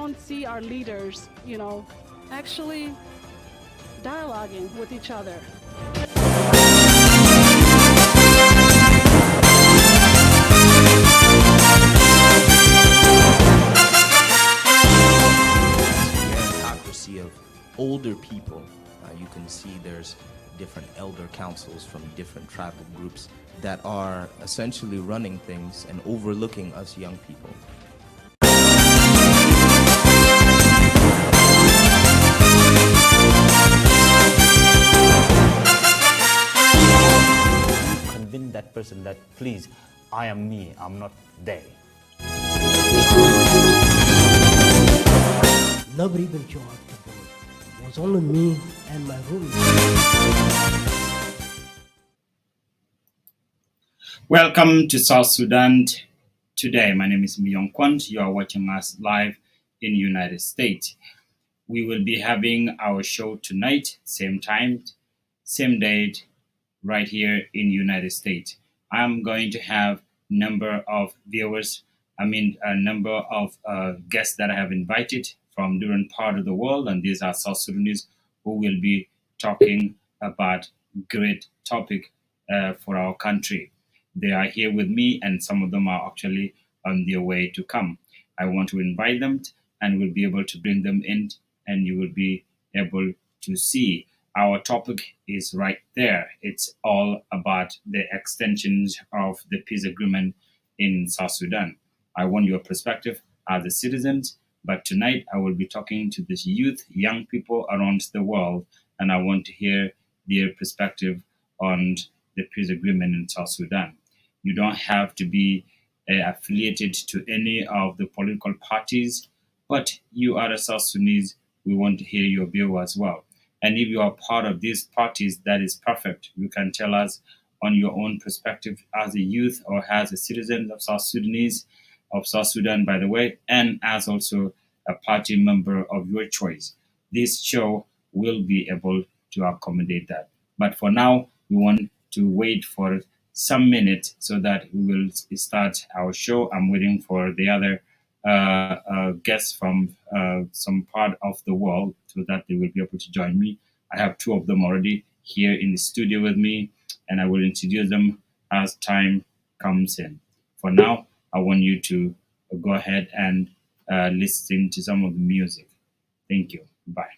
don't see our leaders, actually dialoguing with each other. Meritocracy of older people. You can see there's different elder councils from different tribal groups that are essentially running things and overlooking us young people. Convince that person that, please, I am me, I'm not they. Nobody even showed up to vote. It was only me and my roommate. Welcome to South Sudan today. My name is Myong Kwant. You are watching us live in the United States. We will be having our show tonight, same time, same date, right here in the United States. I'm going to have a number of viewers, a number of guests that I have invited from different parts of the world, and these are South Sudanese who will be talking about great topic for our country. They are here with me, and some of them are actually on their way to come. I want to invite them, and we'll be able to bring them in, and you will be able to see. Our topic is right there. It's all about the extensions of the peace agreement in South Sudan. I want your perspective as a citizen, but tonight I will be talking to this youth, young people around the world, and I want to hear their perspective on the peace agreement in South Sudan. You don't have to be affiliated to any of the political parties, but you are a South Sudanese. We want to hear your view as well. And if you are part of these parties, that is perfect. You can tell us on your own perspective as a youth or as a citizen of South Sudan, by the way, and as also a party member of your choice. This show will be able to accommodate that. But for now, we want to wait for some minutes so that we will start our show. I'm waiting for the other guests from some part of the world so that they will be able to join me. I have two of them already here in the studio with me, and I will introduce them as time comes in. For now, I want you to go ahead and listen to some of the music. Thank you. Bye.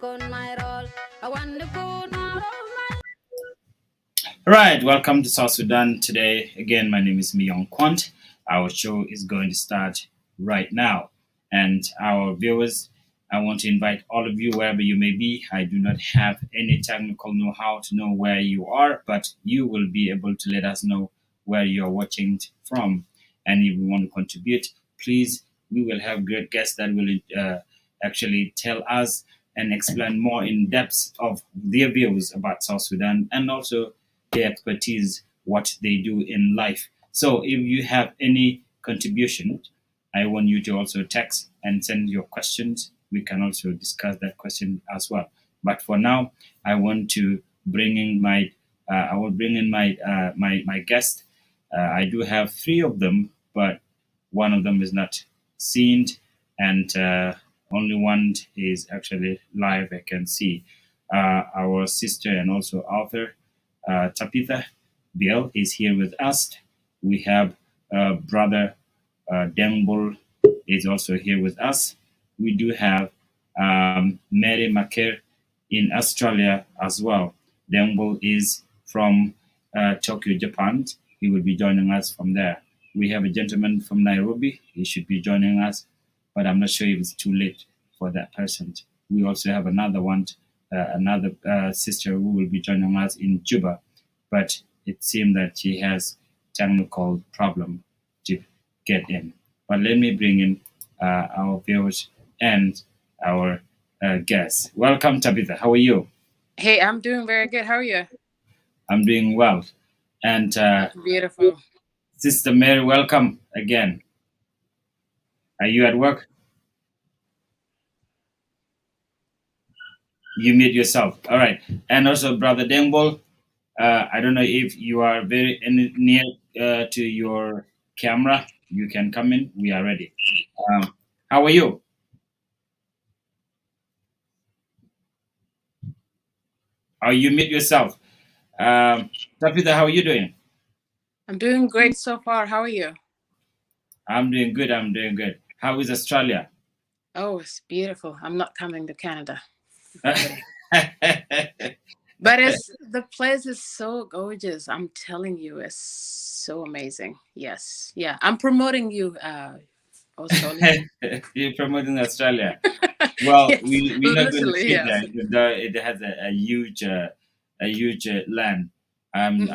Right, welcome to South Sudan today. Again, my name is Myong Kwant. Our show is going to start right now. And our viewers, I want to invite all of you, wherever you may be. I do not have any technical know how to know where you are, but you will be able to let us know where you're watching from. And if you want to contribute, please, we will have great guests that will actually tell us and explain more in depth of their views about South Sudan and also their expertise, what they do in life. So if you have any contribution, I want you to also text and send your questions. We can also discuss that question as well. But for now, I want to bring in my my guest. I do have three of them, but one of them is not seen, and only one is actually live. I can see our sister and also author Tapitha Bill is here with us. We have brother Dembul is also here with us. We do have Mary Maker in Australia as well. Dembul is from Tokyo, Japan. He will be joining us from there. We have a gentleman from Nairobi. He should be joining us, but I'm not sure if it's too late for that person. We also have another one, another sister who will be joining us in Juba, but it seems that she has technical problem to get in. But let me bring in our viewers and our guests. Welcome, Tabitha. How are you? Hey, I'm doing very good. How are you? I'm doing well. And Beautiful. Sister Mary, welcome again. Are you at work? You mute yourself. All right. And also, Brother Dengbol, I don't know if you are very near to your camera. You can come in. We are ready. How are you? Oh, you mute yourself. Tapita, how are you doing? I'm doing great so far. How are you? I'm doing good. I'm doing good. How is Australia? Oh, it's beautiful. I'm not coming to Canada. But But the place is so gorgeous. I'm telling you, it's so amazing. Yes. Yeah. I'm promoting you, Australia. you're promoting Australia. Well, Yes, we're not going to literally, fit yes. there. It has a huge land. Hmm.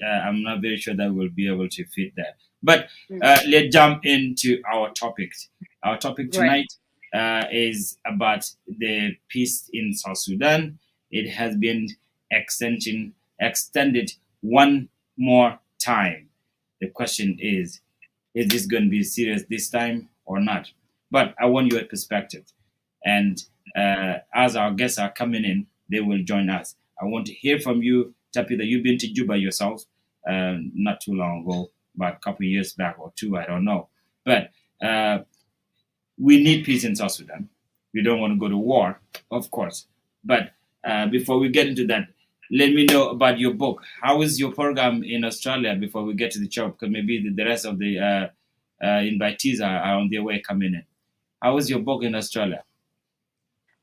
I'm not very sure that we'll be able to fit there. But Mm. let's jump into our topic. Our topic Right. tonight is about the peace in South Sudan. It has been extended one more time. The question is this going to be serious this time or not? But I want your perspective. And as our guests are coming in, they will join us. I want to hear from you, Tapita. You've been to Juba yourself not too long ago, about a couple of years back or two, I don't know. But we need peace in South Sudan. We don't want to go to war, of course. But before we get into that, let me know about your book. How is your program in Australia before we get to the show? Because maybe the rest of the invitees are on their way coming in. How is your book in Australia?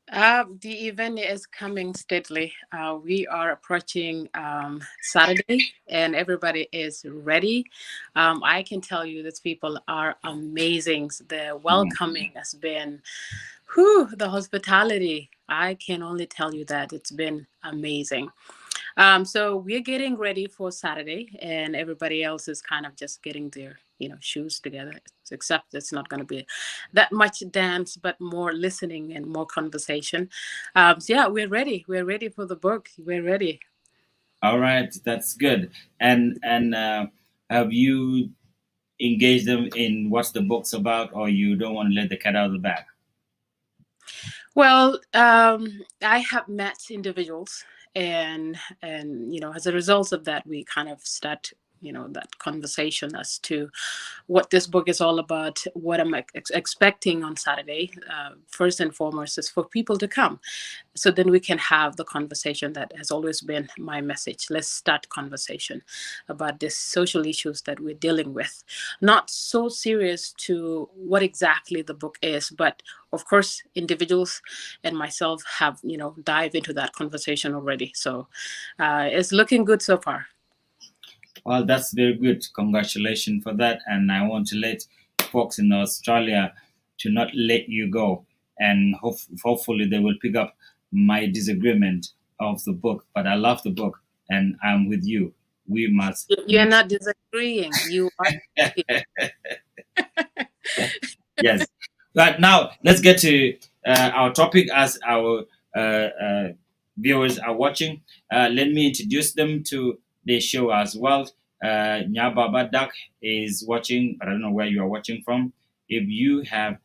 The event is coming steadily. We are approaching Saturday, and everybody is ready. I can tell you that people are amazing. The welcoming has been, the hospitality. I can only tell you that it's been amazing. So we're getting ready for Saturday, and everybody else is kind of just getting their, shoes together. Except it's not going to be that much dance, but more listening and more conversation. So yeah, we're ready. We're ready for the book. We're ready. All right, that's good. And have you engaged them in what the book's about, or you don't want to let the cat out of the bag? Well, I have met individuals, and as a result of that, we kind of start that conversation as to what this book is all about, what I'm expecting on Saturday. First and foremost is for people to come, so then we can have the conversation that has always been my message. Let's start conversation about these social issues that we're dealing with. Not so serious to what exactly the book is, but of course, individuals and myself have, dive into that conversation already. So it's looking good so far. Well, that's very good. Congratulations for that. And I want to let folks in Australia to not let you go. And hopefully they will pick up my disagreement of the book. But I love the book and I'm with you. We must. You're not disagreeing. You are. Yes. But now let's get to our topic as our viewers are watching. Let me introduce them to the show as well. Nyababa Duck is watching, but I don't know where you are watching from. If you have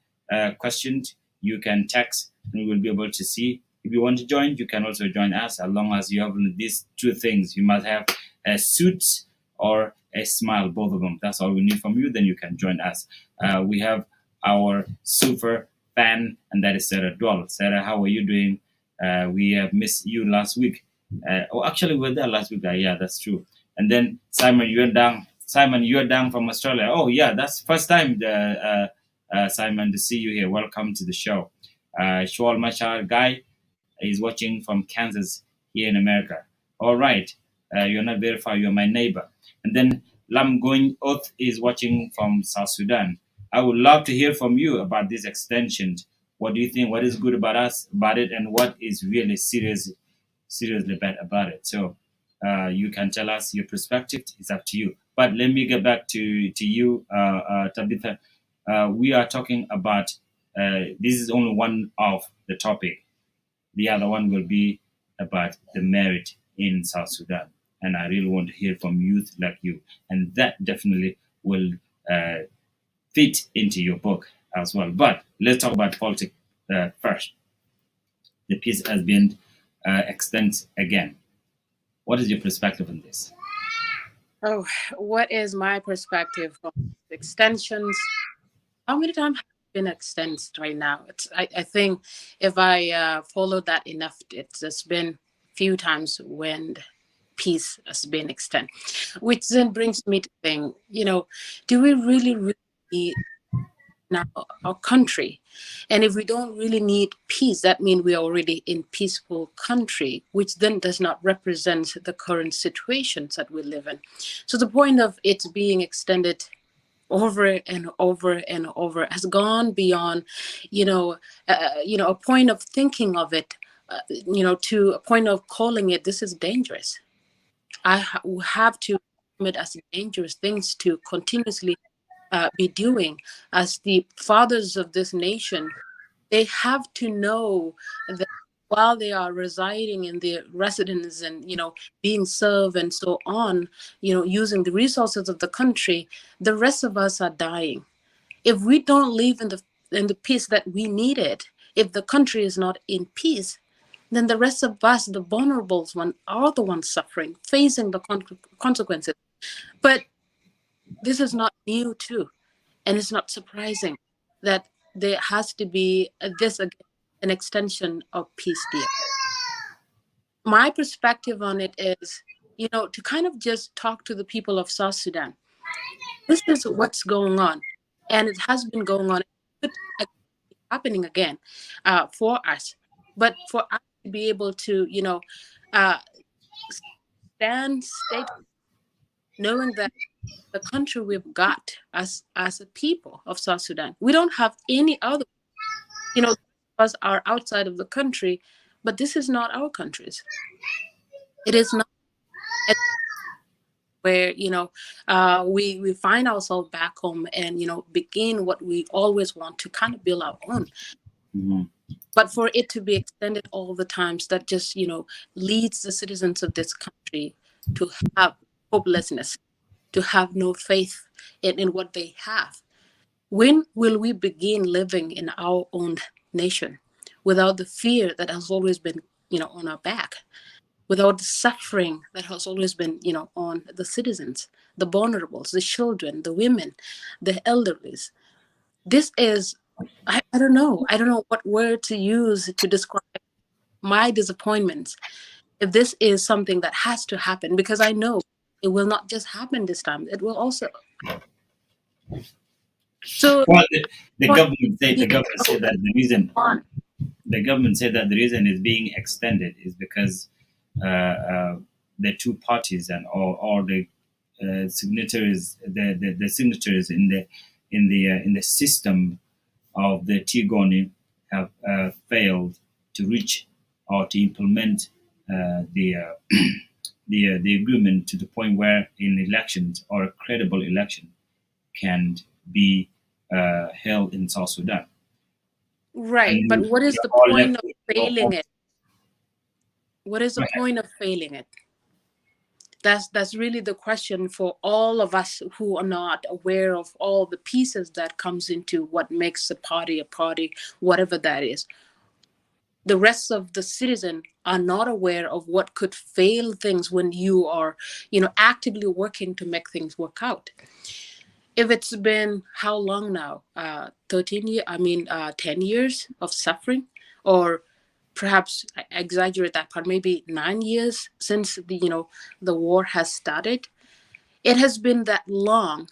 questions, you can text and we'll be able to see. If you want to join, you can also join us as long as you have these two things. You must have a suit or a smile, both of them. That's all we need from you. Then you can join us. We have our super fan, and that is Sarah Dwell. Sarah, how are you doing? We have missed you last week. Actually, we were there last week. Yeah, that's true. And then Simon, you're down. Simon, you're down from Australia. Oh, yeah, that's first time, Simon, to see you here. Welcome to the show. Shoal Machar Guy is watching from Kansas here in America. All right. You're not very far. You're my neighbor. And then Lam Going Oath is watching from South Sudan. I would love to hear from you about this extension. What do you think? What is good about it, and what is really seriously bad about it? So you can tell us your perspective. It's up to you. But let me get back to you, Tabitha. We are talking about this is only one of the topic. The other one will be about the merit in South Sudan, and I really want to hear from youth like you, and that definitely will fit into your book as well. But let's talk about politics first. The peace has been extended again. What is your perspective on this? Oh, what is my perspective on extensions? How many times have been extended right now? I think if I follow that enough, it's been few times when peace has been extended, which then brings me to think, do we really need now our country? And if we don't really need peace, that means we are already in peaceful country, which then does not represent the current situations that we live in. So the point of it being extended over and over and over has gone beyond, a point of thinking of it, to a point of calling it, this is dangerous. We have to it as dangerous things to continuously be doing. As the fathers of this nation, they have to know that while they are residing in their residence and being served and so on, using the resources of the country, the rest of us are dying. If we don't live in the peace that we needed, if the country is not in peace, then the rest of us, the vulnerable ones, are the ones suffering, facing the consequences. But this is not new too, and it's not surprising that there has to be an extension of peace deal. My perspective on it is, to kind of just talk to the people of South Sudan. This is what's going on, and it has been going on. It's happening again for us, but for us to be able to, state knowing that the country we've got as a people of South Sudan, we don't have any other. Us are outside of the country, but this is not our countries. It is not where we find ourselves back home and begin what we always want to kind of build our own. Mm-hmm. But for it to be extended all the times, that just leads the citizens of this country to have hopelessness, to have no faith in what they have. When will we begin living in our own nation without the fear that has always been on our back? without the suffering that has always been, on the citizens, the vulnerables, the children, the women, the elderly. This is, I don't know. I don't know what word to use to describe my disappointments if this is something that has to happen, because I know it will not just happen this time. It will also. So, Well, the what government said that the reason is being extended is because the two parties and all the signatories, the signatories in the system of the Tigoni have failed to reach or to implement the agreement to the point where in elections or a credible election can be held in South Sudan. right, but And what is we're the all point left of with failing it? What is the Go ahead. point of failing it? That's really the question for all of us who are not aware of all the pieces that comes into what makes a party, whatever that is. The rest of the citizen are not aware of what could fail things when you are, actively working to make things work out. If it's been how long now? 13 years, 10 years of suffering, or perhaps I exaggerate that part, maybe 9 years since the war has started. It has been that long.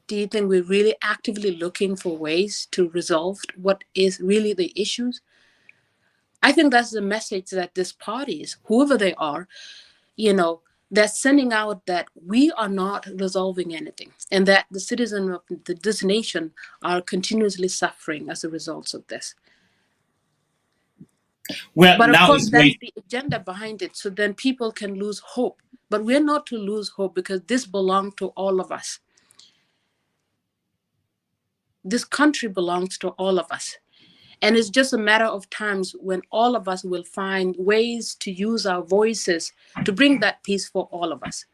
Do you think we're really actively looking for ways to resolve what is really the issues? I think that's the message that these parties, whoever they are, they're sending out, that we are not resolving anything, and that the citizens of this nation are continuously suffering as a result of this. Well, But of now course, it's that's going. the agenda behind it. So then people can lose hope. But we're not to lose hope, because this belongs to all of us. This country belongs to all of us. And it's just a matter of times when all of us will find ways to use our voices to bring that peace for all of us,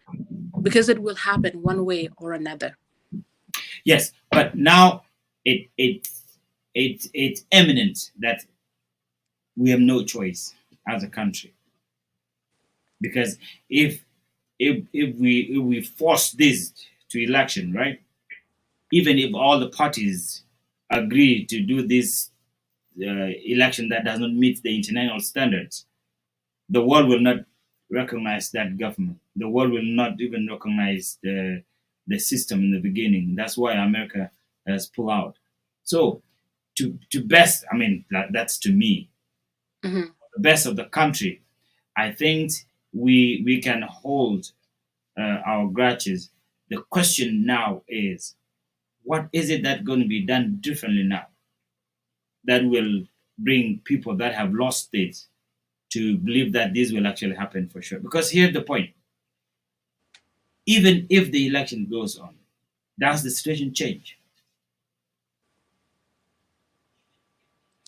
because it will happen one way or another. Yes, but now it's eminent that we have no choice as a country, because if we force this to election, right? Even if all the parties agree to do this election that does not meet the international standards, the world will not recognize that government. The world will not even recognize the system in the beginning. That's why America has pulled out. So to best, I mean that's to me, Hmm. the best of the country. I think we can hold our grudges. The question now is, what is it that's going to be done differently now that will bring people that have lost it to believe that this will actually happen for sure? Because here's the point: even if the election goes on, does the situation change?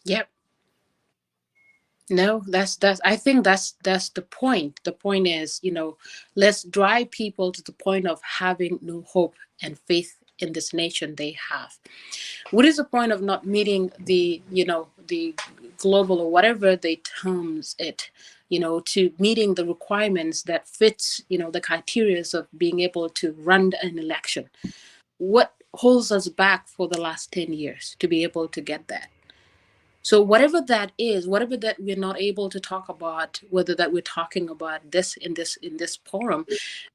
Yep. No, that's I think that's the point. The point is, let's drive people to the point of having no hope and faith in this nation they have. What is the point of not meeting the global, or whatever they terms it, to meeting the requirements that fits, the criteria of being able to run an election? What holds us back for the last 10 years to be able to get that? So whatever that is, whatever that we're not able to talk about, whether that we're talking about this in this forum,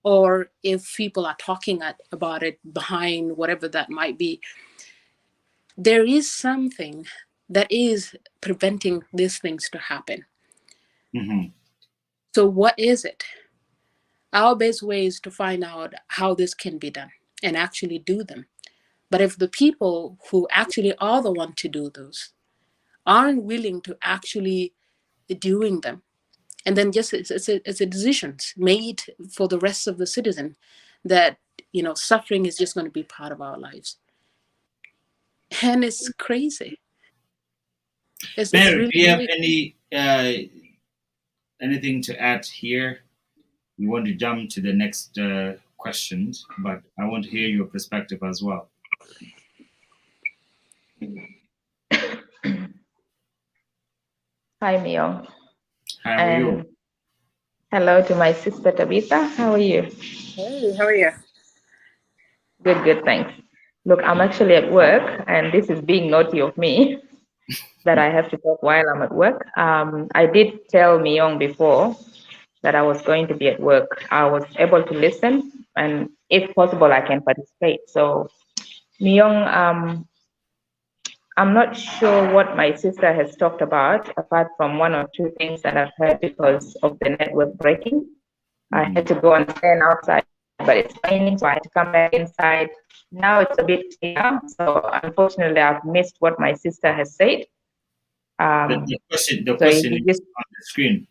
or if people are talking about it behind whatever that might be, there is something that is preventing these things to happen. Hmm. So what is it? Our best way is to find out how this can be done and actually do them. But if the people who actually are the one to do those aren't willing to actually doing them, and then just it's a decisions made for the rest of the citizen, that suffering is just going to be part of our lives, and it's crazy. It's Barry, really, do you have really. anything to add here? We want to jump to the next questions, but I want to hear your perspective as well. Hi, Mio. How are And you? Hello to my sister Tabitha. How are you? Hey, how are you? Good, good, thanks. Look, I'm actually at work, and this is being naughty of me that I have to talk while I'm at work. I did tell Myong before that I was going to be at work. I was able to listen, and if possible, I can participate. So, Myong, I'm not sure what my sister has talked about, apart from one or two things that I've heard because of the network breaking. I had to go and stand outside, but it's raining, so I had to come back inside. Now it's a bit clear, so unfortunately, I've missed what my sister has said. The question So if is you just on the screen.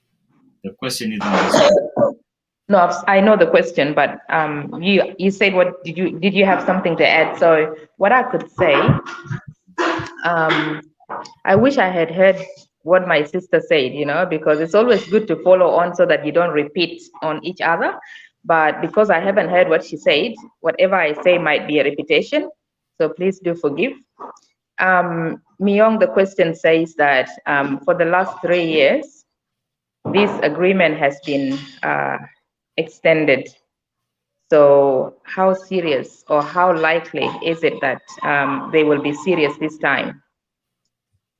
The question is on the screen. no, I know the question, but you said what did you have something to add? So what I could say, I wish I had heard what my sister said, because it's always good to follow on so that you don't repeat on each other. But because I haven't heard what she said, whatever I say might be a repetition. So please do forgive. Myong, the question says that for the last 3 years, this agreement has been extended. So how serious or how likely is it that they will be serious this time?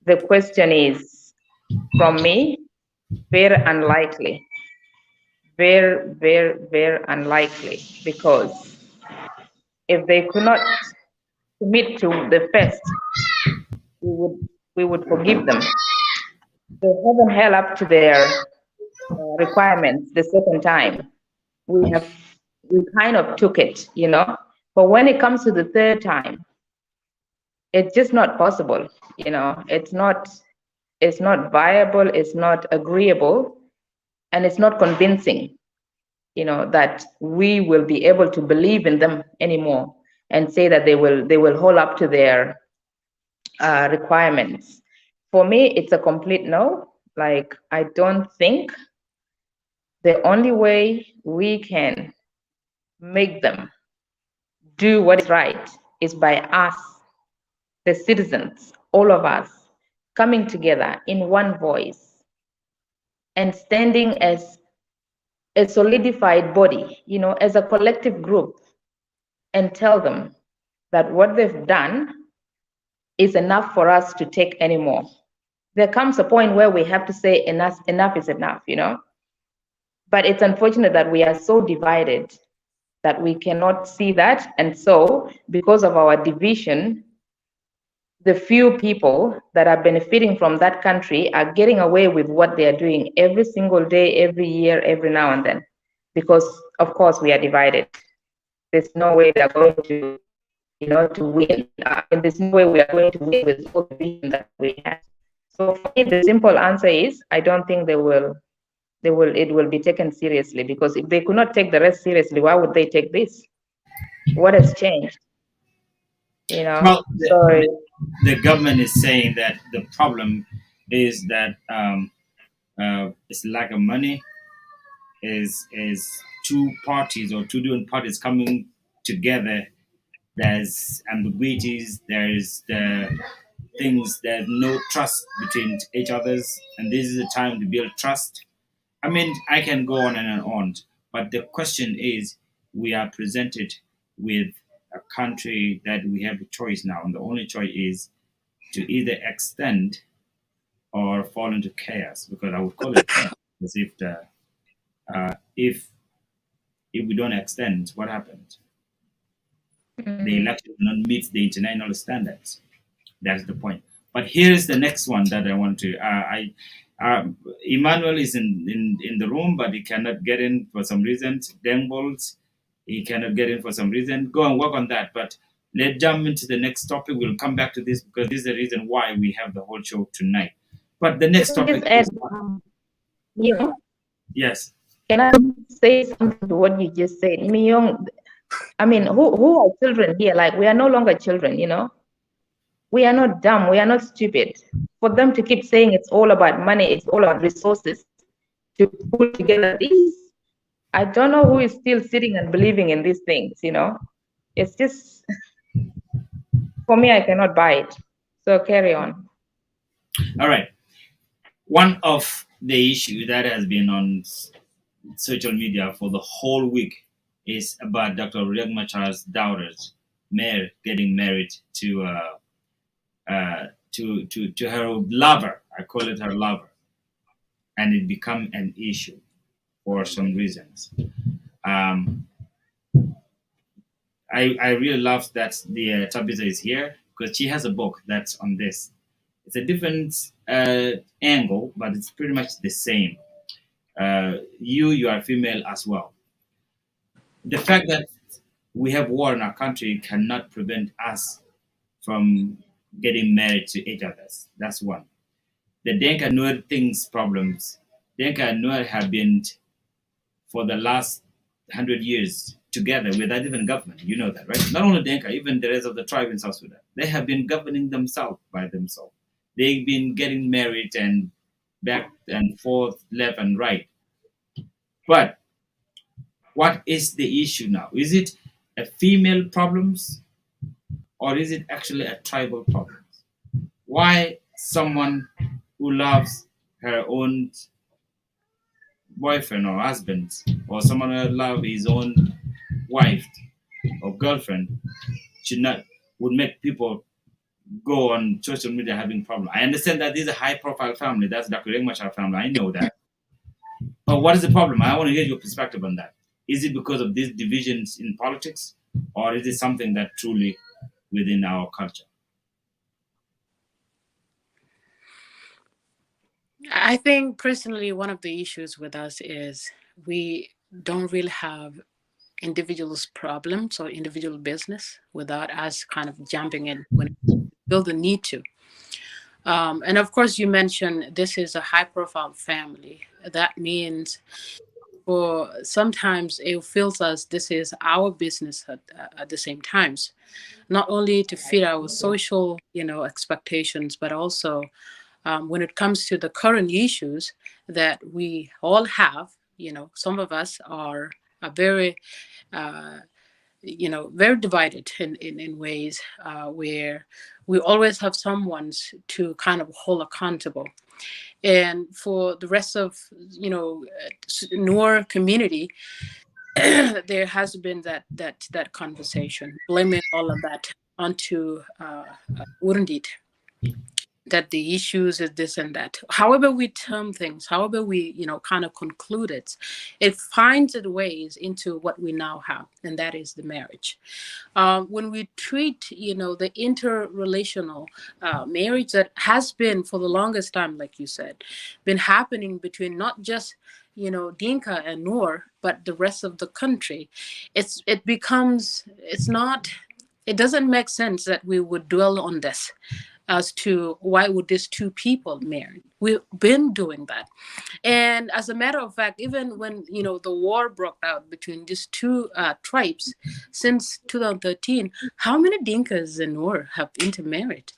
The question is, from me, very unlikely. Very, very, very unlikely, because if they could not commit to the first, we would forgive them. They haven't held up to their requirements the second time. We kind of took it, But when it comes to the third time, it's just not possible, It's not viable, it's not agreeable, and it's not convincing, that we will be able to believe in them anymore and say that they will hold up to their requirements. For me, it's a complete no. Like, I don't think the only way we can make them do what is right is by us, the citizens, all of us, coming together in one voice and standing as a solidified body, as a collective group, and tell them that what they've done is enough for us to take anymore. There comes a point where we have to say enough is enough, But it's unfortunate that we are so divided that we cannot see that. And so, because of our division, the few people that are benefiting from that country are getting away with what they are doing every single day, every year, every now and then. Because, of course, we are divided. There's no way they're going to, to win. And there's no way we are going to win with all the vision that we have. So for me, the simple answer is, I don't think it will be taken seriously, because if they could not take the rest seriously, why would they take this? What has changed? Well, So the government is saying that the problem is that it's lack of money, is two parties or two different parties coming together. There's ambiguities, there's the things, there's no trust between each others, and this is the time to build trust. I mean, I can go on and on, but the question is, we are presented with a country that we have a choice now, and the only choice is to either extend or fall into chaos, because I would call it chaos, as if if we don't extend, what happens? The election will not meet the international standards. That's the point. But here's the next one that I want to. Emmanuel is in the room, but he cannot get in for some reason. Dengbols, he cannot get in for some reason. Go and work on that. But let's jump into the next topic. We'll come back to this because this is the reason why we have the whole show tonight. But the next topic is, yes. Can I say something to what you just said? Myung, I mean, who are children here? Like, we are no longer children, We are not dumb. We are not stupid. For them to keep saying it's all about money, it's all about resources to put together this, I don't know who is still sitting and believing in these things, It's just, for me, I cannot buy it. So carry on. All right. One of the issue that has been on social media for the whole week is about Dr. Riek Machar's daughters, Mary, getting married to her lover. I call it her lover, and it become an issue for some reasons. Um, I really love that the Tabitha is here because she has a book that's on this. It's a different angle, but it's pretty much the same. You are female as well. The fact that we have war in our country cannot prevent us from getting married to each other. That's one. The Denka Nuer things problems. Denka and Nuer have been for the last 100 years together without even government. You know that, right? Not only Denka, even the rest of the tribe in South Sudan. They have been governing themselves by themselves. They've been getting married and back and forth, left and right. But what is the issue now? Is it a female problems or is it actually a tribal problem? Why someone who loves her own boyfriend or husband, or someone who loves his own wife or girlfriend should not would make people go on social media having problems. I understand that this is a high profile family. That's Dr. Machar family. I know that. But what is the problem? I want to hear your perspective on that. Is it because of these divisions in politics, or is it something that truly within our culture? I think personally, one of the issues with us is we don't really have individuals' problems or individual business without us kind of jumping in when we feel the need to. And of course, you mentioned this is a high profile family. That means for sometimes it feels as this is our business at the same times, not only to fit our social, expectations, but also when it comes to the current issues that we all have. Some of us are very very divided in ways where we always have someone to kind of hold accountable. And for the rest of Noor community, there has been that conversation, blaming all of that onto Urundit, that the issues is this and that. However we term things, however we kind of conclude it finds its ways into what we now have, and that is the marriage. When we treat the interrelational marriage that has been for the longest time, like you said, been happening between not just Dinka and Noor, but the rest of the country, it doesn't make sense that we would dwell on this as to why would these two people marry. We've been doing that. And as a matter of fact, even when the war broke out between these two tribes since 2013, how many Dinkas and Noor have intermarried?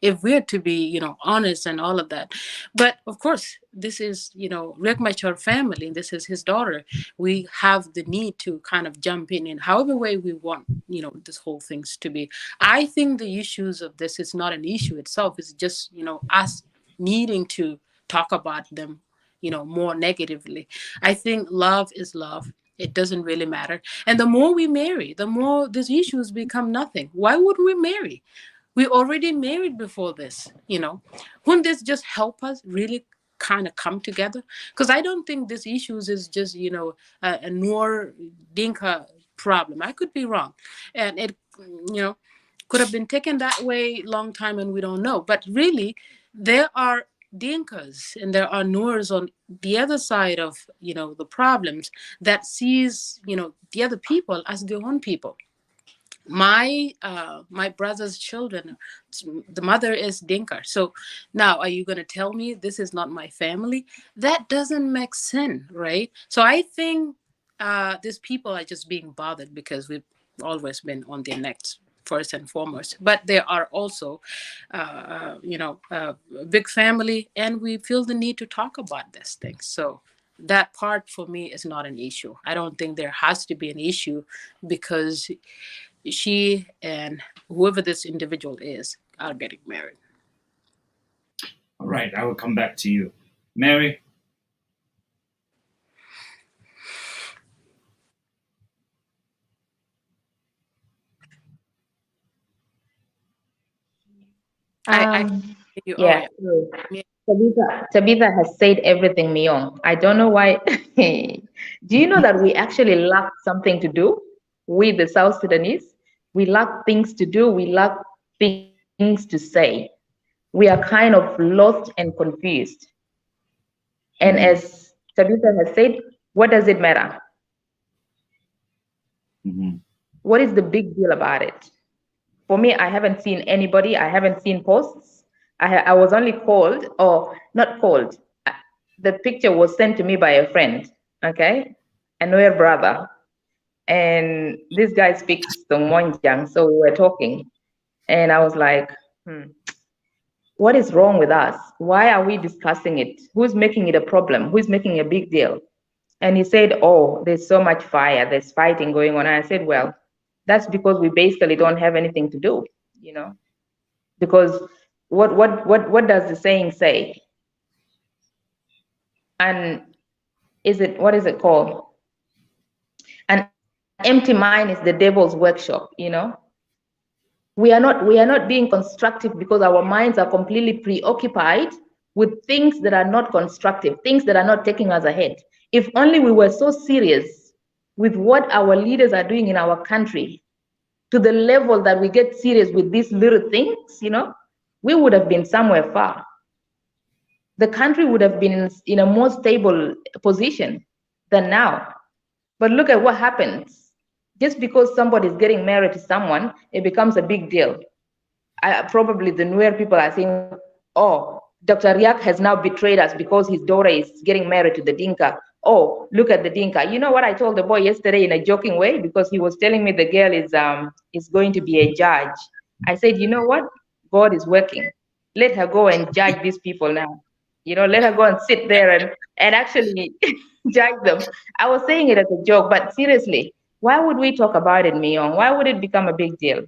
If we're to be, honest and all of that. But of course, this is, Riek Machar family, and this is his daughter. We have the need to kind of jump in however way we want, this whole things to be. I think the issues of this is not an issue itself. It's just, us needing to talk about them, more negatively. I think love is love. It doesn't really matter. And the more we marry, the more these issues become nothing. Why would we marry? We already married before this, Wouldn't this just help us really kind of come together? Because I don't think this issues is just, a Noor Dinka problem. I could be wrong. And it, could have been taken that way long time and we don't know. But really, there are Dinkas and there are Noors on the other side of, the problems that sees, the other people as their own people. My brother's children, the mother is Dinka. So now are you going to tell me this is not my family? That doesn't make sense, right? So I think these people are just being bothered because we've always been on their necks first and foremost. But there are also a big family, and we feel the need to talk about these things. So that part for me is not an issue. I don't think there has to be an issue because she and whoever this individual is are getting married. All right, I will come back to you. Mary? I you. Oh Yeah. yeah. So Yeah. Tabitha has said everything, Myong. I don't know why. Do you know that we actually lack something to do? We, the South Sudanese, we lack things to do. We lack things to say. We are kind of lost and confused. And Mhm. as Tabitha has said, what does it matter? Mhm. What is the big deal about it? For me, I haven't seen anybody. I haven't seen posts. I was only called, or not called. uh, The picture was sent to me by a friend, okay, a Noel brother, and this guy speaks Tongmonjang, so we were talking, and I was like, what is wrong with us? Why are we discussing it? Who's making it a problem? Who's making a big deal? And he said, oh, there's so much fire, there's fighting going on. And I said, well, that's because we basically don't have anything to do, you know, because what does the saying say? And what is it called? An empty mind is the devil's workshop, you know. We are not being constructive because our minds are completely preoccupied with things that are not constructive, things that are not taking us ahead. If only we were so serious with what our leaders are doing in our country, to the level that we get serious with these little things, you know, we would have been somewhere far. The country would have been in a more stable position than now. But look at what happens. Just because somebody is getting married to someone, it becomes a big deal. Probably the newer people are saying, oh, Dr. Riak has now betrayed us because his daughter is getting married to the Dinka. Oh, look at the Dinka. You know what I told the boy yesterday in a joking way, because he was telling me the girl is going to be a judge. I said, you know what? God is working. Let her go and judge these people now. You know, let her go and sit there and actually judge them. I was saying it as a joke, but seriously, why would we talk about it, Myong? Why would it become a big deal?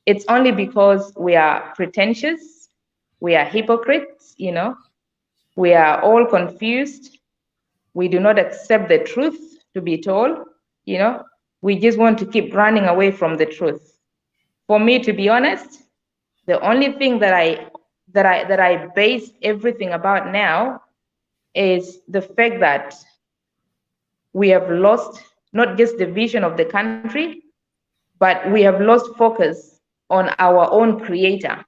It's only because we are pretentious, we are hypocrites, you know, we are all confused, we do not accept the truth to be told, you know, we just want to keep running away from the truth. For me, to be honest, the only thing that I base everything about now is the fact that we have lost not just the vision of the country, but we have lost focus on our own creator.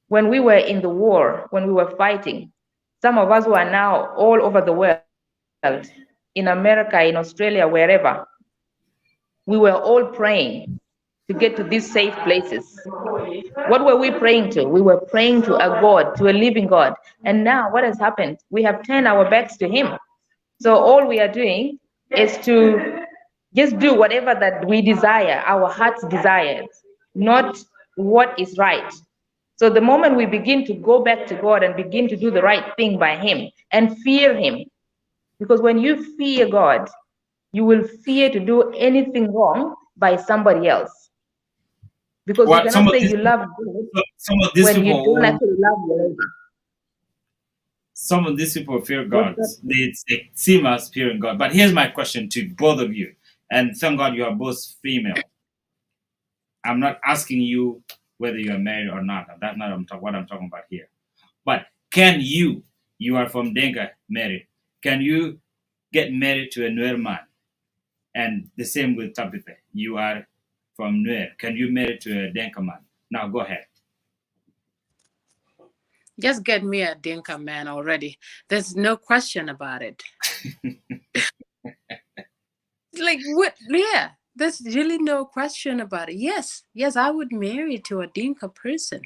When we were in the war, when we were fighting, some of us who are now all over the world, in America, in Australia, wherever, we were all praying to get to these safe places. What were we praying to? We were praying to a God, to a living God. And now what has happened? We have turned our backs to Him. So all we are doing is to just do whatever that we desire, our heart's desires, not what is right. So the moment we begin to go back to God and begin to do the right thing by Him and fear Him, because when you fear God, you will fear to do anything wrong by somebody else. Because you Well, cannot say you love God some of these when you don't people, actually love your neighbor. some of these people fear What's God. that? They seem as fearing God. But here's my question to both of you, and thank God you are both female. I'm not asking you whether you are married or not. That's not what I'm talking about here. But can you are from Denga, married, can you get married to a Nuer man? And the same with Tabitha. You are from Nuer. Can you marry to a Denka man? Now go ahead. Just get me a Dinka man already. There's no question about it. Like what? Yeah, there's really no question about it. Yes, I would marry to a Dinka person.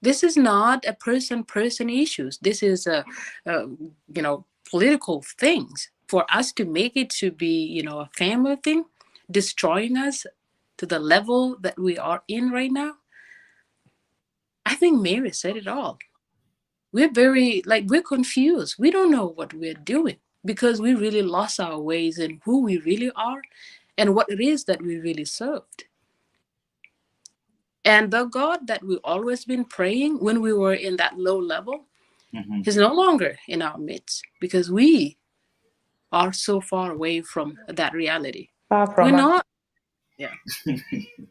This is not a person issues. This is a political things. For us to make it to be a family thing, destroying us to the level that we are in right now. I think Mary said it all. We're we're confused. We don't know what we're doing because we really lost our ways and who we really are and what it is that we really served. And the God that we've always been praying when we were in that low level Mhm. is no longer in our midst because we are so far away from that reality. Far We're from us. not, yeah.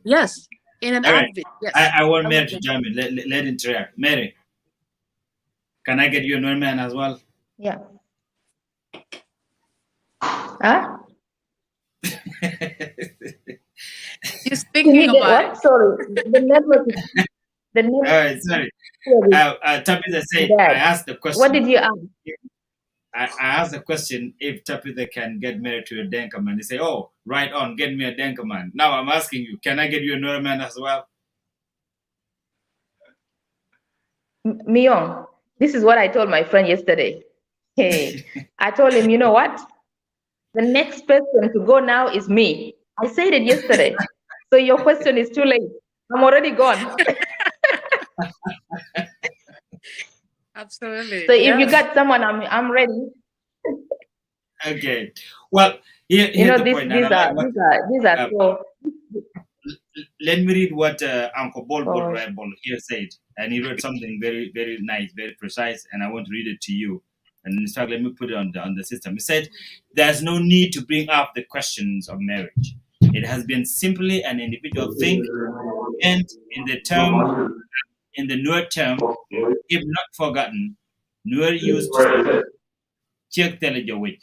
Yes. In an All right. outfit, yes. I want I Mary would to say. join me. Let interact. Mary, can I get you a man as well? Yeah. Huh? He's Can thinking you get about it. what? Sorry. The network is the All network right, sorry. is Tabitha said, I bad. asked the What question. did you ask? I asked the question if Tabitha can get married to a Denka man. They say, oh, right on, get me a Denka man. Now I'm asking you, can I get you a man as well? Myong, this is what I told my friend yesterday. Hey, I told him, you know what? The next person to go now is me. I said it yesterday. So your question is too late. I'm already gone. Absolutely. So if you Yes. got someone, I'm ready. Okay. Well, You here's know, the point, and I like what. these are Uh, so. Let me read what Uncle Oh, Bol here said, and he wrote something very, very nice, very precise, and I want to read it to you. And in fact, let me put it on the system. He said, "There's no need to bring up the questions of marriage. It has been simply an individual thing, and in the newer term, if not forgotten, Nuer used to check telejawit.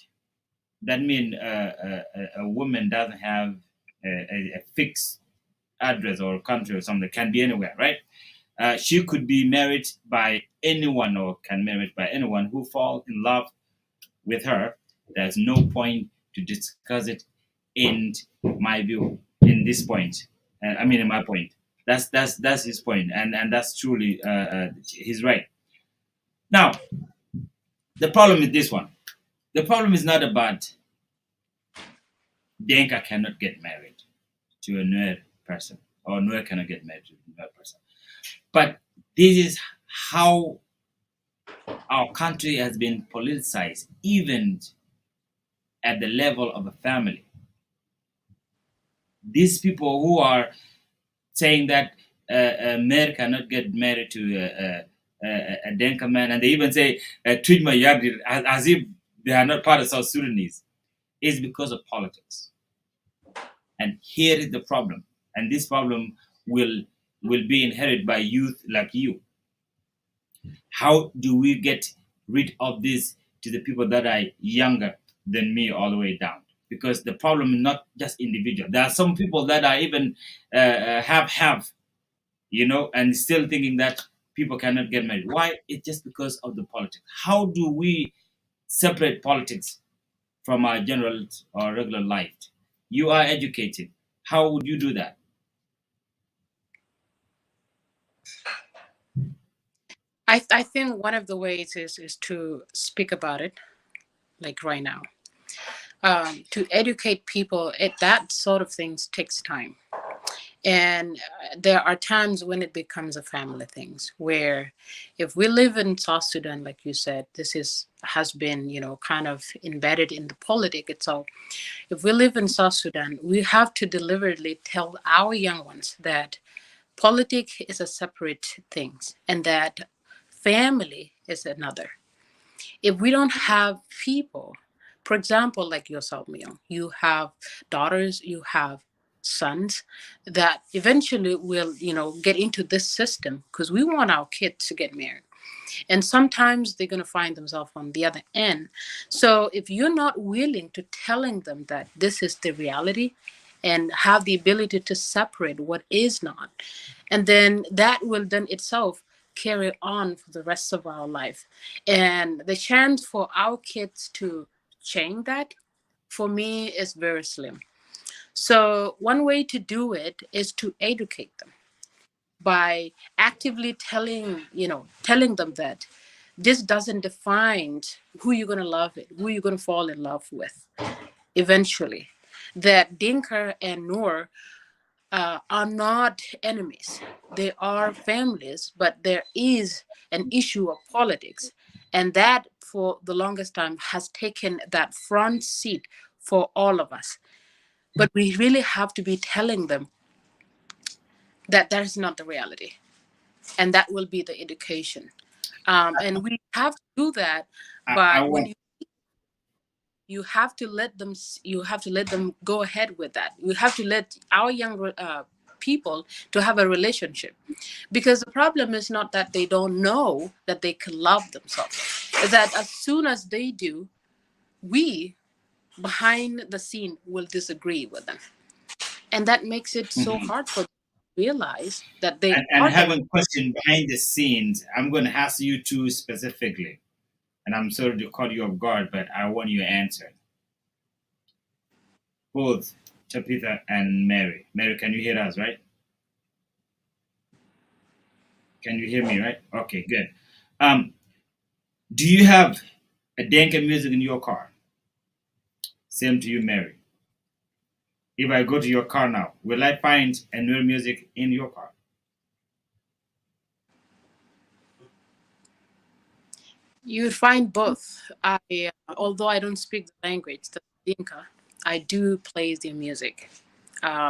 That means a woman doesn't have a fixed address or country or something. Can be anywhere, right? She could be married by anyone or can married by anyone who fall in love with her. There's no point to discuss it in my view in this point. In my point. That's his point, and that's truly he's right. Now the problem is this one. The problem is not about Denka cannot get married to a Nuer person or Nuer cannot get married to a Nuer person, but this is how our country has been politicized, even at the level of a family. These people who are saying that Mer cannot get married to a Denka man, and they even say treat my Yagdi as if they are not part of South Sudanese, is because of politics. And here is the problem, and this problem will be inherited by youth like you. How do we get rid of this to the people that are younger than me all the way down? Because the problem is not just individual. There are some people that are even have, and still thinking that people cannot get married. Why? It's just because of the politics. How do we separate politics from our general or regular life? You are educated. How would you do that? I think one of the ways is to speak about it, like right now. To educate people, that sort of things takes time. And there are times when it becomes a family things where if we live in South Sudan, like you said, has been, kind of embedded in the politic itself. If we live in South Sudan, we have to deliberately tell our young ones that politics is a separate thing and that family is another. If we don't have people, for example, like yourself, Mio, you have daughters, you have sons that eventually will, get into this system because we want our kids to get married. And sometimes they're going to find themselves on the other end. So if you're not willing to telling them that this is the reality and have the ability to separate what is not, and then that will then itself carry on for the rest of our life. And the chance for our kids to change that, for me, is very slim. So one way to do it is to educate them by actively telling them that this doesn't define who you're going to love it, who you're going to fall in love with eventually. That Dinka and Noor are not enemies. They are families, but there is an issue of politics. And that, for the longest time, has taken that front seat for all of us. But we really have to be telling them that that is not the reality. And that will be the education. And we have to do that I by when want you have to let them go ahead with that. You have to let our young people to have a relationship. Because the problem is not that they don't know that they can love themselves, it's that as soon as they do, we behind the scene will disagree with them. And that makes it so Mhm. hard for them to realize that they And are the having question behind the scenes, I'm going to ask you two specifically, and I'm sorry to caught you off guard, but I want your answer. Both Chapitha and Mary. Mary, can you hear us, right? Can you hear me, right? Okay, good. Um, do you have a Denka music in your car? Same to you, Mary. If I go to your car now, will I find a new music in your car? You find both. Although I don't speak the language, the Dinka, I do play their music.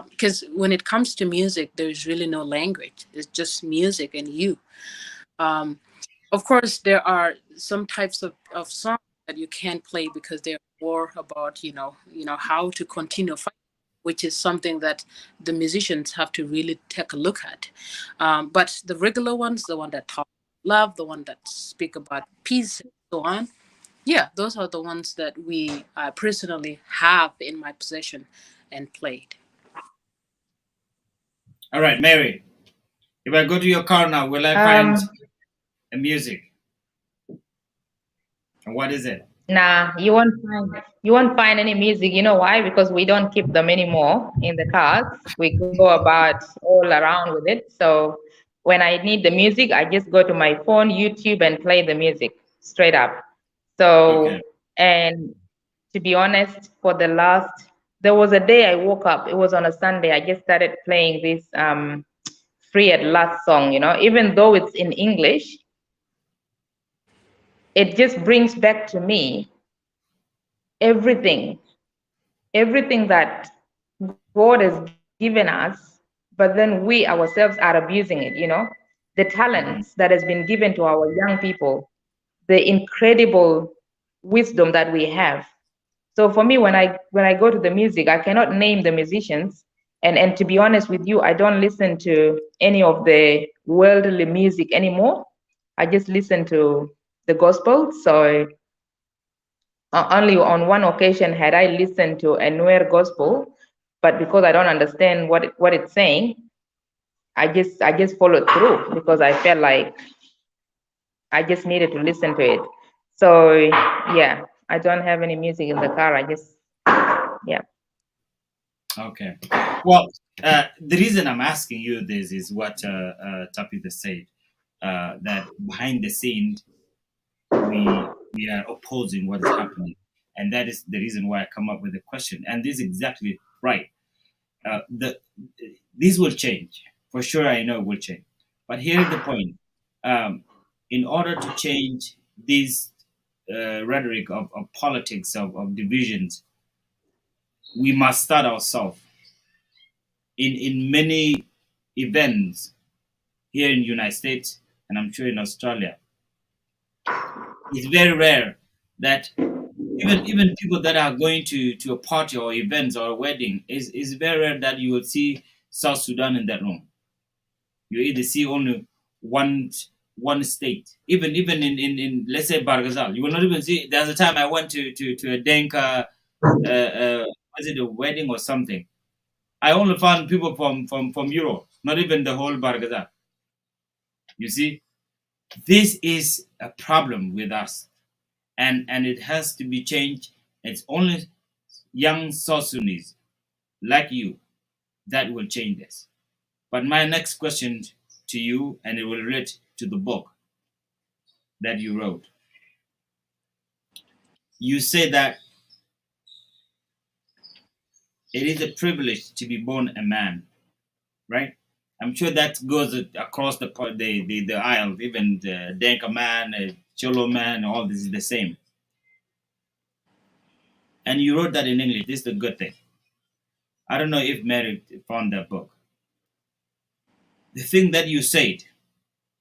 Because when it comes to music, there's really no language. It's just music and you. Um, of course, there are some types of songs that you can't play because they're more about, how to continue fighting, which is something that the musicians have to really take a look at. But the regular ones, the one that talk love, the one that speak about peace, and so on, yeah, those are the ones that we personally have in my possession and played. All right, Mary. If I go to your car now, will I find Um, a music? And what is it? nah, you won't find any music. You know why? Because we don't keep them anymore in the cars. We go about all around with it. So when I need the music, I just go to my phone, YouTube, and play the music straight up. So, Okay. and to be honest, there was a day I woke up. It was on a Sunday. I just started playing this "Free at Last" song. Even though it's in English, it just brings back to me everything, everything that God has given us, but then we ourselves are abusing it. The Mhm. talents that has been given to our young people, the incredible wisdom that we have. So for me, when I go to the music, I cannot name the musicians. And to be honest with you, I don't listen to any of the worldly music anymore. I just listen to the gospel. So only on one occasion had I listened to a Nuer gospel, but because I don't understand what it's saying, I just followed through because I felt like I just needed to listen to it. So yeah, I don't have any music in the car. Yeah. Okay. Well, the reason I'm asking you this is what Tapita said, that behind the scenes we are opposing what is happening, and that is the reason why I come up with a question. And this is exactly right. The This will change for sure. I know it will change, but here is the point. Um, in order to change this rhetoric of politics of divisions, we must start ourselves in many events here in the United States, and I'm sure in Australia. It's very rare that even people that are going to a party or events or a wedding is very rare that you will see South Sudan in that room. You either see only one one state. Even in let's say Bargazal, you will not even see. There's a time I went to a Denka, was it a wedding or something? I only found people from Europe, not even the whole Bargazal. You see, this is a problem with us, and it has to be changed. It's only young South Sudanese like you that will change this. But my next question to you, and it will relate to the book that you wrote. You say that it is a privilege to be born a man, right? I'm sure that goes across the aisle. Even the Denka man, Cholo man, all this is the same. And you wrote that in English. This is the good thing. I don't know if Mary found that book. The thing that you said,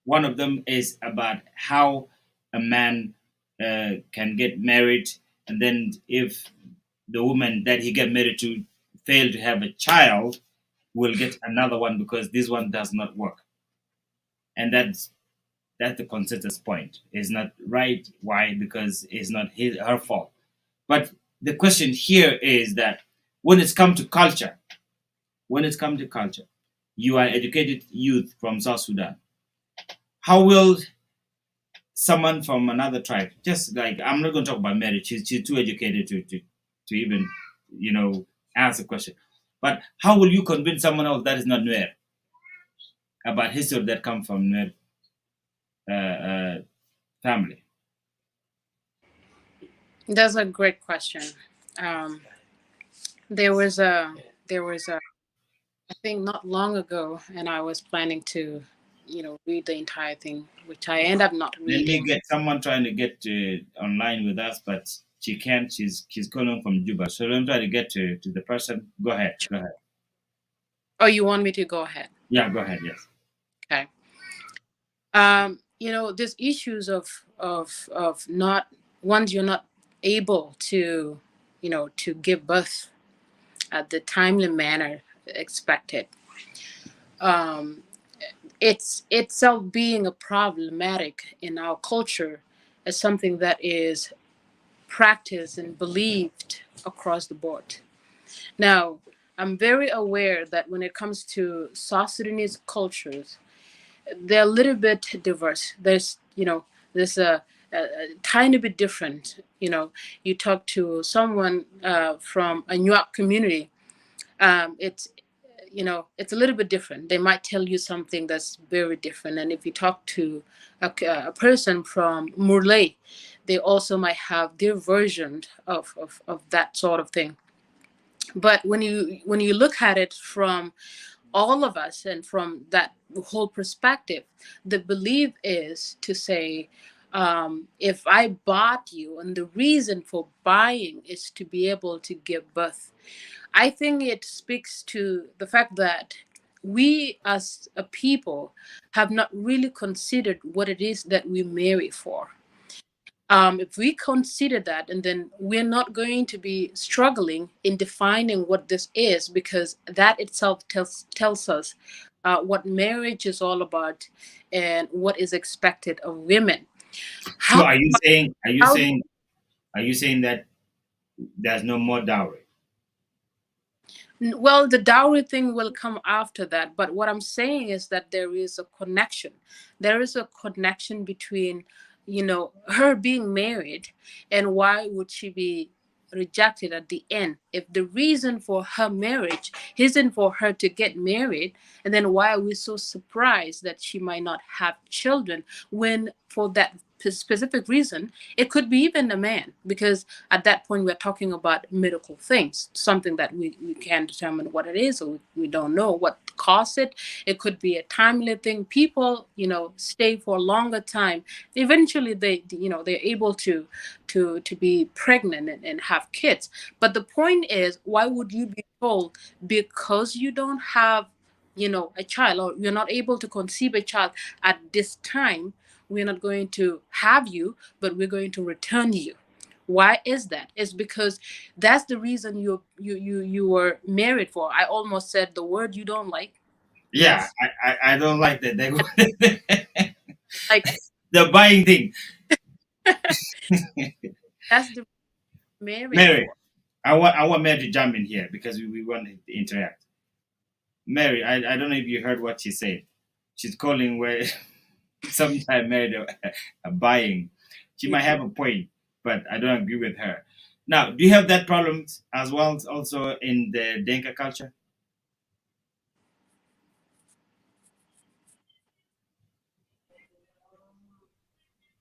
one of them is about how a man can get married, and then if the woman that he get married to fail to have a child, will get another one because this one does not work. And that's the consensus point. It's not right. Why? Because it's not her fault. But the question here is that when it's come to culture, you are educated youth from South Sudan. How will someone from another tribe, just like, I'm not going to talk about marriage, she's too educated to even, answer the question. But how will you convince someone else that is not Nuer about history that come from Nuer family? That's a great question. Um, there was a I think not long ago, and I was planning to, read the entire thing, which I end up not Let me reading. get someone trying to get online with us, but she can't. She's calling from Juba. So let me try to get to the person. Go ahead. Go ahead. Oh, you want me to go ahead? Yeah, go ahead. Yes. Okay. There's issues of not once you're not able to, to give birth at the timely manner expected. Um, it's itself being a problematic in our culture as something that is practiced and believed across the board. Now, I'm very aware that when it comes to South Sudanese cultures, they're a little bit diverse. There's a tiny bit different. You talk to someone from a Nuak community, it's it's a little bit different. They might tell you something that's very different. And if you talk to a person from Murley, they also might have their version of that sort of thing. But when you look at it from all of us and from that whole perspective, the belief is to say, if I bought you, and the reason for buying is to be able to give birth, I think it speaks to the fact that we as a people have not really considered what it is that we marry for. If we consider that, and then we're not going to be struggling in defining what this is, because that itself tells us what marriage is all about and what is expected of women. So How, are you saying how that there's no more dowry? Well, the dowry thing will come after that. But what I'm saying is that there is a connection. There is a connection between, her being married and why would she be rejected at the end. If the reason for her marriage isn't for her to get married, and then why are we so surprised that she might not have children when for that specific reason it could be even a man, because at that point we're talking about medical things, something that we can't determine what it is, or we don't know what caused it. It could be a timely thing. People stay for a longer time. Eventually they're able to be pregnant and have kids. But the point is, why would you be told because you don't have a child, or you're not able to conceive a child at this time, we're not going to have you, but we're going to return you? Why is that? It's because that's the reason you were married for. I almost said the word you don't like. Yeah, Yes. I don't like that. Like, The buying thing. that's the married Mary, for. I want Mary to jump in here because we want to interact. Mary, I don't know if you heard what she said. She's calling where sometimes married a buying. She might have a point, but I don't agree with her. Now, do you have that problem as well also in the Denka culture?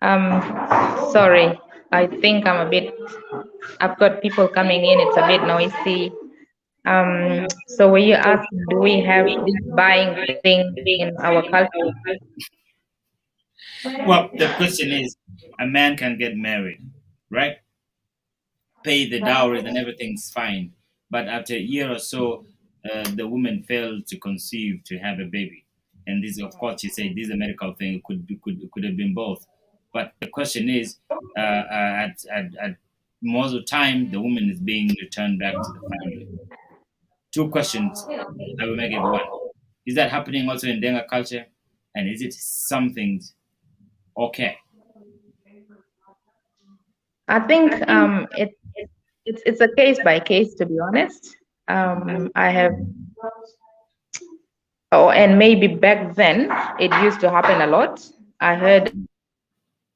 Sorry, I think I've got people coming in, it's a bit noisy. So when you ask, do we have this buying thing in our culture? Well, the question is, a man can get married, right? Pay the dowry and everything's fine. But after a year or so, the woman failed to conceive, to have a baby. And this, of course, she said this is a medical thing. It could have been both. But the question is, at most of the time, the woman is being returned back to the family. Two questions. I will make it one. Is that happening also in Denga culture? And is it something okay? I think it's a case by case, to be honest. I have, oh, and maybe back then it used to happen a lot. I heard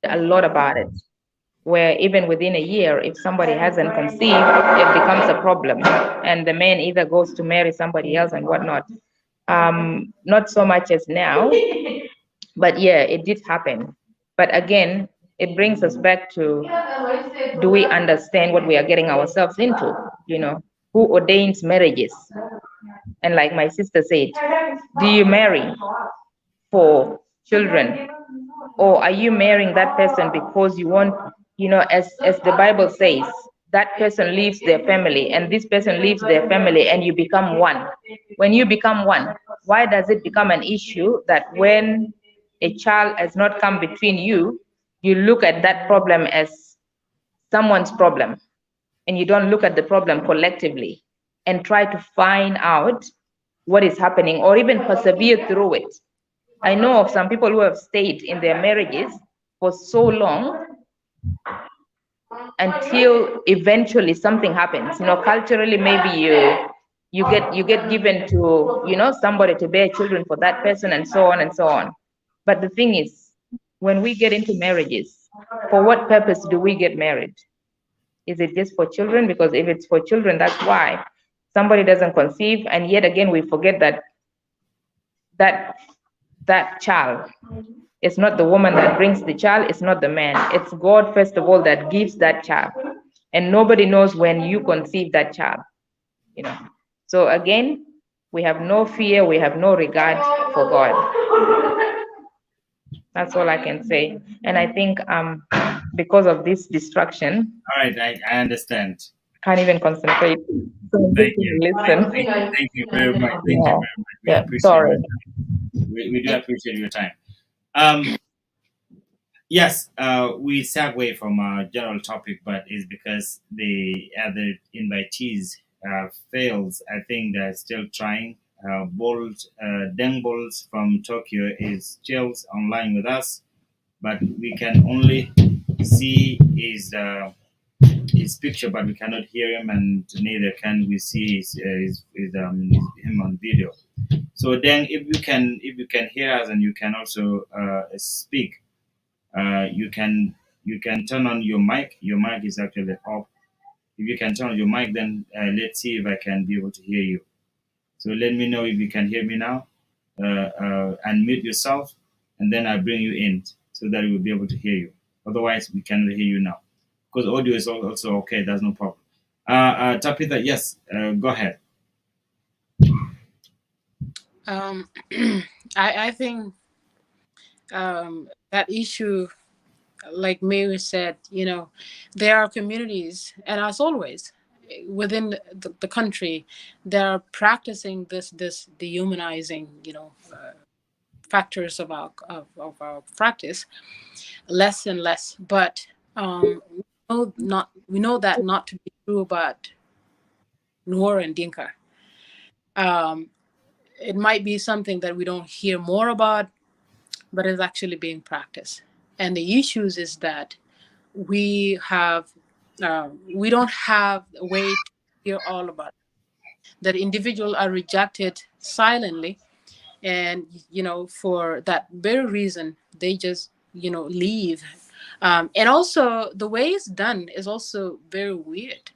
a lot about it, where even within a year, if somebody hasn't conceived, it becomes a problem, and the man either goes to marry somebody else and whatnot. Not so much as now, but yeah, it did happen. But again, it brings us back to, do we understand what we are getting ourselves into? You know, who ordains marriages? And like my sister said, do you marry for children, or are you marrying that person because you want, as the Bible says, that person leaves their family and this person leaves their family and you become one. When you become one, why does it become an issue that when a child has not come between you, you look at that problem as someone's problem, and you don't look at the problem collectively and try to find out what is happening or even persevere through it? I know of some people who have stayed in their marriages for so long until eventually something happens. Culturally, maybe you get given to, somebody to bear children for that person, and so on and so on. But the thing is, when we get into marriages, for what purpose do we get married? Is it just for children? Because if it's for children, that's why somebody doesn't conceive, and yet again we forget that that child, it's not the woman that brings the child, it's not the man, it's God first of all that gives that child, and nobody knows when you conceive that child. So again, we have no fear, we have no regard for God. That's all I can say. And I think because of this distraction, All right, I understand. can't even concentrate. So I'm Thank just you. gonna Thank you very much. Thank you Yeah. very much. We Yeah. appreciate Sorry. your time. We do appreciate your time. Yes, we segue from our general topic, but it's because the other invitees fails. I think they're still trying. Deng Bolts from Tokyo is still online with us, but we can only see his picture, but we cannot hear him, and neither can we see him on video. So then, if you can hear us and you can also speak, you can turn on your mic. Your mic is actually off. If you can turn on your mic, then let's see if I can be able to hear you. So let me know if you can hear me now. Unmute yourself, and then I bring you in so that we will be able to hear you. Otherwise, we cannot hear you now because audio is also okay. That's no problem. Tapitha, yes, go ahead. Um, I think that issue, like Mary said, there are communities, and as always, within the country, they're practicing this dehumanizing, factors of our practice less and less. But we know that not to be true about Nuer and Dinka. Um, it might be something that we don't hear more about, but it's actually being practiced. And the issues is that we have we don't have a way to hear all about it. That individuals are rejected silently, and for that very reason they just leave. And also the way it's done is also very weird.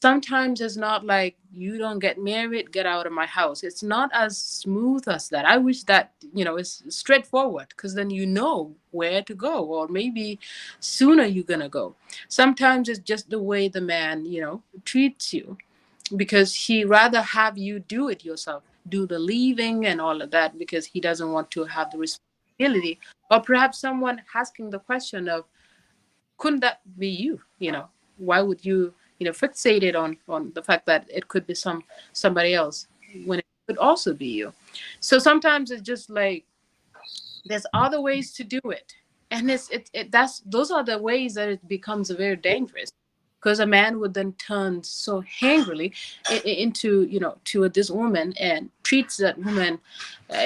Sometimes it's not like, you don't get married, get out of my house. It's not as smooth as that. I wish that it's straightforward, because then you know where to go, or maybe sooner you're gonna go. Sometimes it's just the way the man treats you, because he rather have you do it yourself, do the leaving and all of that, because he doesn't want to have the responsibility. Or perhaps someone asking the question of, couldn't that be you? Why would you fixate it on the fact that it could be somebody else when it could also be you? So sometimes it's just like, there's other ways to do it, and that's those are the ways that it becomes very dangerous. because a man would then turn so angrily into, to this woman and treats that woman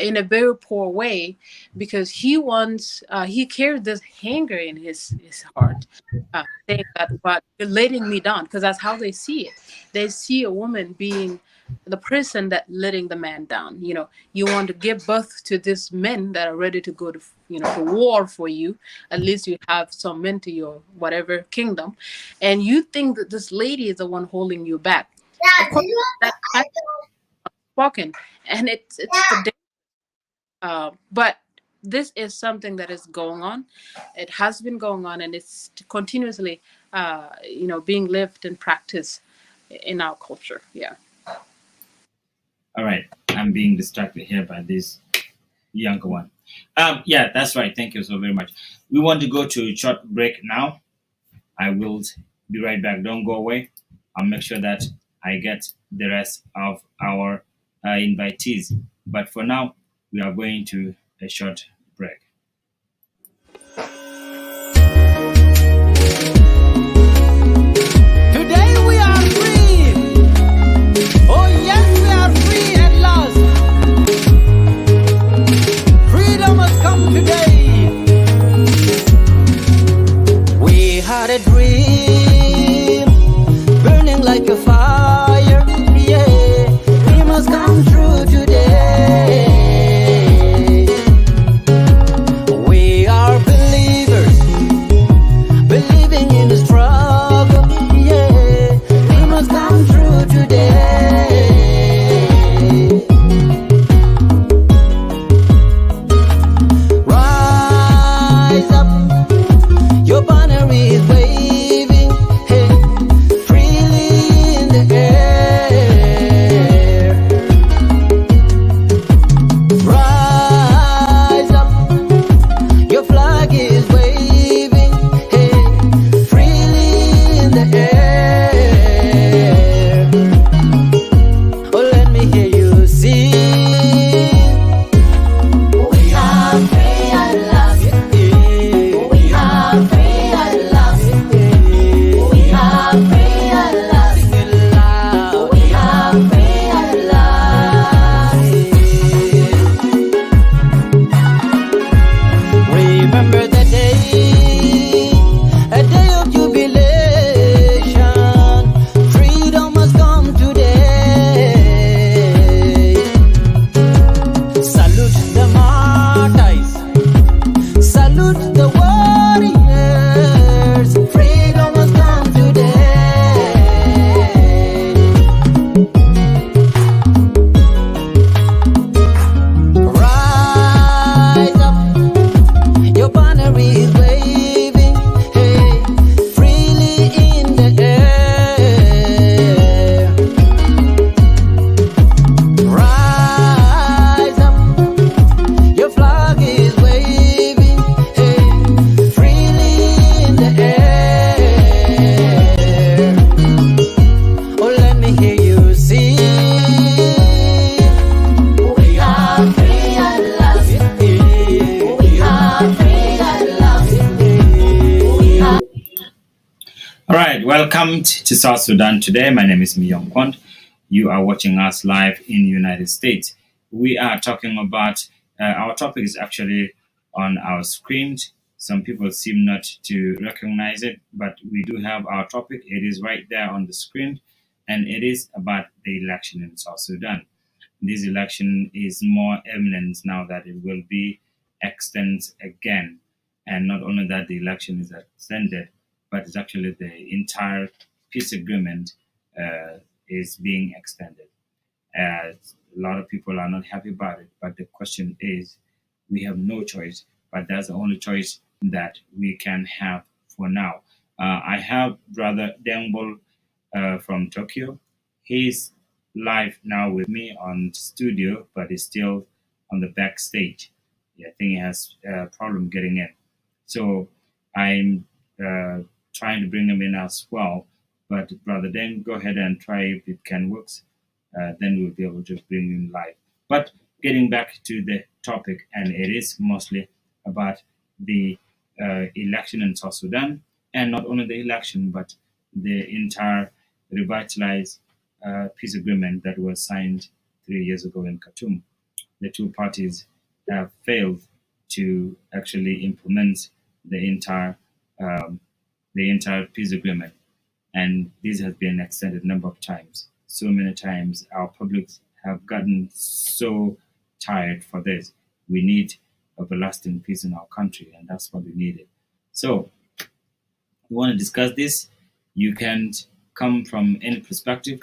in a very poor way, because he carried this anger in his heart, saying that, what, you're letting me down, because that's how they see it. They see a woman being the person that letting the man down. You want to give birth to these men that are ready to go to, to war for you. At least you have some men to your whatever kingdom, and you think that this lady is the one holding you back. Of course, that has spoken, and it's the but this is something that is going on. It has been going on, and it's continuously, being lived and practiced in our culture. Yeah. All right, I'm being distracted here by this younger one. Yeah, that's right. Thank you so very much. We want to go to a short break now. I will be right back. Don't go away. I'll make sure that I get the rest of our invitees. But for now, we are going to a short break. Today we are free. Oh yes, we are free at last. Freedom has come today. We had a dream, burning like a fire. Yeah, dream has come true today. We are believers, believing in the struggle. Yeah, dream has come true today. Rise up, your banner is waving, hey, freely in the air. Rise up, your flag is waving, hey, freely in the air. Oh, let me hear you sing. We are free at last. We are free at last. We are free at last. We are free at last. Remember the day, a day of jubilation. Freedom has come today. Salute the martyrs, salute the warriors. Freedom has come today. Rise up, your banner is waving, hey, freely in the air. Rise up, your flag is waving, hey, freely in the air. Oh, let me hear you sing. We are free at last. We are free at last. We are. All right, welcome to South Sudan today. My name is Myong Kwon. You are watching us live in United States. We are talking about, our topic is actually on our screen. Some people seem not to recognize it, but we do have our topic. It is right there on the screen, and it is about the election in South Sudan. This election is more imminent now that it will be extended again. And not only that, the election is extended, but it's actually the entire peace agreement is being extended. A lot of people are not happy about it, but the question is, we have no choice, but that's the only choice that we can have for now. I have Brother Dengbol from Tokyo. He's live now with me on studio, but he's still on the backstage. I think he has a problem getting in. So I'm trying to bring him in as well. But Brother Dan, go ahead and try if it can work. Then we'll be able to bring him live. But getting back to the topic, and it is mostly about the election in South Sudan, and not only the election, but the entire revitalized peace agreement that was signed 3 years ago in Khartoum. The two parties have failed to actually implement the entire um, peace agreement, and this has been extended a number of times. So many times, our publics have gotten so tired for this. We need everlasting peace in our country, and that's what we needed. So, you want to discuss this, you can come from any perspective.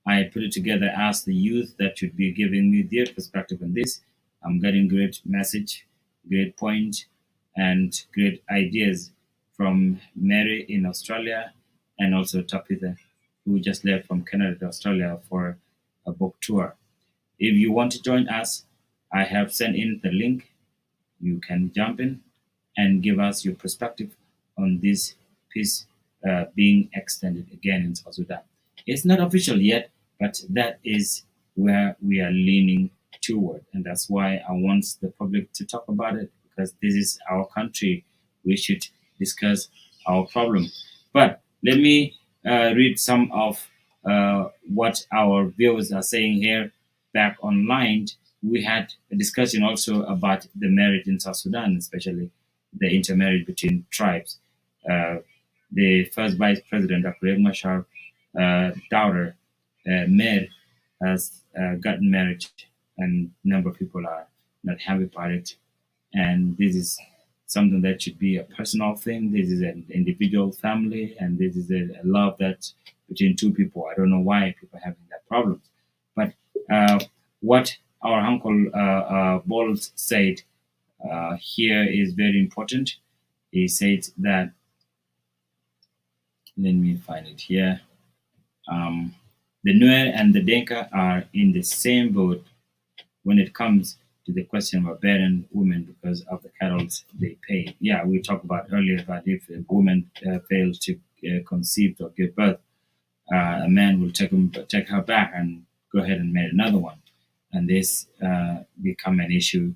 I put it together as the youth that should be giving me their perspective on this. I'm getting great message, great point, and great ideas from Mary in Australia and also Tapitha, who just left from Canada to Australia for a book tour. If you want to join us, I have sent in the link. You can jump in and give us your perspective on this peace being extended again in South Sudan. It's not official yet, but that is where we are leaning toward. And that's why I want the public to talk about it, because this is our country. We should discuss our problem. But let me read some of what our viewers are saying here back online. We had a discussion also about the marriage in South Sudan, especially the intermarriage between tribes. The first vice president, Dr. Riek Machar, daughter, Mer, has gotten married, and a number of people are not happy about it. And this is something that should be a personal thing. This is an individual family, and this is a love that between two people. I don't know why people are having that problem. But what our uncle Bowles said here is very important. He said that, let me find it here. The Nuer and the Denka are in the same boat when it comes to the question of a barren woman because of the cattle they pay. Yeah, we talked about earlier about if a woman fails to conceive or give birth, a man will take her back and go ahead and marry another one. And this become an issue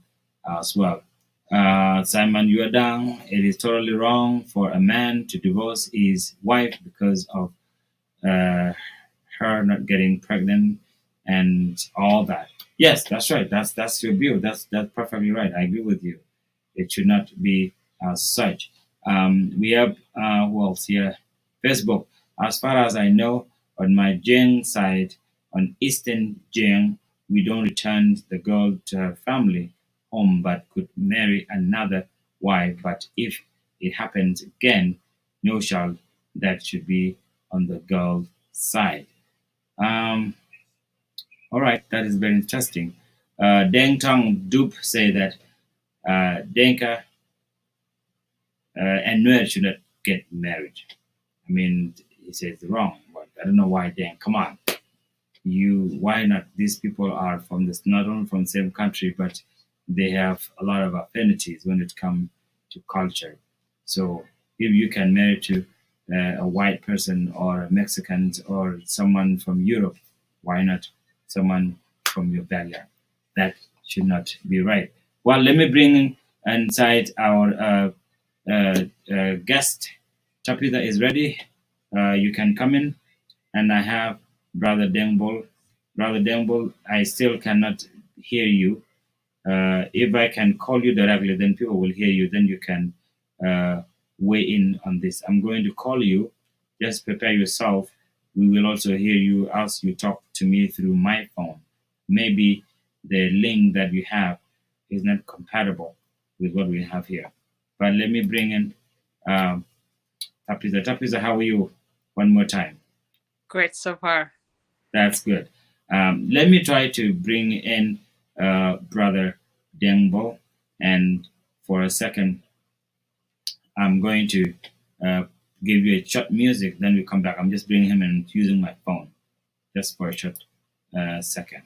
as well. Simon Yuadang, it is totally wrong for a man to divorce his wife because of her not getting pregnant and all that. Yes, that's right. That's your view. That's perfectly right. I agree with you. It should not be as such. We have who else here? Facebook. As far as I know, on my Jing side, on Eastern Jing, we don't return the girl to her family home, but could marry another wife. But if it happens again, no child, that should be on the girl's side. All right, that is very interesting. Deng Tong Dup say that Denka and Nuer should not get married. I mean, he says wrong, but I don't know why. Deng, come on, why not? These people are from this, not only from the same country, but they have a lot of affinities when it comes to culture. So if you can marry to a white person or a Mexican or someone from Europe, why not someone from your backyard? That should not be right. Well, let me bring inside our guest. Tapitha is ready. You can come in. And I have Brother Dengbol. Brother Dengbol, I still cannot hear you. If I can call you directly, then people will hear you. Then you can weigh in on this. I'm going to call you. Just prepare yourself. We will also hear you as you talk to me through my phone. Maybe the link that you have is not compatible with what we have here. But let me bring in Tapitha. Tapitha, how are you? One more time. Great so far. That's good. Let me try to bring in Brother Dengbo. And for a second, I'm going to give you a short music. Then we come back. I'm just bringing him in using my phone just for a short second.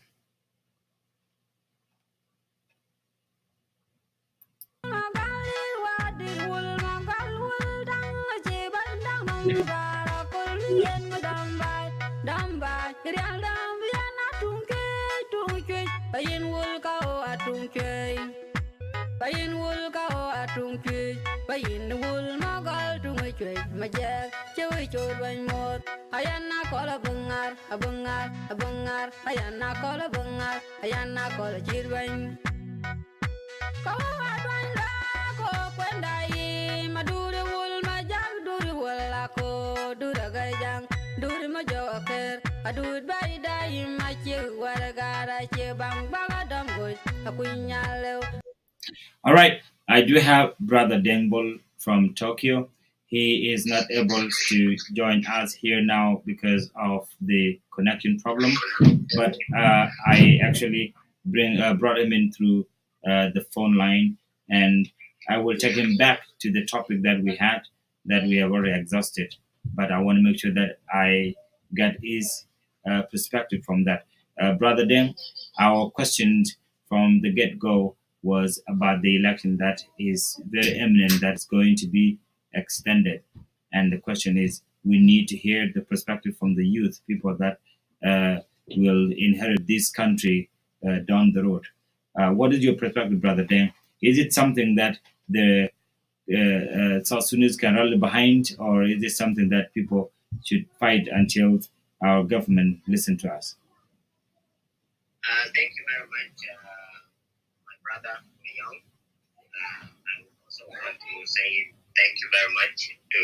Bayin wul ka o atung tui, bayin wul magal tung tui, majak, chewy chod bain mot. Ayana kola bungar, abungar, abungar, ayana kola bungar, ayana kola chirwain. Kawa adwan da ko kwenda yi, maduri wul majak duri wul ako, dura gajang, duri majoker, adud bai da yi machi waragara che bang bang adam goy, akunyalew. All right, I do have Brother Denbol from Tokyo. He is not able to join us here now because of the connection problem, but I actually brought him in through the phone line, and I will take him back to the topic that we had that we have already exhausted. But I want to make sure that I get his perspective from that. Brother Den, our questions from the get go was about the election that is very imminent, that's going to be extended. And the question is, we need to hear the perspective from the youth, people that will inherit this country down the road. What is your perspective, Brother Dan? Is it something that the South Sudanese can rally behind, or is it something that people should fight until our government listen to us? Thank you very much, my brother Young. I also want to say thank you very much to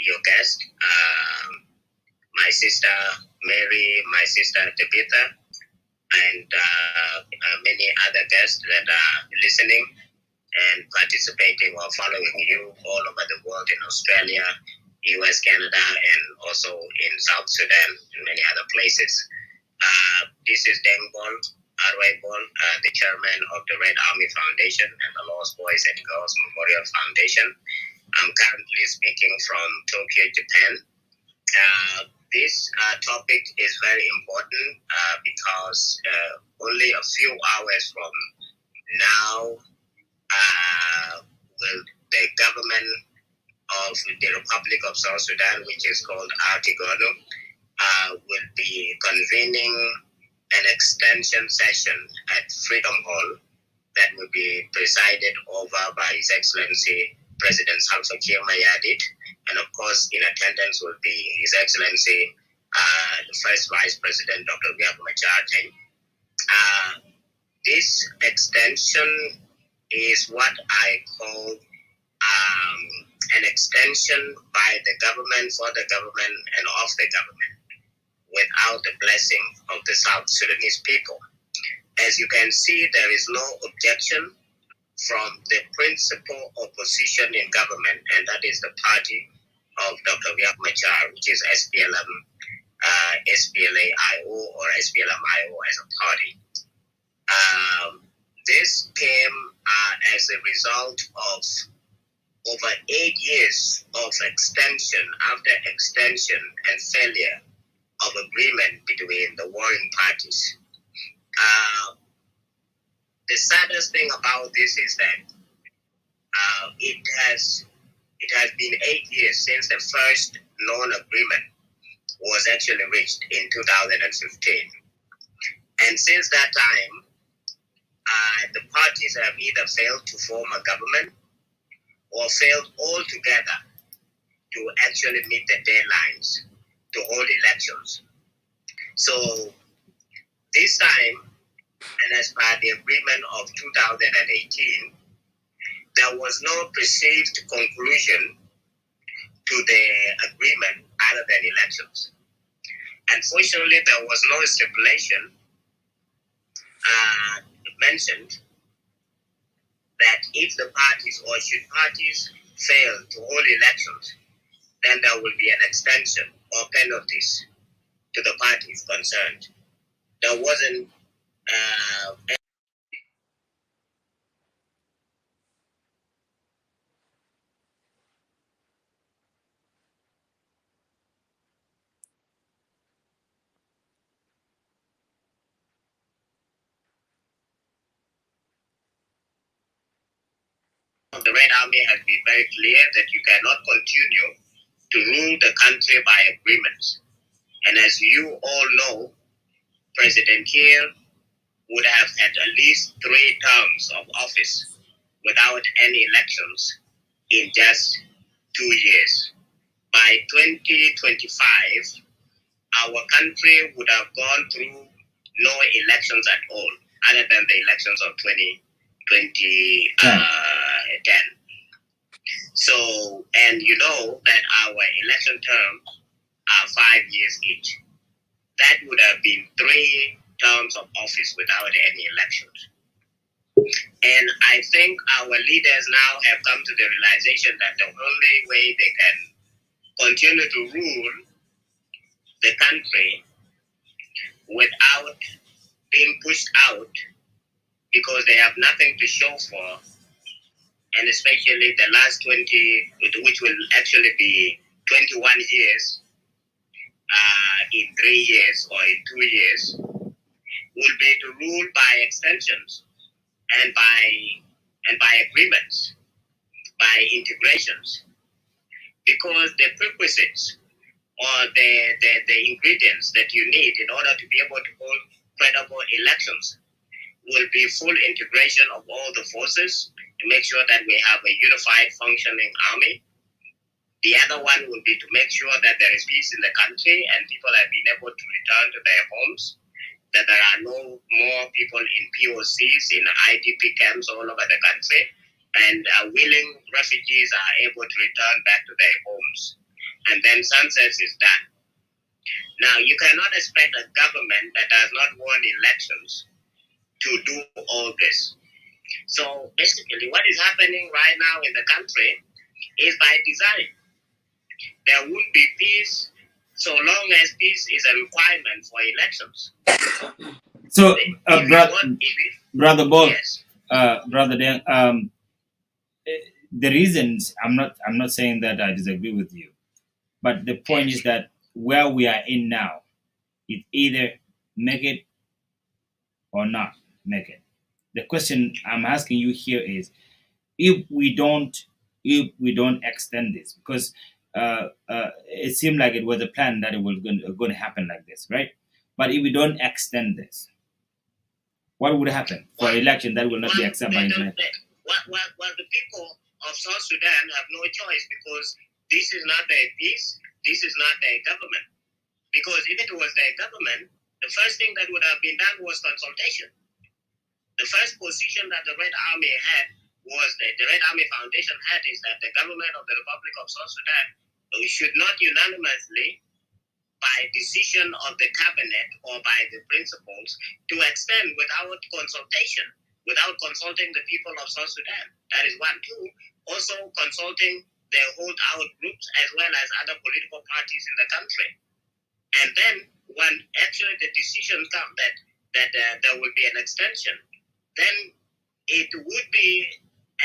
your guest, my sister Mary, my sister Tabitha, and many other guests that are listening and participating or following you all over the world in Australia, US, Canada, and also in South Sudan and many other places. This is Deng Bol, Arway Bol, the chairman of the Red Army Foundation and the Lost Boys and Girls Memorial Foundation. I'm currently speaking from Tokyo, Japan. This topic is very important because only a few hours from now will the government of the Republic of South Sudan, which is called Artigono, will be convening an extension session at Freedom Hall that will be presided over by His Excellency President Salva Kiir Mayardit, and of course, in attendance will be His Excellency the First Vice President Dr. Riek Machar. This extension is what I call an extension by the government, for the government, and of the government, without the blessing of the South Sudanese people. As you can see, there is no objection from the principal opposition in government, and that is the party of Dr. Riek Machar, which is SPLM, SPLA-IO, or SPLM-IO as a party. This came as a result of over 8 years of extension after extension and failure of agreement between the warring parties. The saddest thing about this is that it has been 8 years since the first non-agreement was actually reached in 2015. And since that time, the parties have either failed to form a government or failed altogether to actually meet the deadlines to hold elections. So this time, and as per the agreement of 2018, there was no perceived conclusion to the agreement other than elections. Unfortunately, there was no stipulation mentioned that if the parties, or should parties fail to hold elections, then there will be an extension or penalties to the parties concerned. There wasn't the Red Army has been very clear that you cannot continue to rule the country by agreements. And as you all know, President Kiir would have had at least 3 terms of office without any elections in just 2 years. By 2025, our country would have gone through no elections at all, other than the elections of 2010. So, and you know that our election terms are 5 years each. That would have been 3 terms of office without any elections. And I think our leaders now have come to the realization that the only way they can continue to rule the country without being pushed out because they have nothing to show for, and especially the last 20, which will actually be 21 years in 3 years or in 2 years, will be to rule by extensions and by agreements, by integrations, because the prerequisites or the ingredients that you need in order to be able to hold credible elections will be full integration of all the forces to make sure that we have a unified functioning army. The other one will be to make sure that there is peace in the country and people have been able to return to their homes, that there are no more people in POCs, in IDP camps all over the country, and willing refugees are able to return back to their homes. And then census is done. Now, you cannot expect a government that has not won elections to do all this. So basically, what is happening right now in the country is by design. There won't be peace so long as peace is a requirement for elections. So, If brother Bob, yes. brother Dan, the reasons I'm not saying that I disagree with you, but the point is that where we are in now, it either make it or not make it. The question I'm asking you here is, if we don't extend this, because it seemed like it was a plan that it was going to happen like this, right? But if we don't extend this, what would happen for election that will not be accepted by international? Well, the people of South Sudan have no choice, because this is not their peace, this is not their government. Because if it was their government, the first thing that would have been done was consultation. The first position that the Red Army had was that the Red Army Foundation had is that the government of the Republic of South Sudan should not unanimously, by decision of the cabinet or by the principals, to extend without consultation, without consulting the people of South Sudan. That is one. Two, also consulting the holdout groups as well as other political parties in the country. And then when actually the decision comes that there will be an extension, then it would be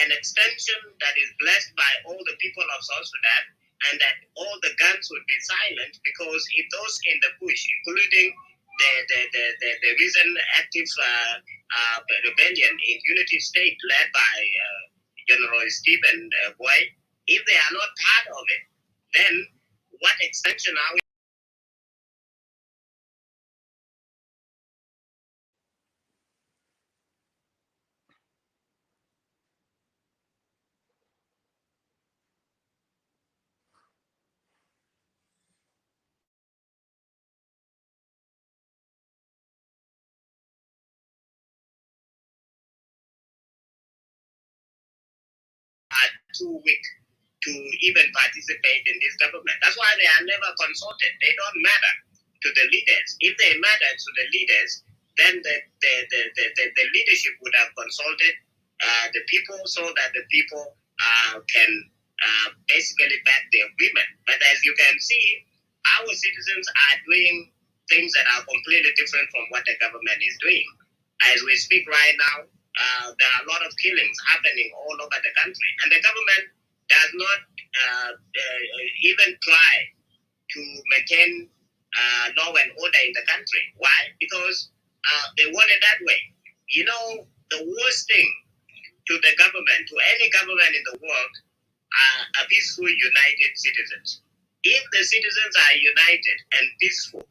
an extension that is blessed by all the people of South Sudan, and that all the guns would be silent, because if those in the bush, including the recent active rebellion in Unity State led by General Stephen Boy, if they are not part of it, then what extension are we? Are too weak to even participate in this government. That's why they are never consulted. They don't matter to the leaders. If they matter to the leaders, then the leadership would have consulted the people, so that the people can basically back the agreement. But as you can see, our citizens are doing things that are completely different from what the government is doing. As we speak right now, there are a lot of killings happening all over the country, and the government does not even try to maintain law and order in the country. Why? Because they want it that way. You know, the worst thing to the government, to any government in the world, are peaceful, united citizens. If the citizens are united and peaceful,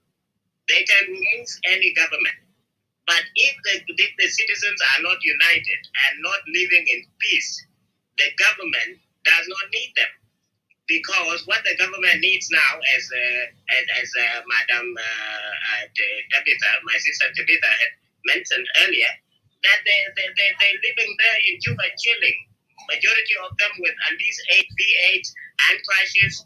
they can remove any government. But if the citizens are not united and not living in peace, the government does not need them. Because what the government needs now, as Madam Tabitha, my sister Tabitha, had mentioned earlier, that they're living there in Juba chilling. Majority of them with at least 8 V8 and crashes,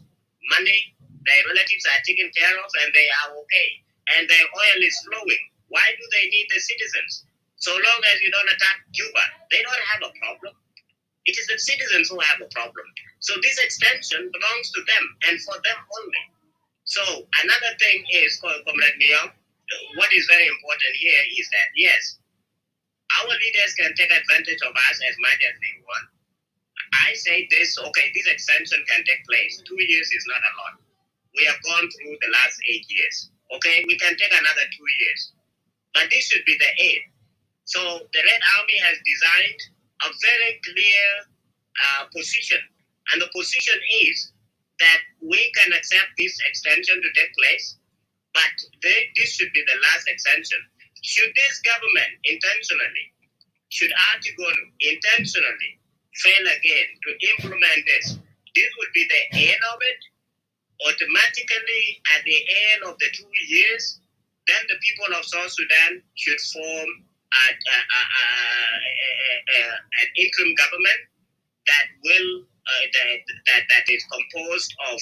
money, their relatives are taken care of and they are okay. And their oil is flowing. Why do they need the citizens? So long as you don't attack Cuba, they don't have a problem. It is the citizens who have a problem. So this extension belongs to them and for them only. So another thing is, Comrade Mio, what is very important here is that, yes, our leaders can take advantage of us as much as they want. I say this, okay, this extension can take place. 2 years is not a lot. We have gone through the last 8 years. Okay, we can take another 2 years. But this should be the aim. So the Red Army has designed a very clear position. And the position is that we can accept this extension to take place, but this should be the last extension. Should this government should Artigono intentionally fail again to implement this would be the end of it. Automatically, at the end of the 2 years, then the people of South Sudan should form an interim government that will that is composed of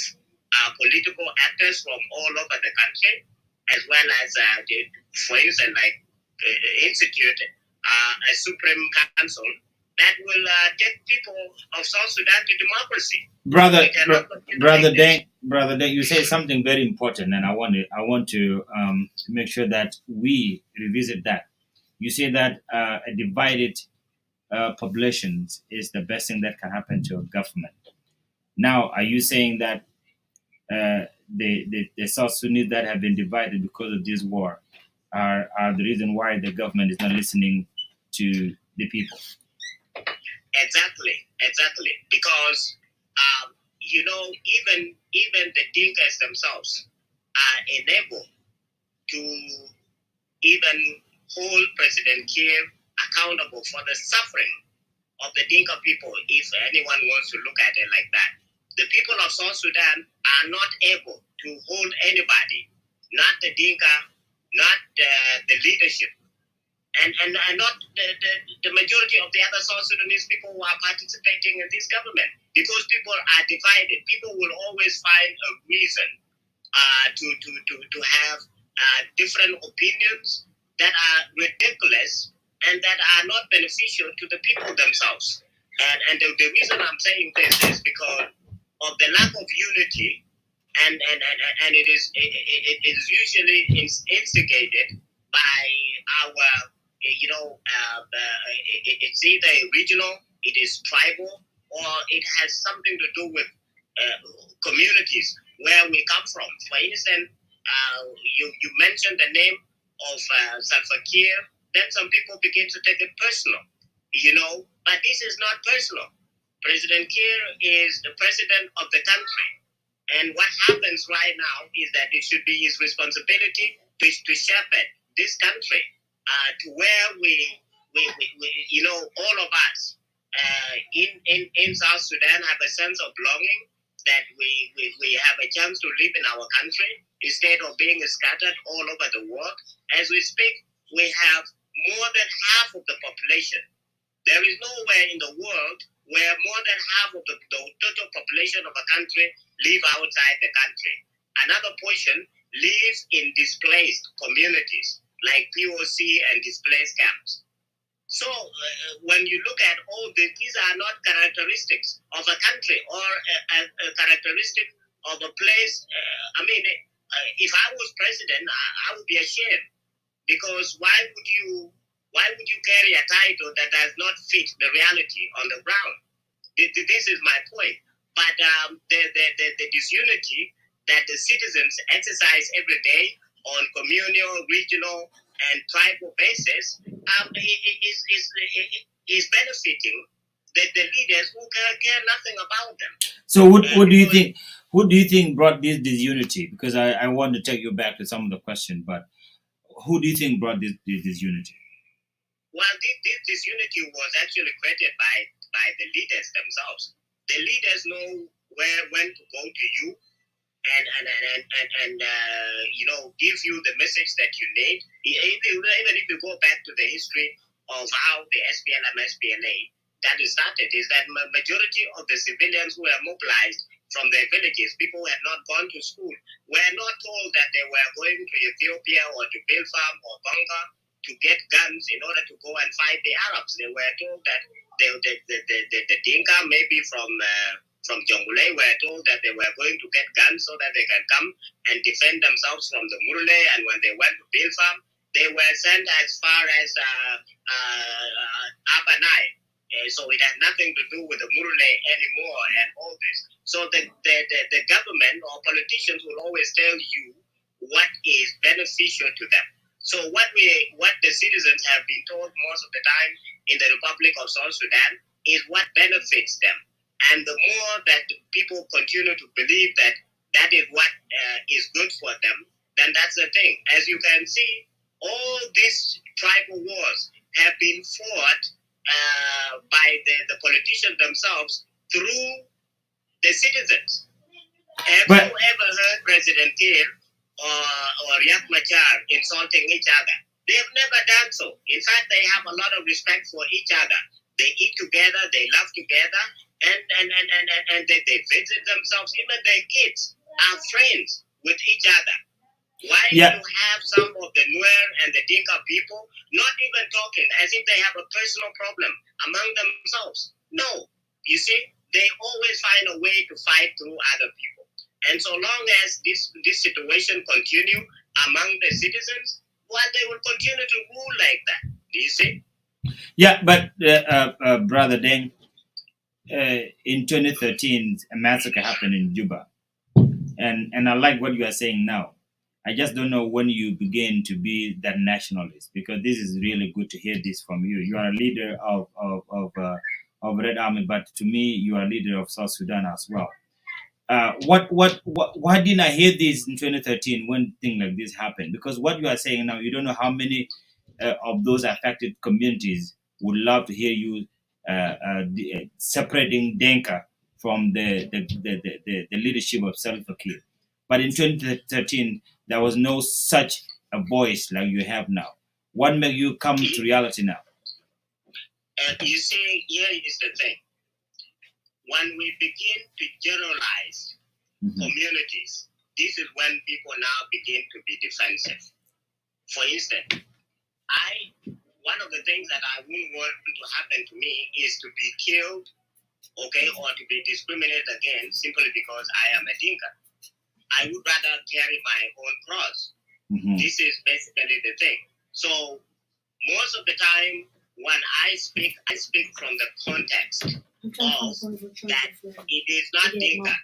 political actors from all over the country, as well as, for instance, like institute a supreme council that will take people of South Sudan to democracy. Brother Deng, you say something very important, and I want to make sure that we revisit that. You say that a divided population is the best thing that can happen to a government. Now, are you saying that the South Sudanese that have been divided because of this war are the reason why the government is not listening to the people? Exactly. Because even the Dinkas themselves are unable to even hold President Kiir accountable for the suffering of the Dinka people, if anyone wants to look at it like that. The people of South Sudan are not able to hold anybody, not the Dinka, not the leadership, and not the majority of the other South Sudanese people who are participating in this government. Because people are divided, people will always find a reason to have different opinions that are ridiculous and that are not beneficial to the people themselves. And the reason I'm saying this is because of the lack of unity, and it is usually instigated by our, it's either regional, it is tribal, or it has something to do with communities where we come from. For instance, you mentioned the name of Salva Kiir, then some people begin to take it personal, but this is not personal. President Kiir is the president of the country. And what happens right now is that it should be his responsibility to shepherd this country to where we all of us in South Sudan have a sense of belonging, that we have a chance to live in our country instead of being scattered all over the world. As we speak, we have more than half of the population. There is nowhere in the world where more than half of the total population of a country live outside the country. Another portion lives in displaced communities like POC and displaced camps. So when you look at all this, these are not characteristics of a country or a characteristic of a place. If I was president, I would be ashamed, because why would you carry a title that does not fit the reality on the ground? This is my point. But the disunity that the citizens exercise every day on communal, regional, and tribal basis is benefiting the leaders who care nothing about them. So what do you think? Who do you think brought this disunity? Because I want to take you back to some of the question, but who do you think brought this unity? Well, this unity was actually created by the leaders themselves. The leaders know when to go to you and give you the message that you need. Even if you go back to the history of how the SPLM SPLA that is started, is that majority of the civilians who were mobilized from their villages, people who had not gone to school, were not told that they were going to Ethiopia or to Bilfam or Bonga to get guns in order to go and fight the Arabs. They were told that the Dinka, maybe from Jongule, were told that they were going to get guns so that they can come and defend themselves from the Murle. And when they went to Bilfam, they were sent as far as Abanai. So it had nothing to do with the Murle anymore and all this. So the government or politicians will always tell you what is beneficial to them. So what the citizens have been told most of the time in the Republic of South Sudan is what benefits them. And the more that people continue to believe that that is what is good for them, then that's the thing. As you can see, all these tribal wars have been fought by the politicians themselves through the citizens. Have you ever heard President Kiir or Riek Machar insulting each other? They've never done so. In fact, they have a lot of respect for each other. They eat together, they love together, and they visit themselves. Even their kids are friends with each other. Why do you have some of the Nuer and the Dinka people not even talking as if they have a personal problem among themselves? No. You see, they always find a way to fight through other people. And so long as this situation continue among the citizens, well, they will continue to rule like that. Do you see? Yeah, but Brother Deng, in 2013, a massacre happened in Juba. And I like what you are saying now. I just don't know when you begin to be that nationalist, because this is really good to hear this from you. You are a leader of Red Army, but to me, you are a leader of South Sudan as well. Why didn't I hear this in 2013 when things like this happened? Because what you are saying now, you don't know how many of those affected communities would love to hear you separating Denka from the leadership of Salva Kiir. But in 2013, there was no such a voice like you have now. What made you come to reality now? You see, here is the thing. When we begin to generalize communities, this is when people now begin to be defensive. For instance, one of the things that I wouldn't want to happen to me is to be killed, okay, or to be discriminated against simply because I am a Dinka. I would rather carry my own cross. This is basically the thing. So most of the time when I speak from the context of that it is not Dinka,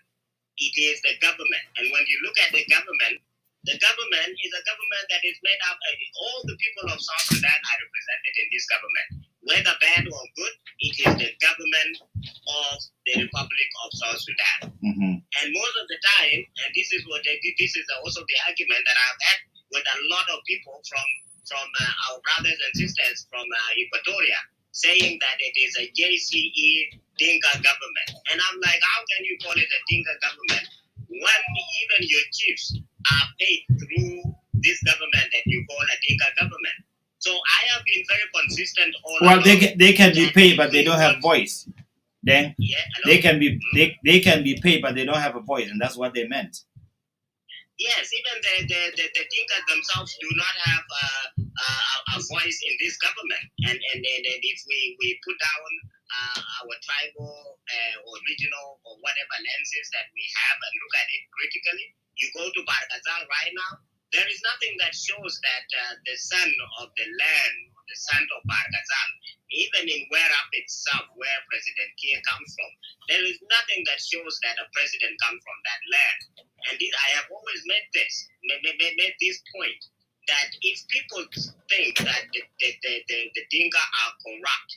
it is the government. And when you look at the government is a government that is made up of all the people of South Sudan are represented in this government. Whether bad or good, it is the government of the Republic of South Sudan. And most of the time, and this is also the argument that I've had with a lot of people from our brothers and sisters from Equatoria, saying that it is a JCE Dinka government. And I'm like, how can you call it a Dinka government when even your chiefs are paid through this government that you call a Dinka government? So I have been very consistent all along. They can be paid, but they don't have voice. Then they can be paid, but they don't have a voice, and that's what they meant. Yes, even the Dinka themselves do not have a voice in this government. And if we put down our tribal or regional or whatever lenses that we have and look at it critically, you go to Barkazal right now, there is nothing that shows that the son of the land, the son of Barkazal, even in Werap itself, where President Kiir comes from, there is nothing that shows that a president comes from that land. And I have always made this point, that if people think that the Dinka are corrupt,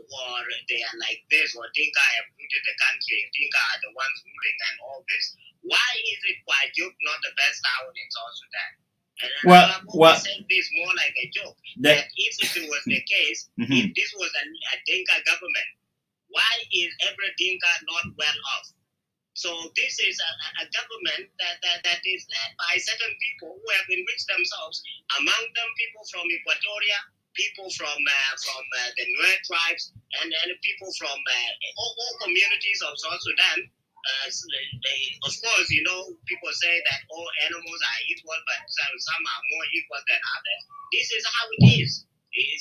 or they are like this, or Dinka have looted the country, Dinka are the ones ruling and all this, why is it Kwajuk not the best town in South Sudan? And Well, I've always said this more like a joke, that if it was the case, if this was a Dinka government, why is every Dinka not well off? So this is a government that is led by certain people who have enriched themselves, among them people from Equatoria, people from the Nuer tribes, and people from all communities of South Sudan. Of course, you know, people say that all animals are equal, but some are more equal than others. This is how it is.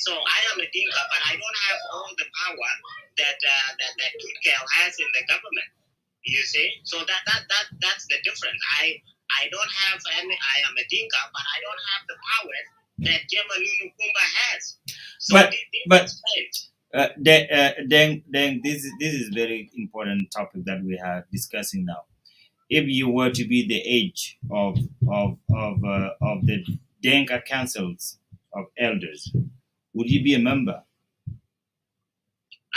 So I am a Dinka, but I don't have all the power that Tutkel has in the government. You see, so that's the difference. I don't have any. I am a Dinka, but I don't have the power that Jemanunu Kumba has. So then this is very important topic that we are discussing now. If you were to be the age of the Denka councils of elders, would you be a member?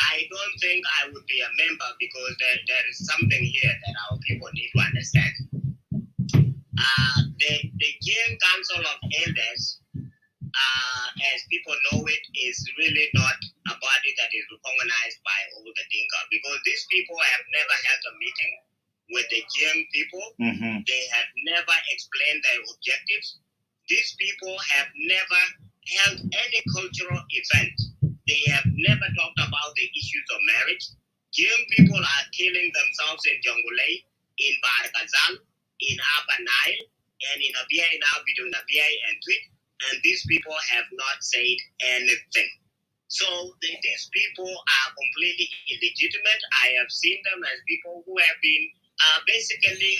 I don't think I would be a member because there is something here that our people need to understand. The Jain Council of Elders, as people know it, is really not a body that is recognized by all the Dinka, because these people have never held a meeting with the Jain people. They have never explained their objectives. These people have never held any cultural event. They have never talked about the issues of marriage. Young people are killing themselves in Jongulei, in Barkazal, in Upper Nile, and in Abia, between Abia and Twit, and these people have not said anything. So these people are completely illegitimate. I have seen them as people who have been basically,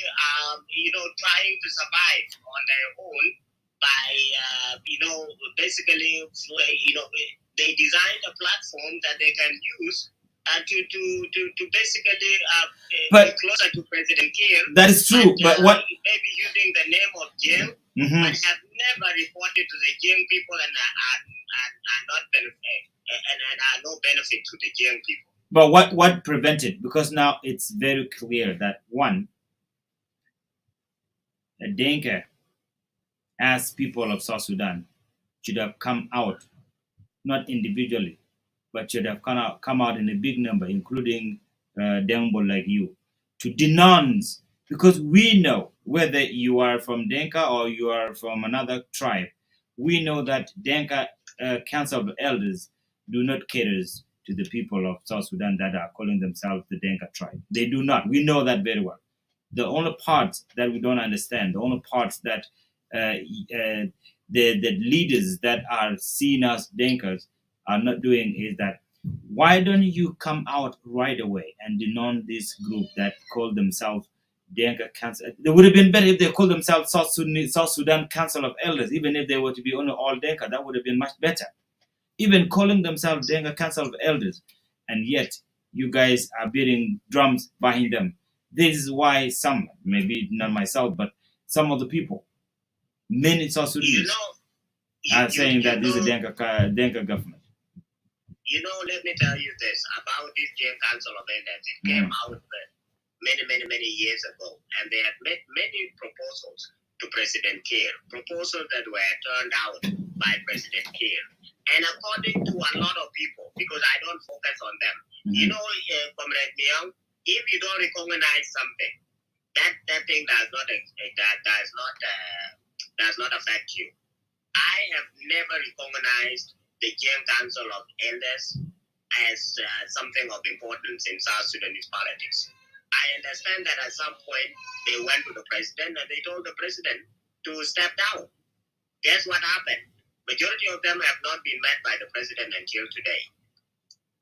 trying to survive on their own by, basically, they designed a platform that they can use to basically be closer to President Kiir. That is true, but what? Maybe using the name of Jim, but have never reported to the Jim people and are not benefit and are no benefit to the Jim people. But what prevented? Because now it's very clear that one, a Dinka, as people of South Sudan, should have come out, not individually, but should have come out in a big number, including Dembo like you, to denounce, because we know whether you are from Denka or you are from another tribe, we know that Denka Council of Elders do not cater to the people of South Sudan that are calling themselves the Denka tribe. They do not. We know that very well. The only parts that we don't understand, the only parts that the leaders that are seen as Denkas are not doing is that, why don't you come out right away and denounce this group that call themselves Denka Council? It would have been better if they called themselves South Sudan Council of Elders, even if they were to be only all Denka. That would have been much better. Even calling themselves Denka Council of Elders, and yet you guys are beating drums behind them. This is why some, maybe not myself, but some of the people, many South Sudanese, are saying that this is a Denka government. Let me tell you this about this Jain Council of Elders. It came out many years ago, and they had made many proposals to President Kiir, proposals that were turned out by President Kiir. And according to a lot of people, because I don't focus on them, Comrade Myung, if you don't recognize something, that thing does not affect you. I have never recognized the Jain Council of Elders as something of importance in South Sudanese politics. I understand that at some point they went to the president and they told the president to step down. Guess what happened? Majority of them have not been met by the president until today.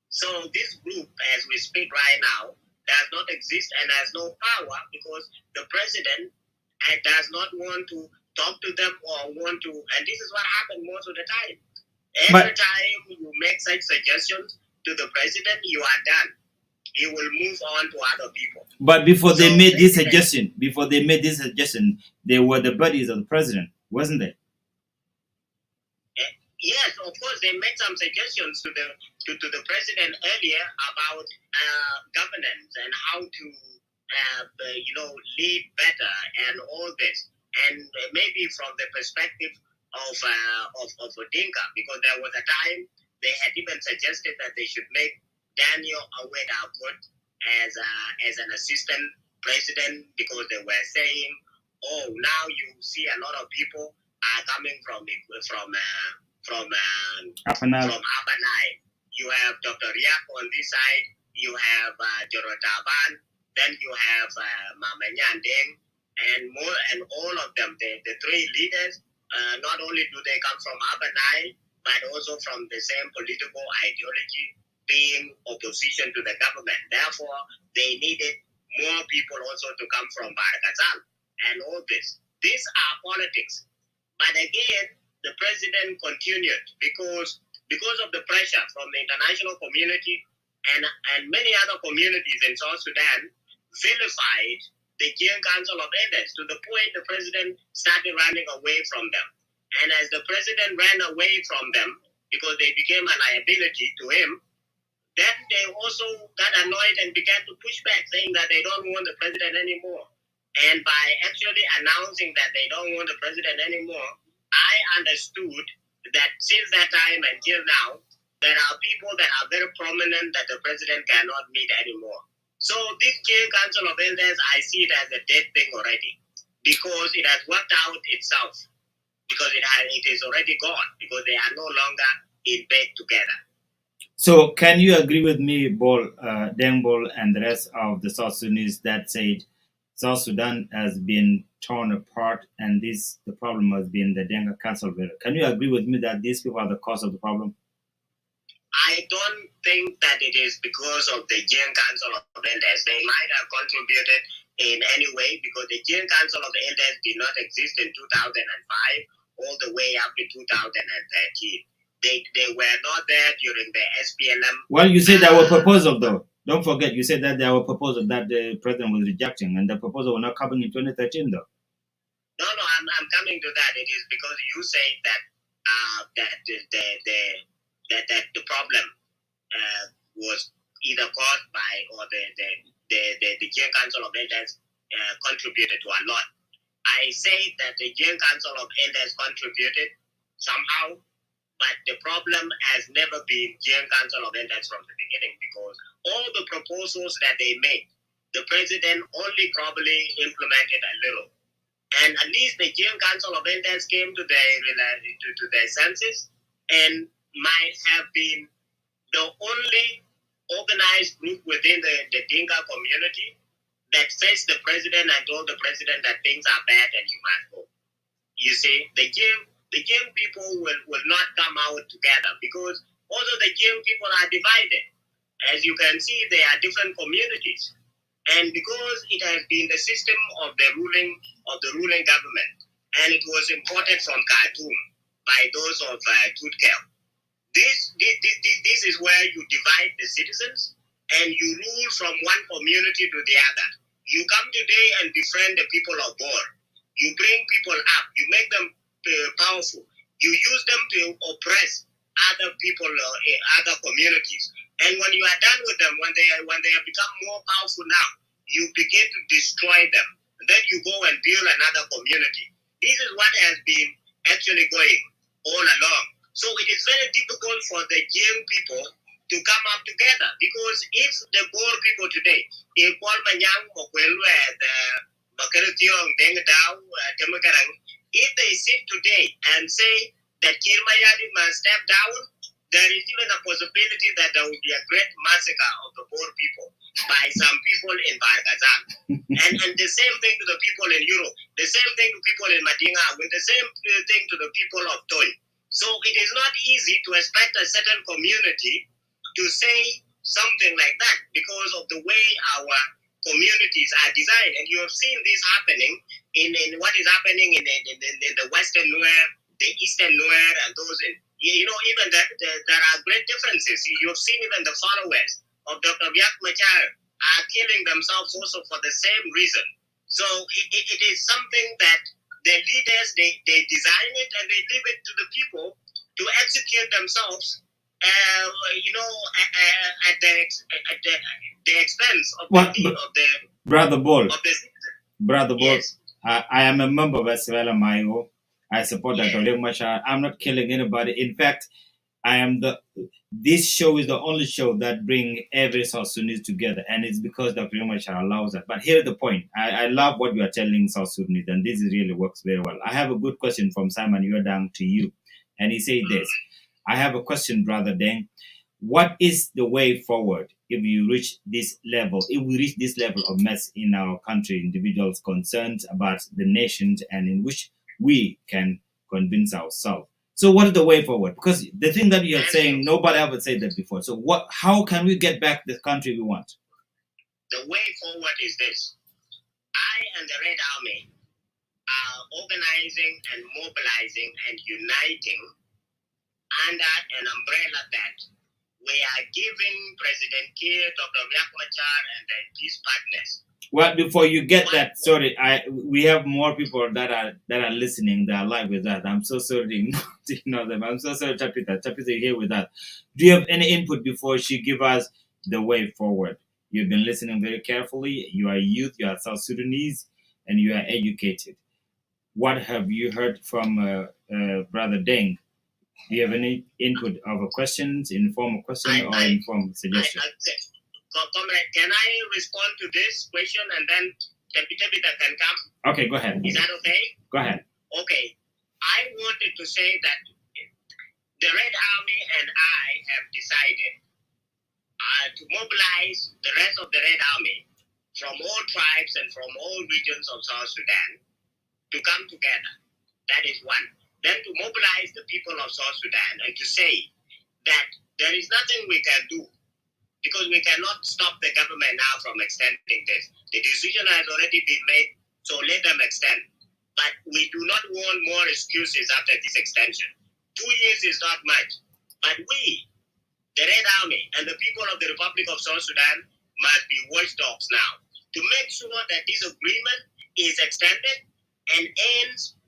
So this group, as we speak right now, does not exist and has no power because the president does not want to talk to them or want to, and this is what happened most of the time. Every time you make such suggestions to the president, you are done. He will move on to other people. But before they made this suggestion, they were the buddies of the president, wasn't they? Yes, of course, they made some suggestions to the president earlier about governance and how to lead better and all this. and maybe from the perspective of Odinga, because there was a time they had even suggested that they should make Daniel Aweda Good as an assistant president, because they were saying, oh, now you see a lot of people are coming from Upper Nile. You have Dr. Riak on this side, you have Jorotaban, then you have Mama Nyandeng, and all of them, the three leaders, not only do they come from Upper Nile, but also from the same political ideology, being opposition to the government. Therefore, they needed more people also to come from Barakazal and all this. These are politics. But again, the president continued because of the pressure from the international community and many other communities in South Sudan vilified the Gian Council of Elders to the point the president started running away from them. And as the president ran away from them because they became a liability to him, then they also got annoyed and began to push back, saying that they don't want the president anymore. And by actually announcing that they don't want the president anymore, I understood that since that time until now, there are people that are very prominent that the president cannot meet anymore. So this Jail Council of Elders, I see it as a dead thing already, because it has worked out itself, because it is already gone, because they are no longer in bed together. So, can you agree with me, Deng Bol, and the rest of the South Sudanese that said South Sudan has been torn apart, and the problem has been the Denga Council? Can you agree with me that these people are the cause of the problem? I don't think that it is because of the Jail Council of Elders. They might have contributed in any way, because the Jail Council of Elders did not exist in 2005 all the way up to 2013. They were not there during the SPLM. Well, you said there were proposals, though. Don't forget, you said that there were proposals that the president was rejecting, and the proposal were not coming in 2013, though. No, I'm coming to that. It is because you say that that the problem was either caused by, or the Jail Council of Elders contributed to a lot. I say that the Jail Council of Elders contributed somehow, but the problem has never been Jail Council of Elders from the beginning, because all the proposals that they made, the president only probably implemented a little. And at least the Jail Council of Elders came to their senses and might have been the only organized group within the Dinka community that faced the president and told the president that things are bad and you must go. You see, the Jim people will not come out together, because also the Jim people are divided. As you can see, they are different communities. And because it has been the system of the ruling government, and it was imported from Khartoum by those of Tutkel. This is where you divide the citizens and you rule from one community to the other. You come today and befriend the people of Bor. You bring people up. You make them powerful. You use them to oppress other people, other communities. And when you are done with them, when they have become more powerful now, you begin to destroy them. And then you go and build another community. This is what has been actually going all along. So it is very difficult for the young people to come up together, because if the Boer people today, if Paul Manyang, Mokwelwe, Bakarationg, Deng Dao, Temakarang, if they sit today and say that Kirmayadi must step down, there is even a possibility that there will be a great massacre of the Boer people by some people in Barkazal. and the same thing to the people in Europe, the same thing to people in Madinga, with the same thing to the people of Toy. So it is not easy to expect a certain community to say something like that, because of the way our communities are designed. And you have seen this happening in what is happening in the Western Nuer, the Eastern Nuer, and those in, even that there are great differences. You have seen even the followers of Dr. Riek Machar are killing themselves also for the same reason. So it is something that the leaders, they design it and they leave it to the people to execute themselves, at the expense of the Brother Bol. of the Brother Bol, yes. I am a member of Venezuela Mayo. I support Dr. Riek Machar. I'm not killing anybody. In fact, I am the. This show is the only show that bring every South Sudanese together, and it's because Dr. Riek Machar allows that. But here's the point. I love what you are telling South Sudanese, and this really works very well. I have a good question from Simon Yodang to you, and he said this. I have a question, Brother Deng. What is the way forward if you reach this level, if we reach this level of mess in our country, individuals concerned about the nations and in which we can convince ourselves? So what is the way forward? Because the thing that you're saying, nobody ever said that before. So how can we get back the country we want? The way forward is this. I and the Red Army are organizing and mobilizing and uniting under an umbrella that we are giving President Kiir, Dr. Riek Machar, and the peace partners. Well, before you get that, sorry, we have more people that are listening, that are live with that. I'm so sorry to know them. I'm so sorry, Chapita. Chapita here with that. Do you have any input before she give us the way forward? You've been listening very carefully. You are youth, you are South Sudanese, and you are educated. What have you heard from Brother Deng? Do you have any input of a questions, informal question or informal suggestion? Comrade, can I respond to this question and then Tepita can come? Okay, go ahead. Is that okay? Go ahead. Okay. I wanted to say that the Red Army and I have decided to mobilize the rest of the Red Army from all tribes and from all regions of South Sudan to come together. That is one. Then to mobilize the people of South Sudan and to say that there is nothing we can do because we cannot stop the government now from extending this. The decision has already been made, so let them extend. But we do not want more excuses after this extension. 2 years is not much. But we, the Red Army and the people of the Republic of South Sudan must be watchdogs now to make sure that this agreement is extended and ends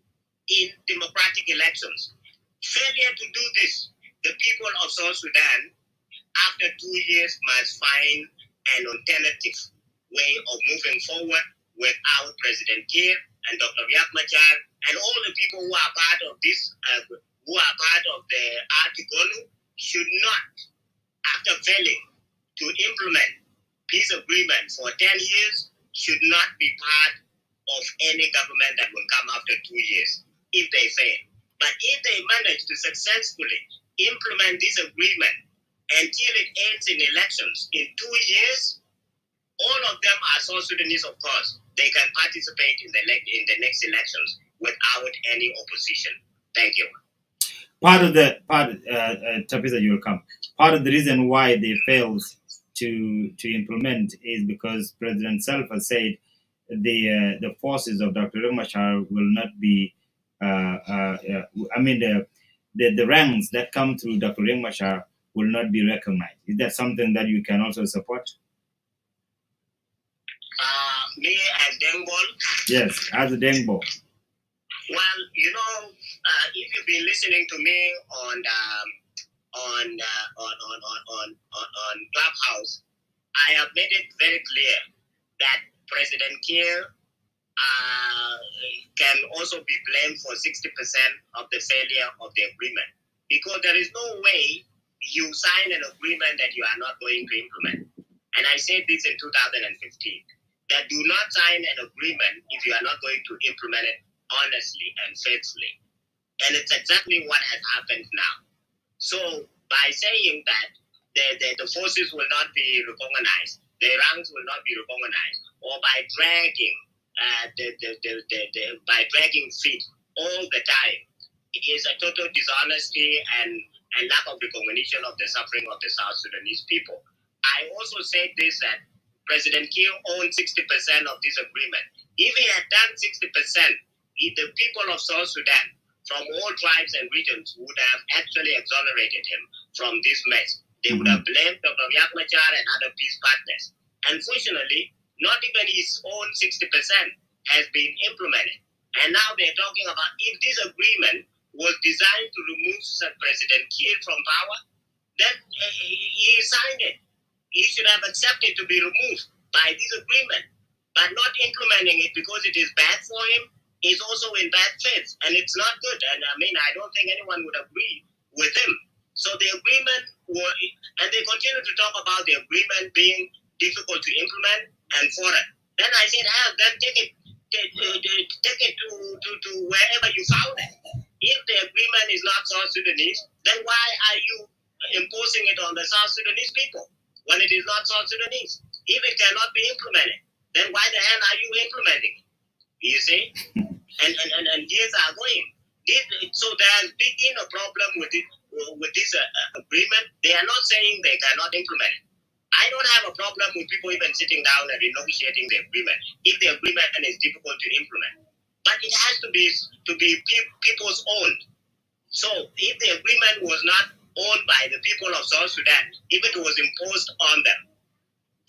in democratic elections. Failure to do this, the people of South Sudan after 2 years must find an alternative way of moving forward without President Kiir and Dr. Riek Machar and all the people who are part of this, who are part of the Article should not, after failing to implement peace agreement for 10 years, should not be part of any government that will come after 2 years if they fail. But if they manage to successfully implement this agreement until it ends in elections in 2 years, all of them are South Sudanese, of course. They can participate in the next elections without any opposition. Thank you. Tapisa, you will come. Part of the reason why they failed to implement is because President Salva said the forces of Dr. Riek Machar will not be. The ranks that come through Dr. Riek Machar will not be recognized. Is that something that you can also support? Me as Dengbol? Yes, as a Dengbol. Well, if you've been listening to me on Clubhouse, I have made it very clear that President Kiir can also be blamed for 60% of the failure of the agreement, because there is no way you sign an agreement that you are not going to implement. And I said this in 2015, that do not sign an agreement if you are not going to implement it honestly and faithfully. And it's exactly what has happened now. So by saying that the forces will not be recognized, the ranks will not be recognized, or by dragging feet all the time, it is a total dishonesty and lack of recognition of the suffering of the South Sudanese people. I also said this, that President Kiir owned 60% of this agreement. If he had done 60%, the people of South Sudan from all tribes and regions would have actually exonerated him from this mess. They would have blamed Dr. Riek Machar and other peace partners. Unfortunately, not even his own 60% has been implemented. And now they're talking about if this agreement was designed to remove President Kiir from power, then he signed it. He should have accepted to be removed by this agreement. but not implementing it because it is bad for him is also in bad faith, and it's not good. And I mean, I don't think anyone would agree with him. So the agreement was, and they continue to talk about the agreement being difficult to implement and foreign. Then I said, then take it to wherever you found it. If the agreement is not South Sudanese, then why are you imposing it on the South Sudanese people when it is not South Sudanese? If it cannot be implemented, then why the hell are you implementing it? You see? And years are going. So there has been a problem with this agreement. They are not saying they cannot implement it. I don't have a problem with people even sitting down and renegotiating the agreement if the agreement is difficult to implement. But it has to be people's owned. So if the agreement was not owned by the people of South Sudan, if it was imposed on them,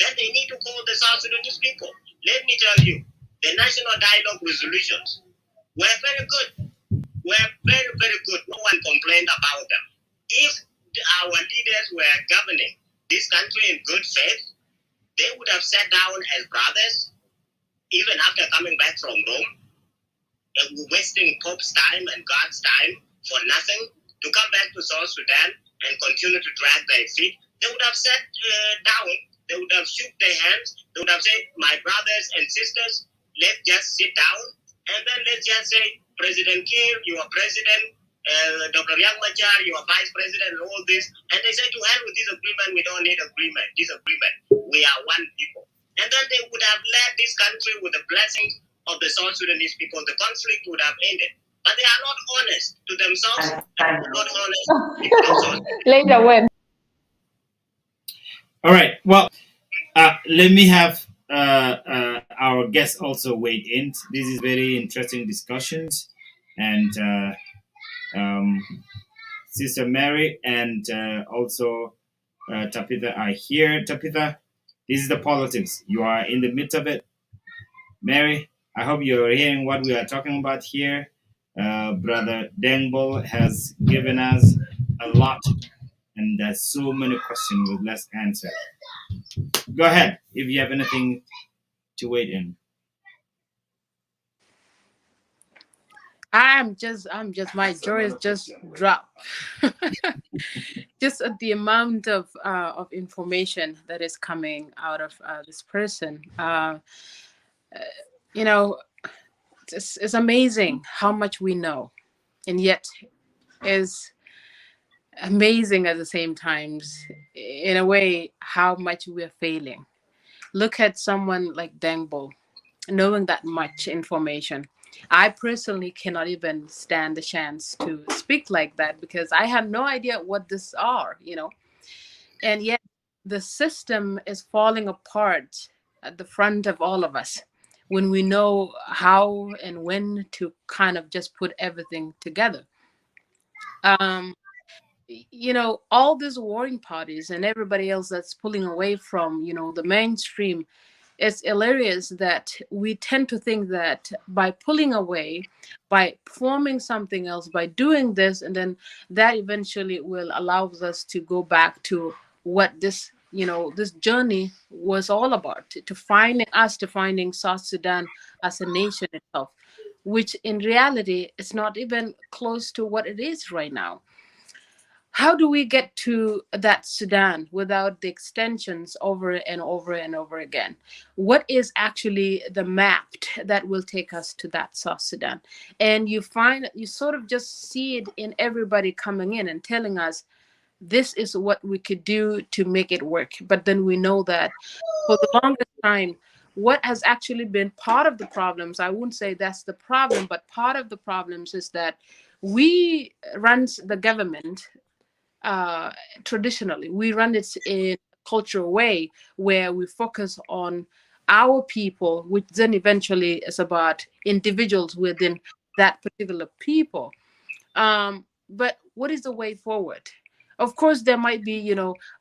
then they need to call the South Sudanese people. Let me tell you, the National Dialogue resolutions were very good. Were very, very good. No one complained about them. If our leaders were governing this country in good faith, they would have sat down as brothers, even after coming back from Rome, wasting Pope's time and God's time for nothing, to come back to South Sudan and continue to drag their feet. They would have sat down, they would have shook their hands, they would have said, my brothers and sisters, let's just sit down, and then let's just say, President Kiir, you are president, Dr. Yang Machar, you are vice president, and all this. And they say, to hell with this agreement, we don't need disagreement. We are one people. And then they would have led this country with the blessing of the South Sudanese people. The conflict would have ended. But they are not honest to themselves, and they are not honest to themselves. Later when. All right. Well, let me have our guests also weigh in. This is very interesting discussions, and Sister Mary and also Tapitha are here. Tapitha, this is the politics. You are in the midst of it. Mary, I hope you're hearing what we are talking about here. Brother Dengbol has given us a lot, and there's so many questions with less answer. Go ahead if you have anything to weigh in. I'm just my jaw is just dropped. Just at the amount of information that is coming out of this person. You know, it's amazing how much we know, and yet is amazing at the same times, in a way, how much we're failing. Look at someone like Dengbo, knowing that much information. I personally cannot even stand the chance to speak like that because I have no idea what this are, and yet the system is falling apart at the front of all of us when we know how and when to kind of just put everything together. Um, all these warring parties and everybody else that's pulling away from, the mainstream, it's hilarious that we tend to think that by pulling away, by forming something else, by doing this, and then that eventually will allow us to go back to what this journey was all about, to finding South Sudan as a nation itself, which in reality is not even close to what it is right now. How do we get to that Sudan without the extensions over and over and over again? What is actually the map that will take us to that South Sudan? And you sort of just see it in everybody coming in and telling us, this is what we could do to make it work. But then we know that for the longest time, what has actually been part of the problems, I wouldn't say that's the problem, but part of the problems is that we run the government traditionally. We run it in a cultural way where we focus on our people, which then eventually is about individuals within that particular people. But what is the way forward? Of course, there might be,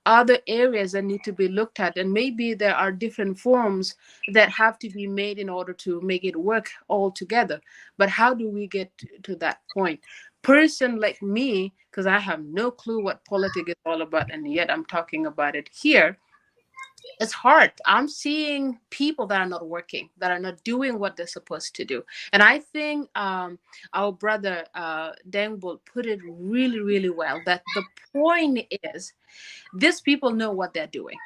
other areas that need to be looked at, and maybe there are different forms that have to be made in order to make it work all together. But how do we get to that point? Person like me, because I have no clue what politics is all about, and yet I'm talking about it here. it's hard. I'm seeing people that are not working, that are not doing what they're supposed to do. And I think our brother Dengbol put it really, really well, that the point is these people know what they're doing.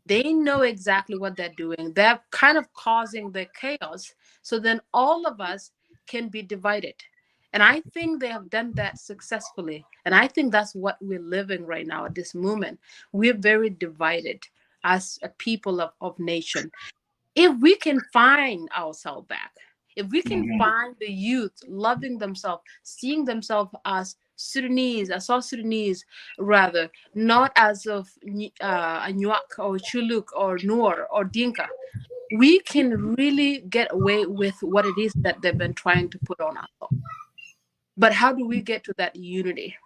They know exactly what they're doing. They're kind of causing the chaos. So then all of us can be divided. And I think they have done that successfully. And I think that's what we're living right now at this moment. We're very divided as a people of nation. If we can find ourselves back, if we can Mhm. find the youth loving themselves, seeing themselves as Sudanese, as South Sudanese, rather, not as of Anuak or Chuluk or Noor or Dinka, we can really get away with what it is that they've been trying to put on us. But how do we get to that unity?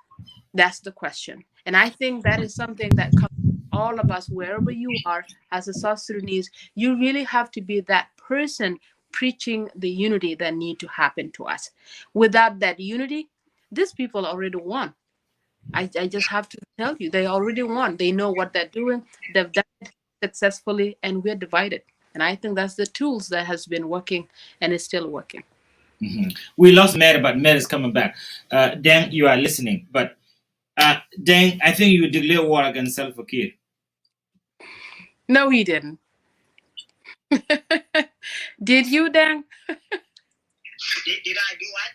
That's the question. And I think that is something that comes from all of us, wherever you are, as a South Sudanese, you really have to be that person preaching the unity that need to happen to us. Without that unity, these people already won. I just have to tell you, they already won. They know what they're doing. They've done it successfully, and we're divided. And I think that's the tools that has been working and is still working. We lost Mary, but Mary's coming back. Dan, you are listening, but Dan, I think you declare war against Salva Kiir. No, he didn't. Did you, Dan? Did I do what?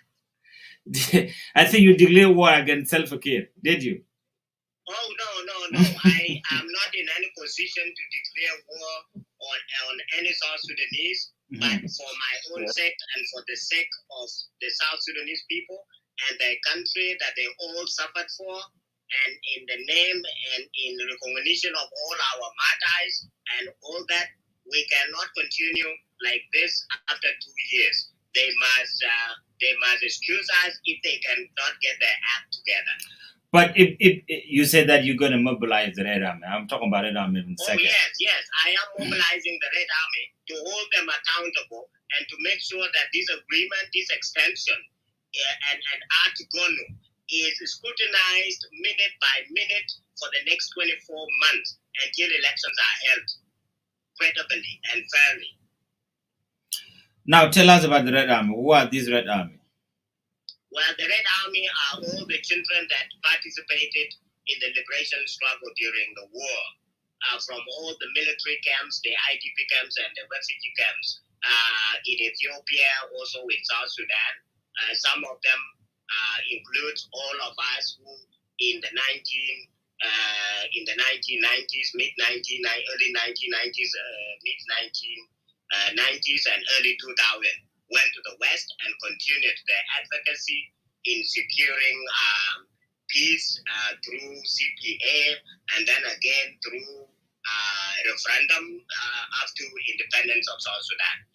I think you declare war against Salva Kiir. Did you? Oh, no. I am not in any position to declare war on any South Sudanese, but for my own sake and for the sake of the South Sudanese people and their country that they all suffered for, and in the name and in recognition of all our martyrs and all that, we cannot continue like this after 2 years. They must excuse us if they cannot get their act together. But if you said that you're going to mobilize the Red Army, I'm talking about Red Army in a second. Yes. I am mobilizing the Red Army to hold them accountable and to make sure that this agreement, this extension, and Artigono is scrutinized minute by minute for the next 24 months until elections are held credibly and fairly. Now tell us about the Red Army. Who are these Red Army? Well, the Red Army are all the children that participated in the liberation struggle during the war, from all the military camps, the IDP camps, and the refugee camps in Ethiopia, also in South Sudan. Some of them include all of us who in the 1990s, early 1990s, mid 1990s, and early 2000 went to the West and continued their advocacy in securing peace through CPA and then again through referendum up to independence of South Sudan.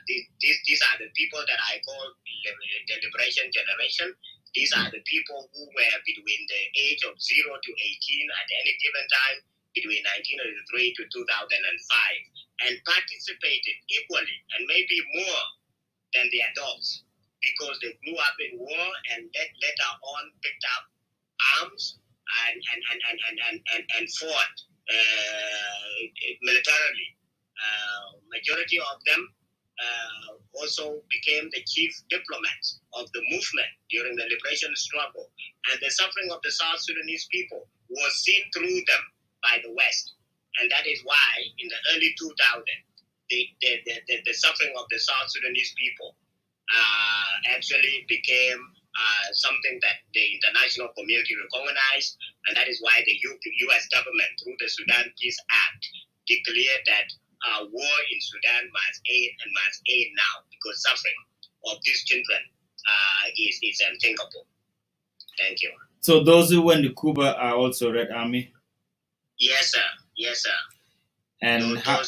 These are the people that I call the liberation generation. These are the people who were between the age of 0 to 18 at any given time between 1983 to 2005 and participated equally and maybe more than the adults because they grew up in war and later on picked up arms and fought militarily. Majority of them also became the chief diplomats of the movement during the liberation struggle, and the suffering of the South Sudanese people was seen through them by the West, and that is why in the early 2000s the suffering of the South Sudanese people actually became something that the international community recognized, and that is why the U.S. government, through the Sudan Peace Act, declared that war in Sudan must end now, because suffering of these children is unthinkable. Thank you. So those who went to Cuba are also Red Army? Yes, sir. And how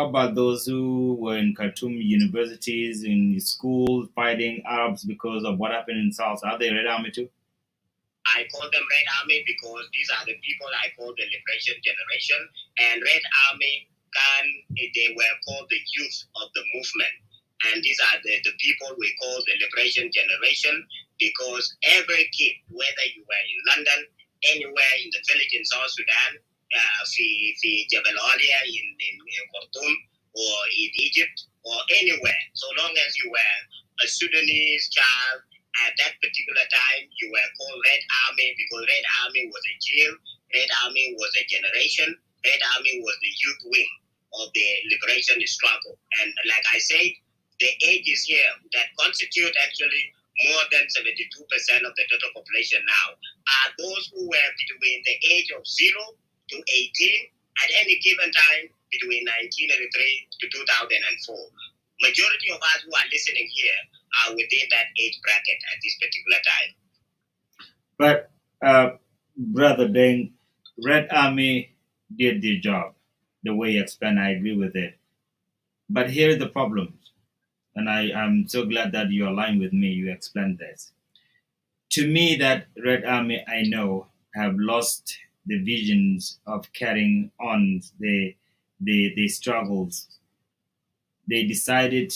about those who were in Khartoum universities, in school, fighting Arabs because of what happened in South? Are they Red Army too? I call them Red Army because these are the people I call the liberation generation. And Red Army, they were called the youth of the movement. And these are the people we call the liberation generation because every kid, whether you were in London, anywhere in the village in South Sudan, في جبل عالية in Khartoum or in Egypt or anywhere, so long as you were a Sudanese child at that particular time, you were called Red Army because Red Army was a jail, Red Army was a generation, Red Army was the youth wing of the liberation struggle. And like I said, the ages here that constitute actually more than 72% of the total population now are those who were between the age of 0 to 18 at any given time between 1983 to 2004. Majority of us who are listening here are within that age bracket at this particular time. But Brother Deng, Red Army did their job. The way you explain, I agree with it. But here are the problems. And I'm so glad that you align with me, you explained this. To me, that Red Army I know have lost the visions of carrying on the struggles. They decided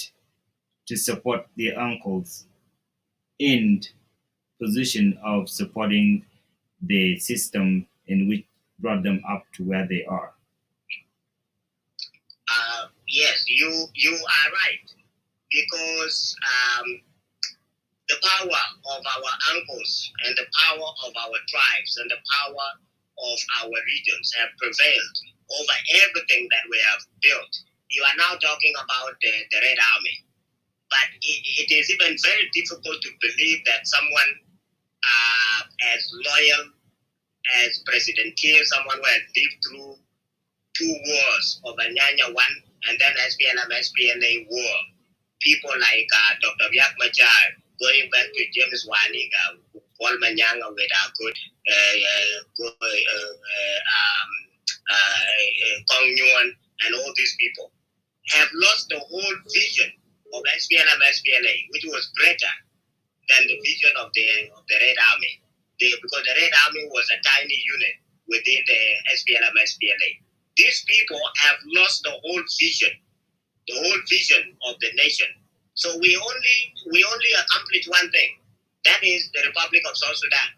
to support their uncles in position of supporting the system in which brought them up to where they are. Yes, you are right, because the power of our uncles and the power of our tribes and the power of our regions have prevailed over everything that we have built. You are now talking about the Red Army, but it is even very difficult to believe that someone as loyal as President Kiir, someone who has lived through 2 wars of Anyanya 1 and then SPLM-SPLA war, people like Dr. Riek Machar, going back to James Waniga, Paul Manyanga with our good Kong Nguyen, and all these people have lost the whole vision of SPLM-SPLA, which was greater than the vision of the Red Army. Because the Red Army was a tiny unit within the SPLM-SPLA. These people have lost the whole vision of the nation. So we only accomplish one thing, that is the Republic of South Sudan.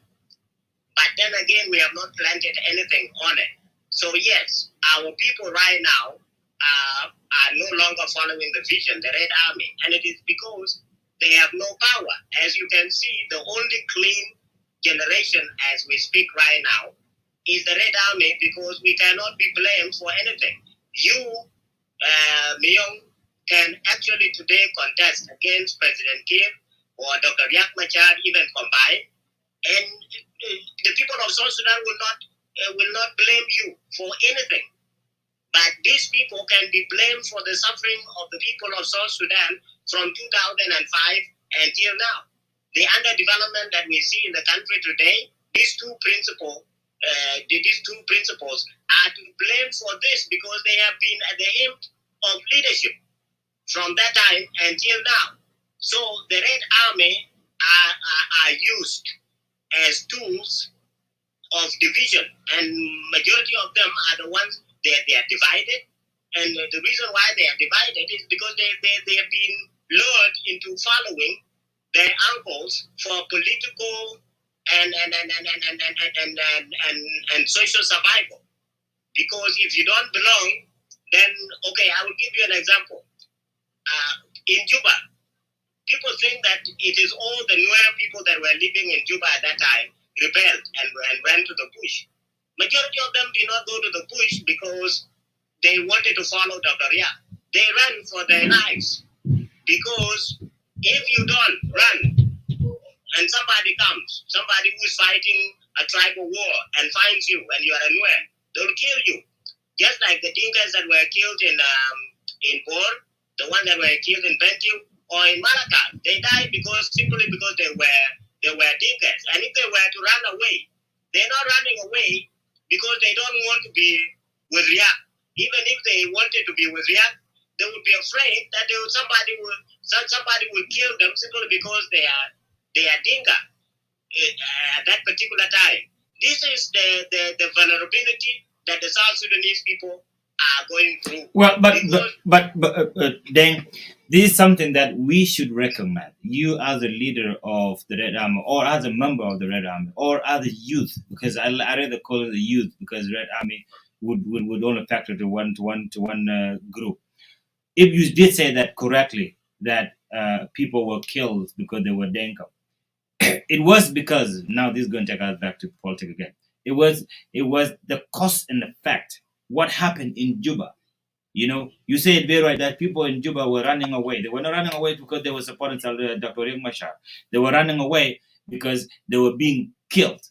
But then again, we have not planted anything on it. So yes, our people right now are no longer following the vision, the Red Army, and it is because they have no power. As you can see, the only clean generation as we speak right now is the Red Army, because we cannot be blamed for anything. You, Myung, can actually today contest against President Kiir or Dr. Riek Machar, even combined, and the people of South Sudan will not blame you for anything. But these people can be blamed for the suffering of the people of South Sudan from 2005 until now. The underdevelopment that we see in the country today, these two principles are to blame for this, because they have been at the helm of leadership from that time until now. So the Red Army are used as tools of division, and majority of them are the ones they are divided. And the reason why they are divided is because they have been lured into following their uncles for political and social survival. Because if you don't belong, then okay, I will give you an example. In Juba, people think that it is all the Nuer people that were living in Juba at that time rebelled and went to the bush. Majority of them did not go to the bush because they wanted to follow Dr. Riek. They ran for their lives, because if you don't run and somebody who is fighting a tribal war and finds you and you are a Nuer, they'll kill you. Just like the Dinkas that were killed in Bor, the ones that were killed in Bentiu or in Malakal, they died simply because they were Dinkas. And if they were to run away, they're not running away because they don't want to be with Riek. Even if they wanted to be with Riek, they would be afraid that somebody will kill them simply because they are Dinka at that particular time. This is the vulnerability that the South Sudanese people are going through. Well, but then this is something that we should recognize. You as a leader of the Red Army, or as a member of the Red Army, or as a youth, because I rather call it the youth, because Red Army would only factor to one group. If you did say that correctly, that people were killed because they were Denka, it was because, now this is going to take us back to politics again. It was the cause and effect. What happened in Juba? You said very right that people in Juba were running away. They were not running away because they were supporting Dr. Riek Machar. They were running away because they were being killed.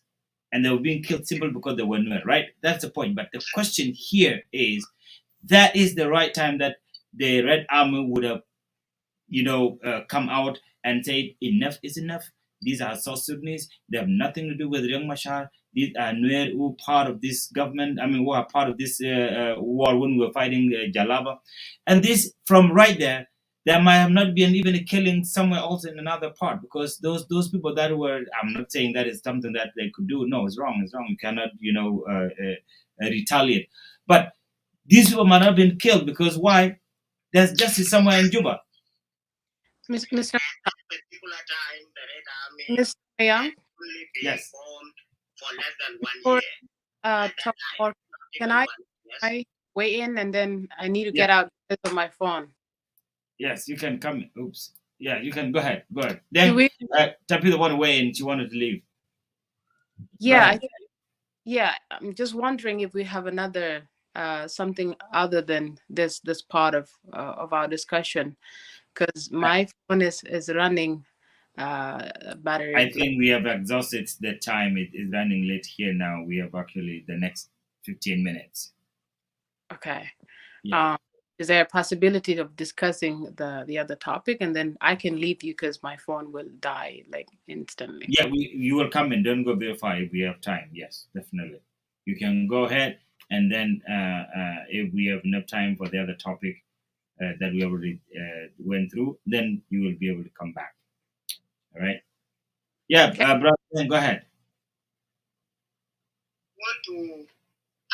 And they were being killed simply because they were Nuer, right? That's the point. But the question here is, that is the right time that the Red Army would have come out and say enough is enough. These are South Sudanese. They have nothing to do with Riek Machar. These are Nuer who part of this government. I mean, who are part of this war when we were fighting Jalaba. And this, from right there might have not been even a killing somewhere else in another part, because those people that were, I'm not saying that is something that they could do. No, it's wrong. It's wrong. You cannot, retaliate. But these people might not have been killed because why? There's justice somewhere in Juba. Mr. At a particular time, the Red Army Mr. Young, only been Yes. formed for less than 1 before year. At that talk time, more, not can even I, 1 year. I weigh in, and then I need to Yeah. get out because of my phone. Yes, you can come. Oops. Yeah, you can. Go ahead. Go ahead. Do Then we? Tapi the one away and she wanted to leave. Yeah, ahead. yeah. I'm just wondering if we have another something other than this part of our discussion, because my phone is running battery. I think we have exhausted the time. It is running late here now. We have actually the next 15 minutes. Okay. Yeah. Is there a possibility of discussing the other topic, and then I can leave you because my phone will die like instantly? Yeah, you will come and don't go verify if we have time. Yes, definitely. You can go ahead, and then if we have enough time for the other topic that we already went through, then you will be able to come back. All right. Yeah, Okay. brother, go ahead.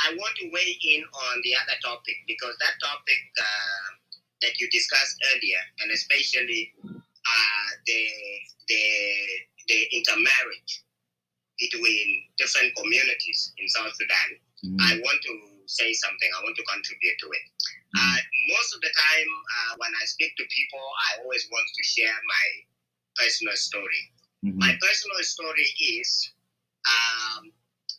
I want to weigh in on the other topic, because that topic that you discussed earlier, and especially the intermarriage between different communities in South Sudan. I want to say something. I want to contribute to it. Most of the time, when I speak to people, I always want to share my personal story. My personal story is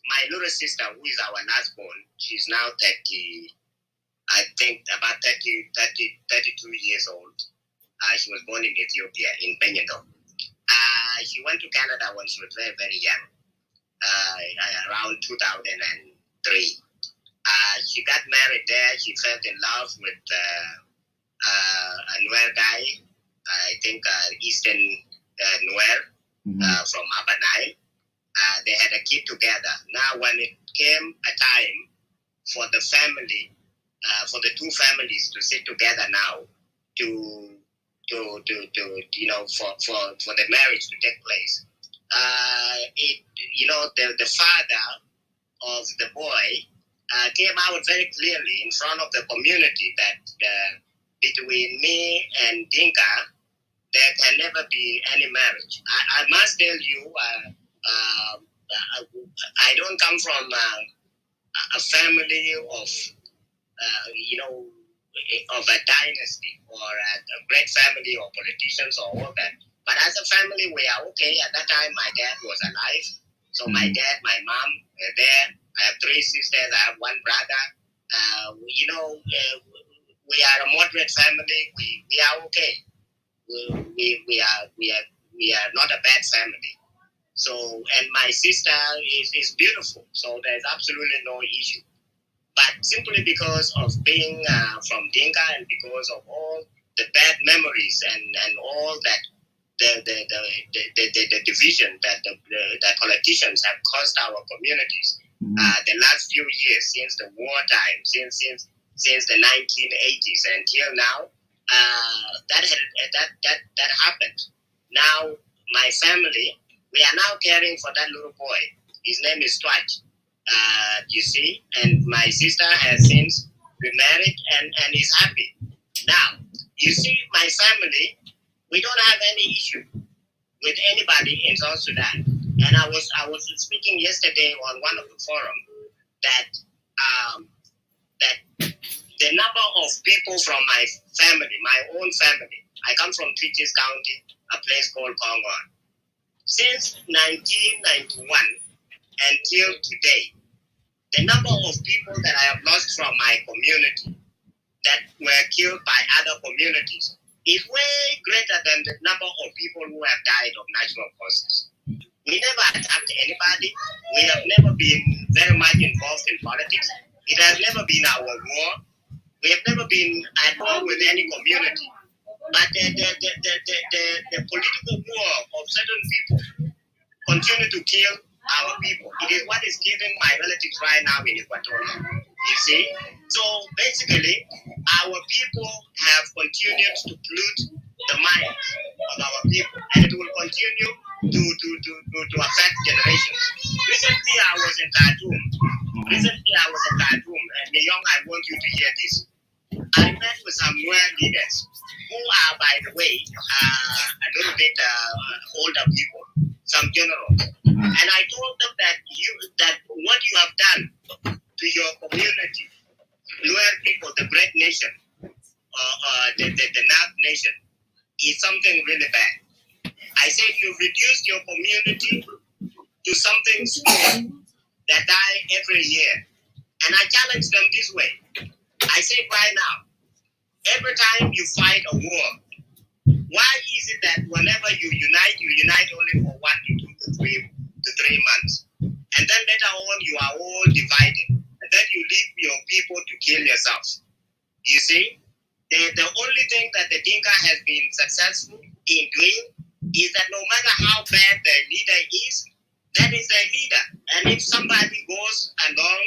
my little sister, who is our last born. She's now 30, I think about 32 years old. She was born in Ethiopia, in Penyedon. She went to Canada when she was very, very young, around 2003. She got married there. She fell in love with a Nuer guy, I think Eastern Nuer, from Upper Nile. They had a kid together. Now, when it came a time for the family, for the two families to sit together now, to for the marriage to take place, the father of the boy came out very clearly in front of the community that between me and Dinka, there can never be any marriage. I must tell you, I don't come from a family of, of a dynasty or a great family or politicians or all that. But as a family, we are okay. At that time, my dad was alive. So my dad, my mom were there. I have 3 sisters. I have 1 brother. We are a moderate family. We are okay. We are not a bad family. So, and my sister is beautiful. So there's absolutely no issue. But simply because of being from Dinka, and because of all the bad memories and all that the division that the politicians have caused our communities the last few years, since the wartime, since the 1980s until now, that happened. Now my family, we are now caring for that little boy. His name is Twatch. You see, and my sister has since remarried and is happy. Now, you see, my family, we don't have any issue with anybody in South Sudan. And I was speaking yesterday on one of the forum that that the number of people from my family, my own family, I come from Trichis County, a place called Congon. Since 1991 until today, the number of people that I have lost from my community that were killed by other communities is way greater than the number of people who have died of natural causes. We never attacked anybody. We have never been very much involved in politics. It has never been our war. We have never been at war with any community. But the political war of certain people continue to kill our people. It is what is killing my relatives right now in Equatoria. You see? So basically, our people have continued to pollute the minds of our people, and it will continue to affect generations. Recently, I was in Khartoum. And Young, I want you to hear this. I met with some Nuer leaders who are, by the way, a little bit older people, some generals. And I told them that what you have done to your community, Nuer people, the great nation, the North nation, is something really bad. I said you've reduced your community to something small that die every year. And I challenge them this way. I said right now, every time you fight a war, why is it that whenever you unite only for 1 to 2 to 3 months, and then later on you are all divided, and then you leave your people to kill yourselves? You see, the only thing that the Dinka has been successful in doing is that no matter how bad the leader is, that is their leader. And if somebody goes along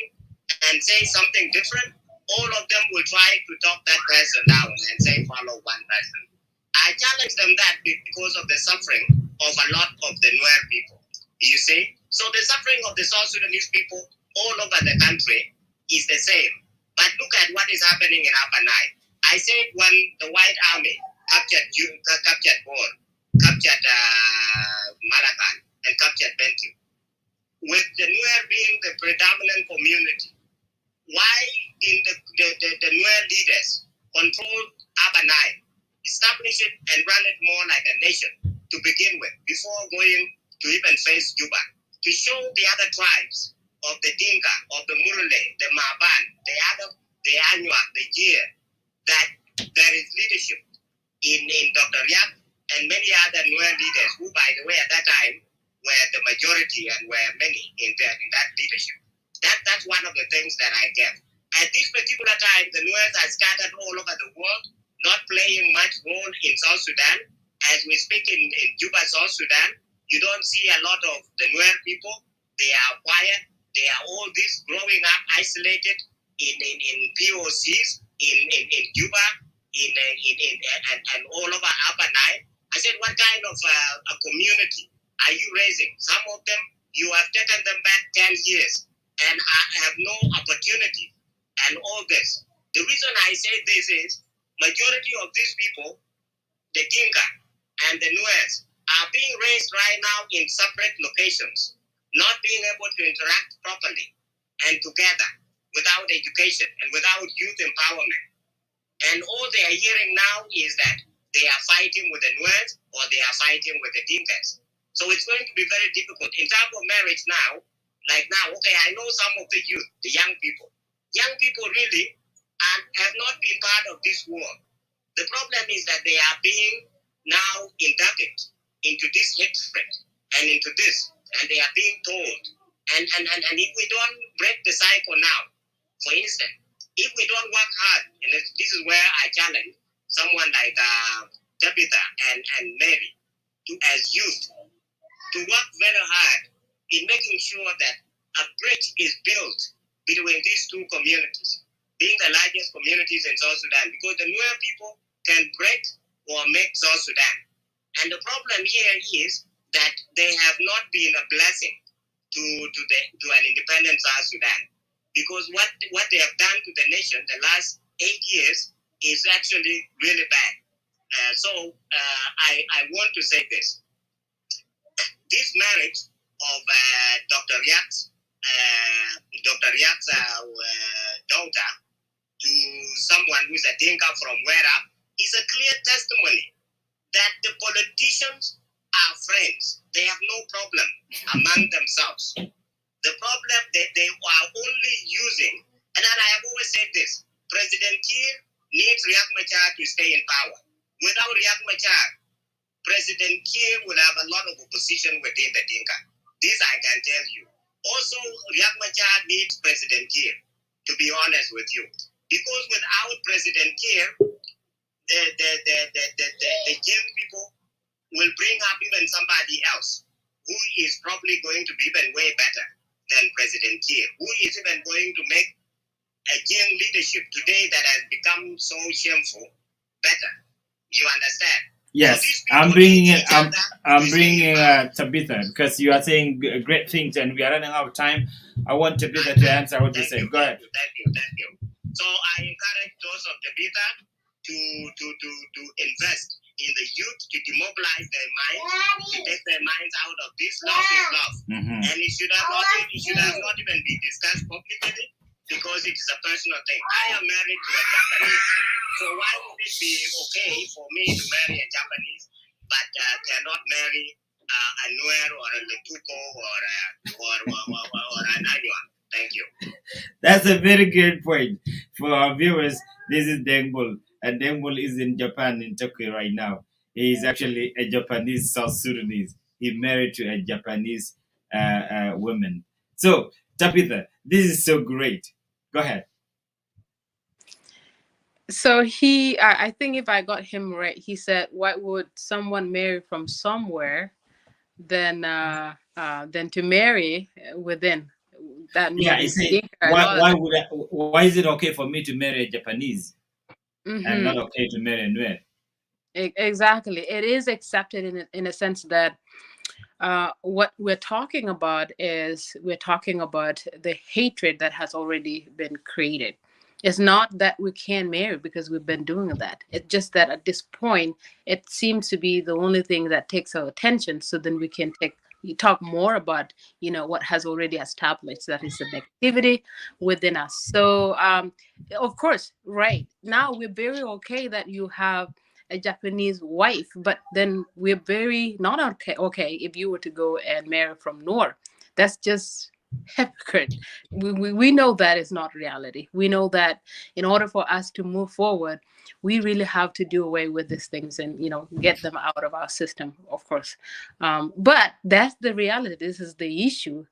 and say something different, all of them will try to talk that person down and say follow one person. I challenge them that because of the suffering of a lot of the Nuer people. You see? So the suffering of the South Sudanese people all over the country is the same. But look at what is happening in Upper Nile. I said when the White Army captured Bor, captured Malacan, and captured Bentiu, with the Nuer being the predominant community, why did the Nuer leaders control Upper Nile, establish it and run it more like a nation to begin with, before going to even face Juba, to show the other tribes of the Dinka, of the Murle, the Maban, the Anyuak, the Jir, that there is leadership in Dr. Yak and many other Nuer leaders who, by the way, at that time were the majority and were many in that leadership. That's one of the things that I get. At this particular time, the Nuers are scattered all over the world, not playing much role in South Sudan. As we speak in Juba, South Sudan, you don't see a lot of the Nuer people. They are quiet. They are all this growing up isolated in POCs, in Juba, and all over Upper Nile. I said, what kind of a community are you raising? Some of them, you have taken them back 10 years and have no opportunity and all this. The reason I say this is majority of these people, the Dinka and the Nuers, are being raised right now in separate locations, not being able to interact properly and together without education and without youth empowerment. And all they are hearing now is that they are fighting with the Nuers or they are fighting with the Dinkas. So it's going to be very difficult. In terms of marriage now, like now, okay, I know some of the youth, the young people. Young people really have not been part of this war. The problem is that they are being now inducted into this hatred and into this, and they are being told. And if we don't break the cycle now, for instance, if we don't work hard, and this is where I challenge someone like Tabitha and Mary, as youth, to work very hard in making sure that a bridge is built between these two communities, being the largest communities in South Sudan, because the Nuer people can break or make South Sudan. And the problem here is that they have not been a blessing to an independent South Sudan, because what they have done to the nation the last 8 years is actually really bad. So I want to say this. This marriage of Dr. Yak's daughter to someone who's a Dinka from Werap is a clear testimony that the politicians are friends. They have no problem among themselves. The problem that they are only using, and I have always said this, President Kiir needs Riek Machar to stay in power. Without Riek Machar, President Kiir will have a lot of opposition within the Dinka. This I can tell you. Also, Riek Machar needs President Kiir, to be honest with you. Because without President Kiir, the young people will bring up even somebody else who is probably going to be even way better than President Kiir, who is even going to make a young leadership today that has become so shameful better. You understand? Yes, I'm bringing Tabitha, because you are saying great things and we are running out of time. I want Tabitha to answer what you say. Go ahead. Thank you. So I encourage those of Tabitha to invest in the youth, to demobilize their minds, to take their minds out of this. Love is love. Mm-hmm. And it should have not even been discussed publicly because it is a personal thing. I am married to a Japanese. So why would it be okay for me to marry a Japanese but cannot marry a Nuer or a Letuko or an Anyuan? Thank you. That's a very good point. For our viewers, this is Dengbol, and Dengbol is in Japan, in Tokyo right now. He is actually a Japanese South Sudanese. He married to a Japanese woman. So, Tabitha, this is so great. Go ahead. So I think if I got him right, he said, "Why would someone marry from somewhere than to marry within?" That means Yeah, he said, why is it okay for me to marry a Japanese and not okay to marry a Nuer? Exactly, it is accepted in a sense that what we're talking about is the hatred that has already been created. It's not that we can't marry because we've been doing that. It's just that at this point, it seems to be the only thing that takes our attention. So then we can talk more about, what has already established, that is the negativity within us. So, of course, right now we're very okay that you have a Japanese wife, but then we're very not okay if you were to go and marry from North. That's just hypocrite. We know that is not reality. We know that in order for us to move forward, we really have to do away with these things and get them out of our system, of course. But that's the reality. This is the issue.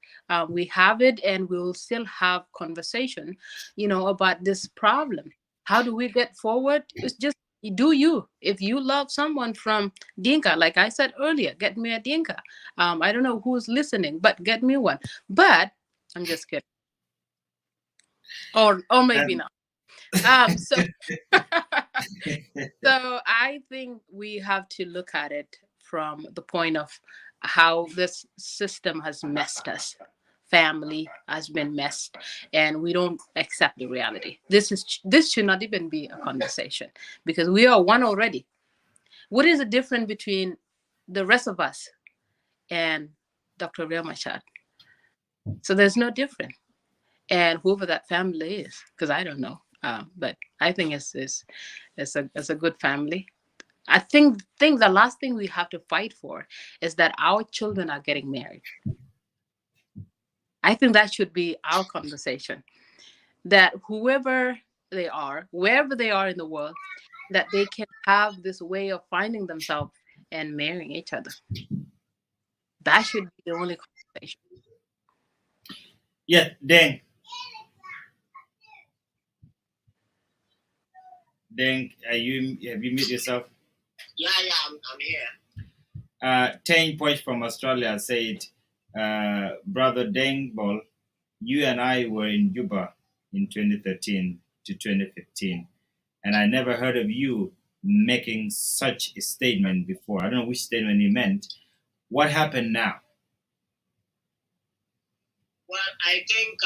We have it, and we'll still have conversation, about this problem. How do we get forward? It's just do you. If you love someone from Dinka, like I said earlier, get me a Dinka. I don't know who's listening, but get me one. But I'm just kidding. Or maybe not. So so I think we have to look at it from the point of how this system has messed us. Family has been messed, and we don't accept the reality. This should not even be a conversation because we are one already. What is the difference between the rest of us and Dr. Riek Machar? So there's no difference. And whoever that family is, because I don't know, but I think it's a good family. I think the last thing we have to fight for is that our children are getting married. I think that should be our conversation. That whoever they are, wherever they are in the world, that they can have this way of finding themselves and marrying each other. That should be the only conversation. Yeah, Deng. Deng, have you met yourself? Yeah, I'm here. 10 points from Australia said, Brother Deng Bol, you and I were in Juba in 2013 to 2015, and I never heard of you making such a statement before. I don't know which statement he meant. What happened now? Well, I think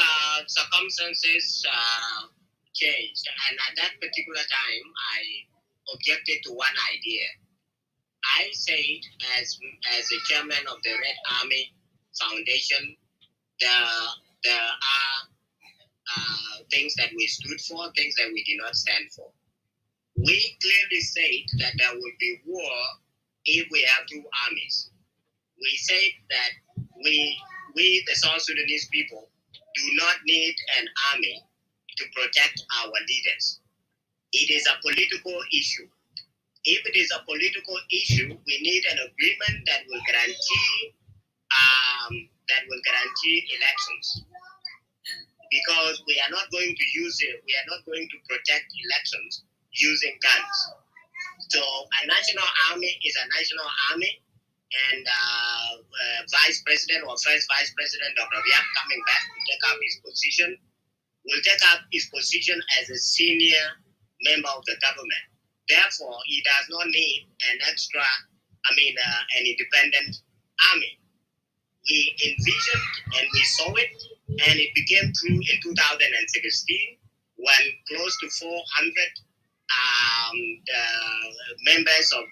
circumstances changed, and at that particular time, I objected to one idea. I said, as the chairman of the Red Army Foundation, there are things that we stood for, things that we did not stand for. We clearly said that there will be war if we have two armies. We said that we the South Sudanese people, do not need an army to protect our leaders. It is a political issue. If it is a political issue, we need an agreement that will guarantee elections. Because we are not going to use it, we are not going to protect elections using guns. So a national army is a national army, and Vice President or First Vice President Dr. Riek coming back to take up his position, will take up his position as a senior member of the government. Therefore, he does not need an an independent army. We envisioned and we saw it, and it became true in 2016 when close to 400 members of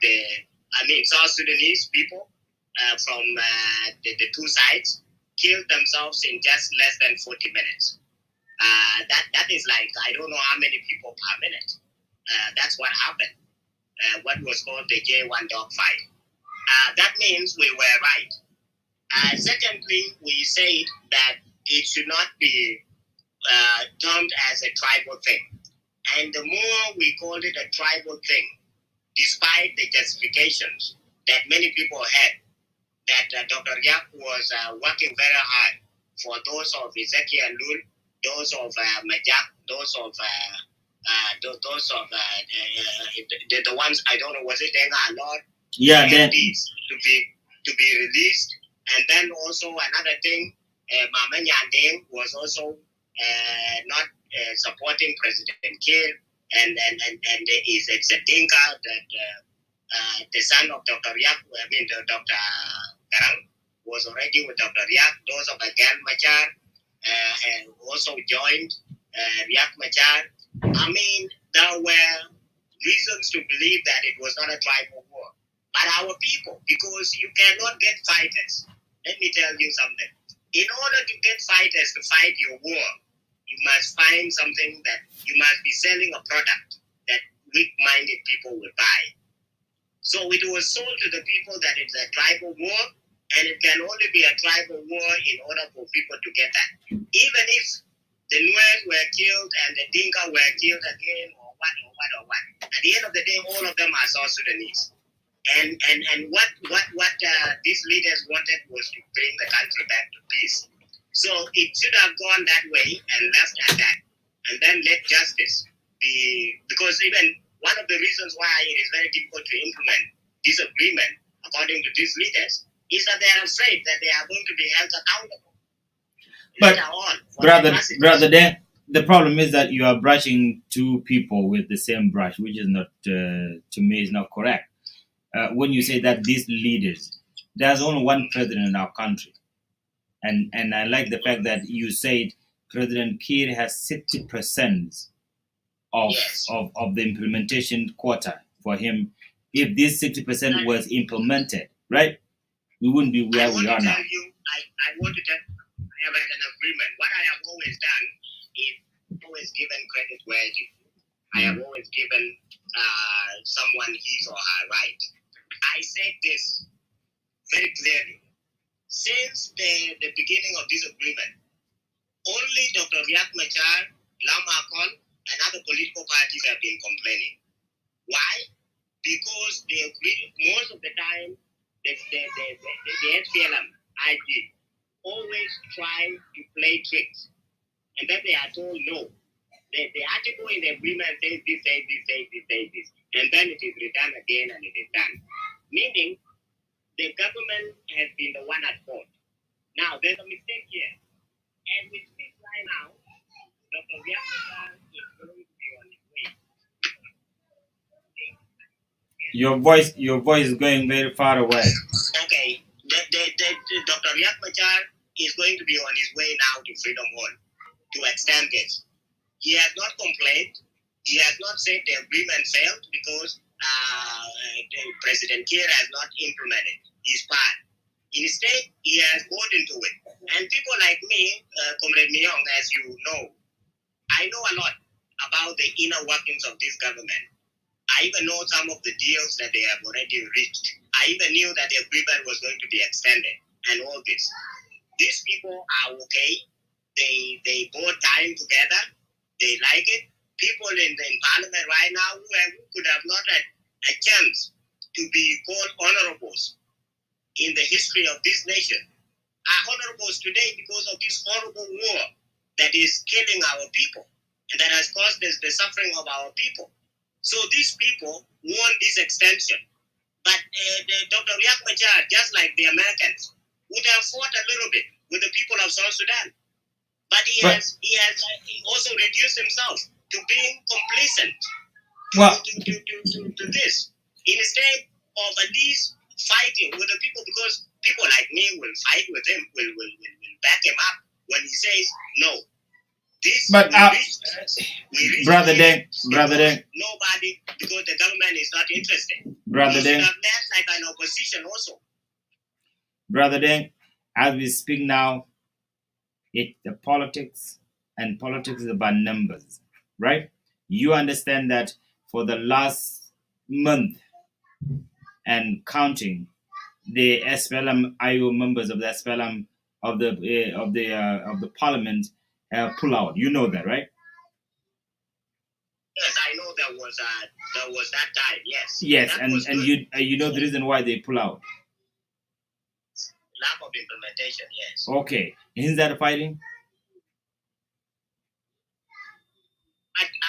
South Sudanese people from the two sides killed themselves in just less than 40 minutes. That is like, I don't know how many people per minute. That's what happened. What was called the J1 dogfight. That means we were right. Secondly, we said that it should not be termed as a tribal thing. And the more we called it a tribal thing, despite the justifications that many people had, that Dr. Riek was working very hard for those of Ezekiel Lul, those of Majak, those of the ones, I don't know, was it Denga Lord? Yeah, then to be released. And then also another thing, Mama Nyandeng was also not supporting President Kiir, and it's a Dinka that the son of Dr. Riek, Dr. Garang was already with Dr. Riek. Those of Agal Machar and also joined Riek Machar. There were reasons to believe that it was not a tribal war. But our people, because you cannot get fighters. Let me tell you something. In order to get fighters to fight your war, you must find something that you must be selling a product that weak-minded people will buy. So it was sold to the people that it's a tribal war, and it can only be a tribal war in order for people to get that. Even if the Nuers were killed and the Dinka were killed again, or what. At the end of the day, all of them are South Sudanese. And what these leaders wanted was to bring the country back to peace. So it should have gone that way and left at that. And then let justice be, because even one of the reasons why it is very difficult to implement this agreement, according to these leaders, is that they are afraid that they are going to be held accountable. But brother, the problem is that you are brushing two people with the same brush, which is not, to me, is not correct. When you say that these leaders, there's only one president in our country. And I like the fact that you said President Kiir has 60% of the implementation quota for him. If this 60% was implemented, right, we wouldn't be where we are now. I want to tell you, I have had an agreement. What I have always done is always given credit where it is. I have always given someone his or her right. I said this very clearly. Since the beginning of this agreement, only Dr. Riek Machar, Lama Akon, and other political parties have been complaining. Why? Because they agree most of the time the SPLM, IG, always try to play tricks. And then they are told no. The article in the agreement says this, says this, says this, says this. And then it is redone again and it is done. Meaning, the government has been the one at fault. Now, there's a mistake here. And we speak right now, Dr. Riek Machar is going to be on his way. Your voice is going very far away. Okay. Dr. Riek Machar is going to be on his way now to Freedom Hall to extend this. He has not complained. He has not said the agreement failed because President Kiir has not implemented his part. Instead, he has bought into it. And people like me, Comrade Myong, as you know, I I know a lot about the inner workings of this government. I even know some of the deals that they have already reached. I even knew that the agreement was going to be extended and all this. These people are okay. They bought time together. They like it. People in parliament right now who could have not had a chance to be called honorables in the history of this nation are honorables today because of this horrible war that is killing our people and that has caused the suffering of our people. So these people want this extension. But Dr. Riek Machar, just like the Americans, would have fought a little bit with the people of South Sudan. But he has also reduced himself to being complacent to this. Instead of at least fighting with the people, because people like me will fight with him, will back him up when he says no. This But we reach Brother Deng, nobody, because the government is not interested. Brother Deng, have left like an opposition also. Brother Deng, as we speak now, it's the politics, and politics is about numbers, right? You understand that for the last month and counting, the SPLM IO members of the SPLM of the parliament pull out. You know that, right? Yes, I know there was that time. Yes. Yes, That and you know the reason why they pull out. Lack of implementation. Yes. Okay, isn't that fighting?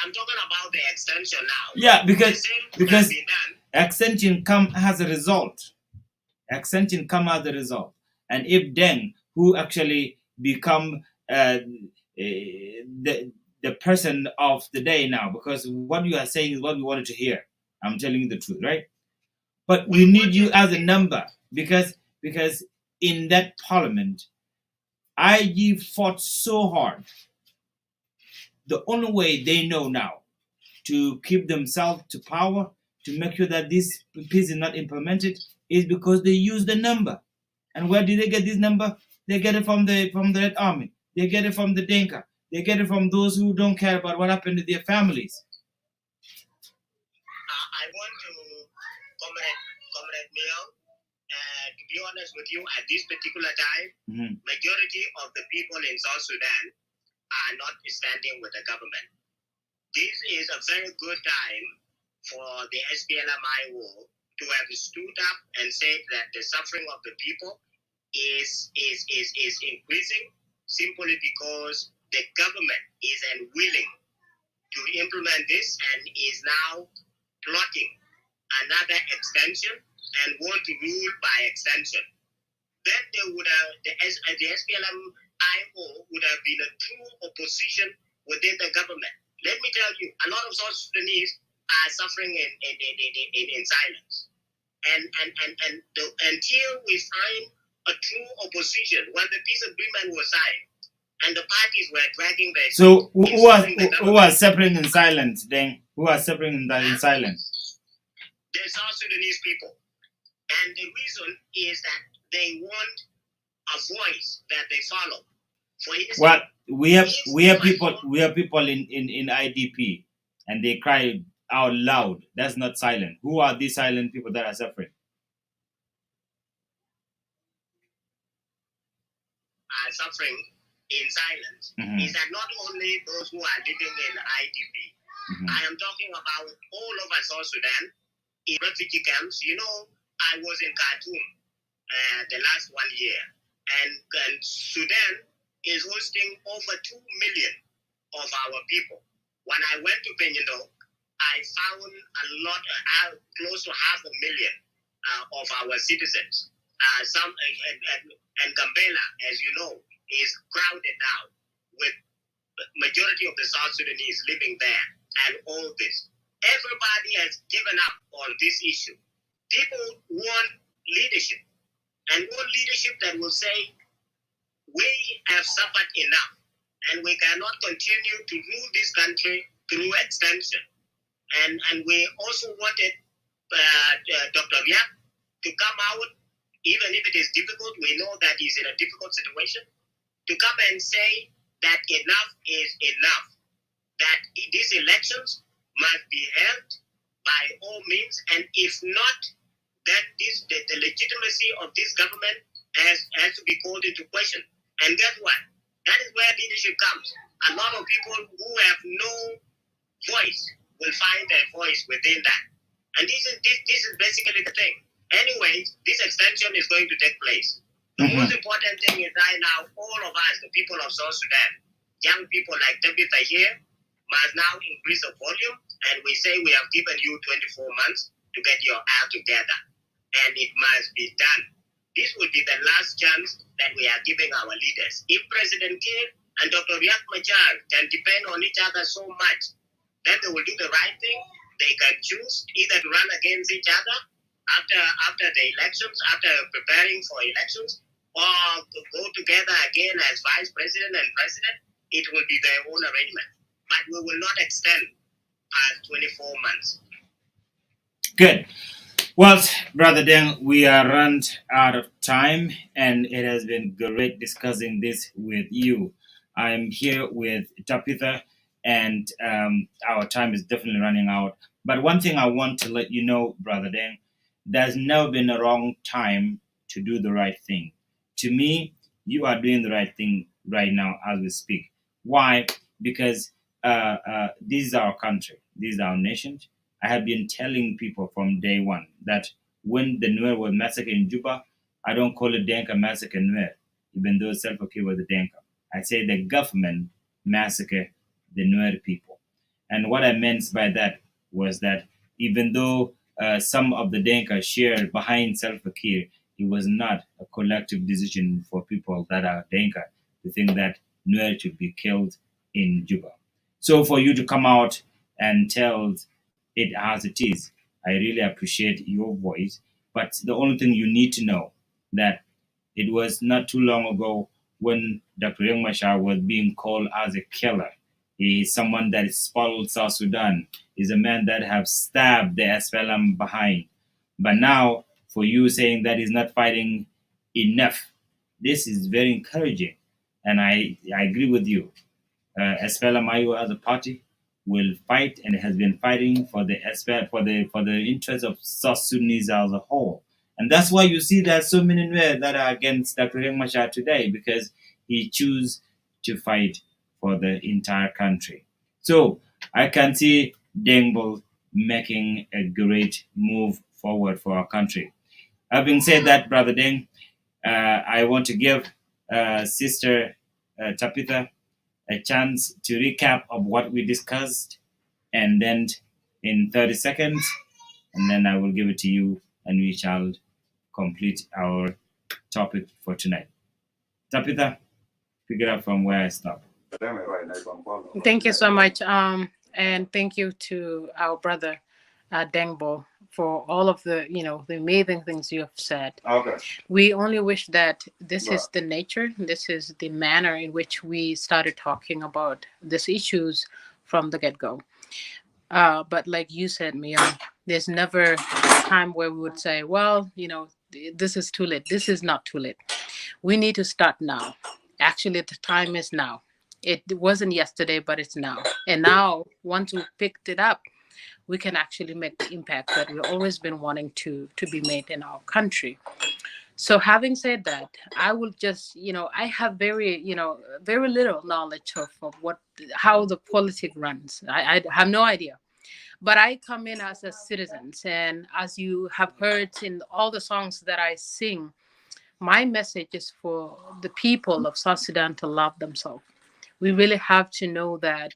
I'm talking about the extension now. Yeah, because been done. extension come as a result. Extension come as a result. And if Deng, who actually become the person of the day now, because what you are saying is what we wanted to hear. I'm telling you the truth, right? But we need you as a number because in that parliament, IG fought so hard. The only way they know now to keep themselves to power, to make sure that this peace is not implemented, is because they use the number. And where did they get this number? They get it from the Red Army. They get it from the Dinka. They get it from those who don't care about what happened to their families. I want to Comrade Miao, to be honest with you, at this particular time, majority of the people in South Sudan are not standing with the government. This is a very good time for the SPLMIO to have stood up and said that the suffering of the people is increasing simply because the government is unwilling to implement this and is now plotting another extension and want to rule by extension. Then they would have the SPLM-IO would have been a true opposition within the government. Let me tell you, a lot of South Sudanese are suffering in silence. And until we find a true opposition, when the peace agreement was signed, and the parties were dragging their so who are suffering in silence? Then who are suffering in silence? The South Sudanese people, and the reason is that they want a voice that they follow. For instance, well, we have people in IDP, and they cry out loud. That's not silent. Who are these silent people that are suffering? Are suffering in silence is that not only those who are living in IDP. I am talking about all over South Sudan in refugee camps. You know, I was in Khartoum the last 1 year, and Sudan is hosting over 2 million of our people. When I went to Benyendo, I found a lot, close to 500,000 of our citizens. And Gambela, as you know, is crowded now with majority of the South Sudanese living there, and all this. Everybody has given up on this issue. People want leadership, and want leadership that will say, we have suffered enough, and we cannot continue to rule this country through extension. And we also wanted Dr. Riek to come out, even if it is difficult, we know that he's in a difficult situation, to come and say that enough is enough. that these elections must be held by all means, and if not, that the legitimacy of this government has to be called into question. And guess what? That is where leadership comes. A lot of people who have no voice will find their voice within that. And this is basically the thing. Anyways, this extension is going to take place. The most important thing is right now, all of us, the people of South Sudan, young people like Tabitha here, must now increase the volume. And we say we have given you 24 months to get your act together. And it must be done. This will be the last chance that we are giving our leaders. If President Kiir and Dr. Riek Machar can depend on each other so much, then they will do the right thing. They can choose either to run against each other after the elections, after preparing for elections, or to go together again as vice president and president. It will be their own arrangement. But we will not extend past 24 months. Good. Well, Brother Deng, we are run out of time, and it has been great discussing this with you. I'm here with Tabitha, and our time is definitely running out. But one thing I want to let you know, Brother Deng, there's never been a wrong time to do the right thing. To me, you are doing the right thing right now as we speak. Why? Because this is our country, this is our nation. I have been telling people from day one that when the Nuer was massacred in Juba, I don't call it Denka massacre Nuer, even though Salva Kiir was a Denka. I say the government massacred the Nuer people. And what I meant by that was that even though some of the Denka shared behind Salva Kiir, it was not a collective decision for people that are Denka to think that Nuer should be killed in Juba. So for you to come out and tell it as it is, I really appreciate your voice. But the only thing you need to know that it was not too long ago when Dr. Young Machar was being called as a killer. He is someone that spoiled South Sudan. He's a man that have stabbed the SPLM behind. But now, for you saying that he's not fighting enough, this is very encouraging. And I agree with you. SPLM-IO as a party will fight and has been fighting for the interest of South Sudanese as a whole. And that's why you see that so many Nuer that are against Dr. Riek Machar today, because he chose to fight for the entire country. So I can see Dengbol making a great move forward for our country. Having said that, Brother Deng, I want to give Sister Tabitha a chance to recap of what we discussed, and then in 30 seconds, and then I will give it to you, and we shall complete our topic for tonight. Tabitha, pick it up from where I stopped. Thank you so much. And thank you to our brother, Dengbo, for all of the, the amazing things you have said. Okay. We only wish that this is the nature, this is the manner in which we started talking about these issues from the get-go. But like you said, Mia, there's never a time where we would say, well, this is too late. This is not too late. We need to start now. Actually, the time is now. It wasn't yesterday, but it's now. And now, once we picked it up, we can actually make the impact that we've always been wanting to be made in our country. So having said that, I will just, I have very little knowledge of how the politics runs. I have no idea. But I come in as a citizen. And as you have heard in all the songs that I sing, my message is for the people of South Sudan to love themselves. We really have to know that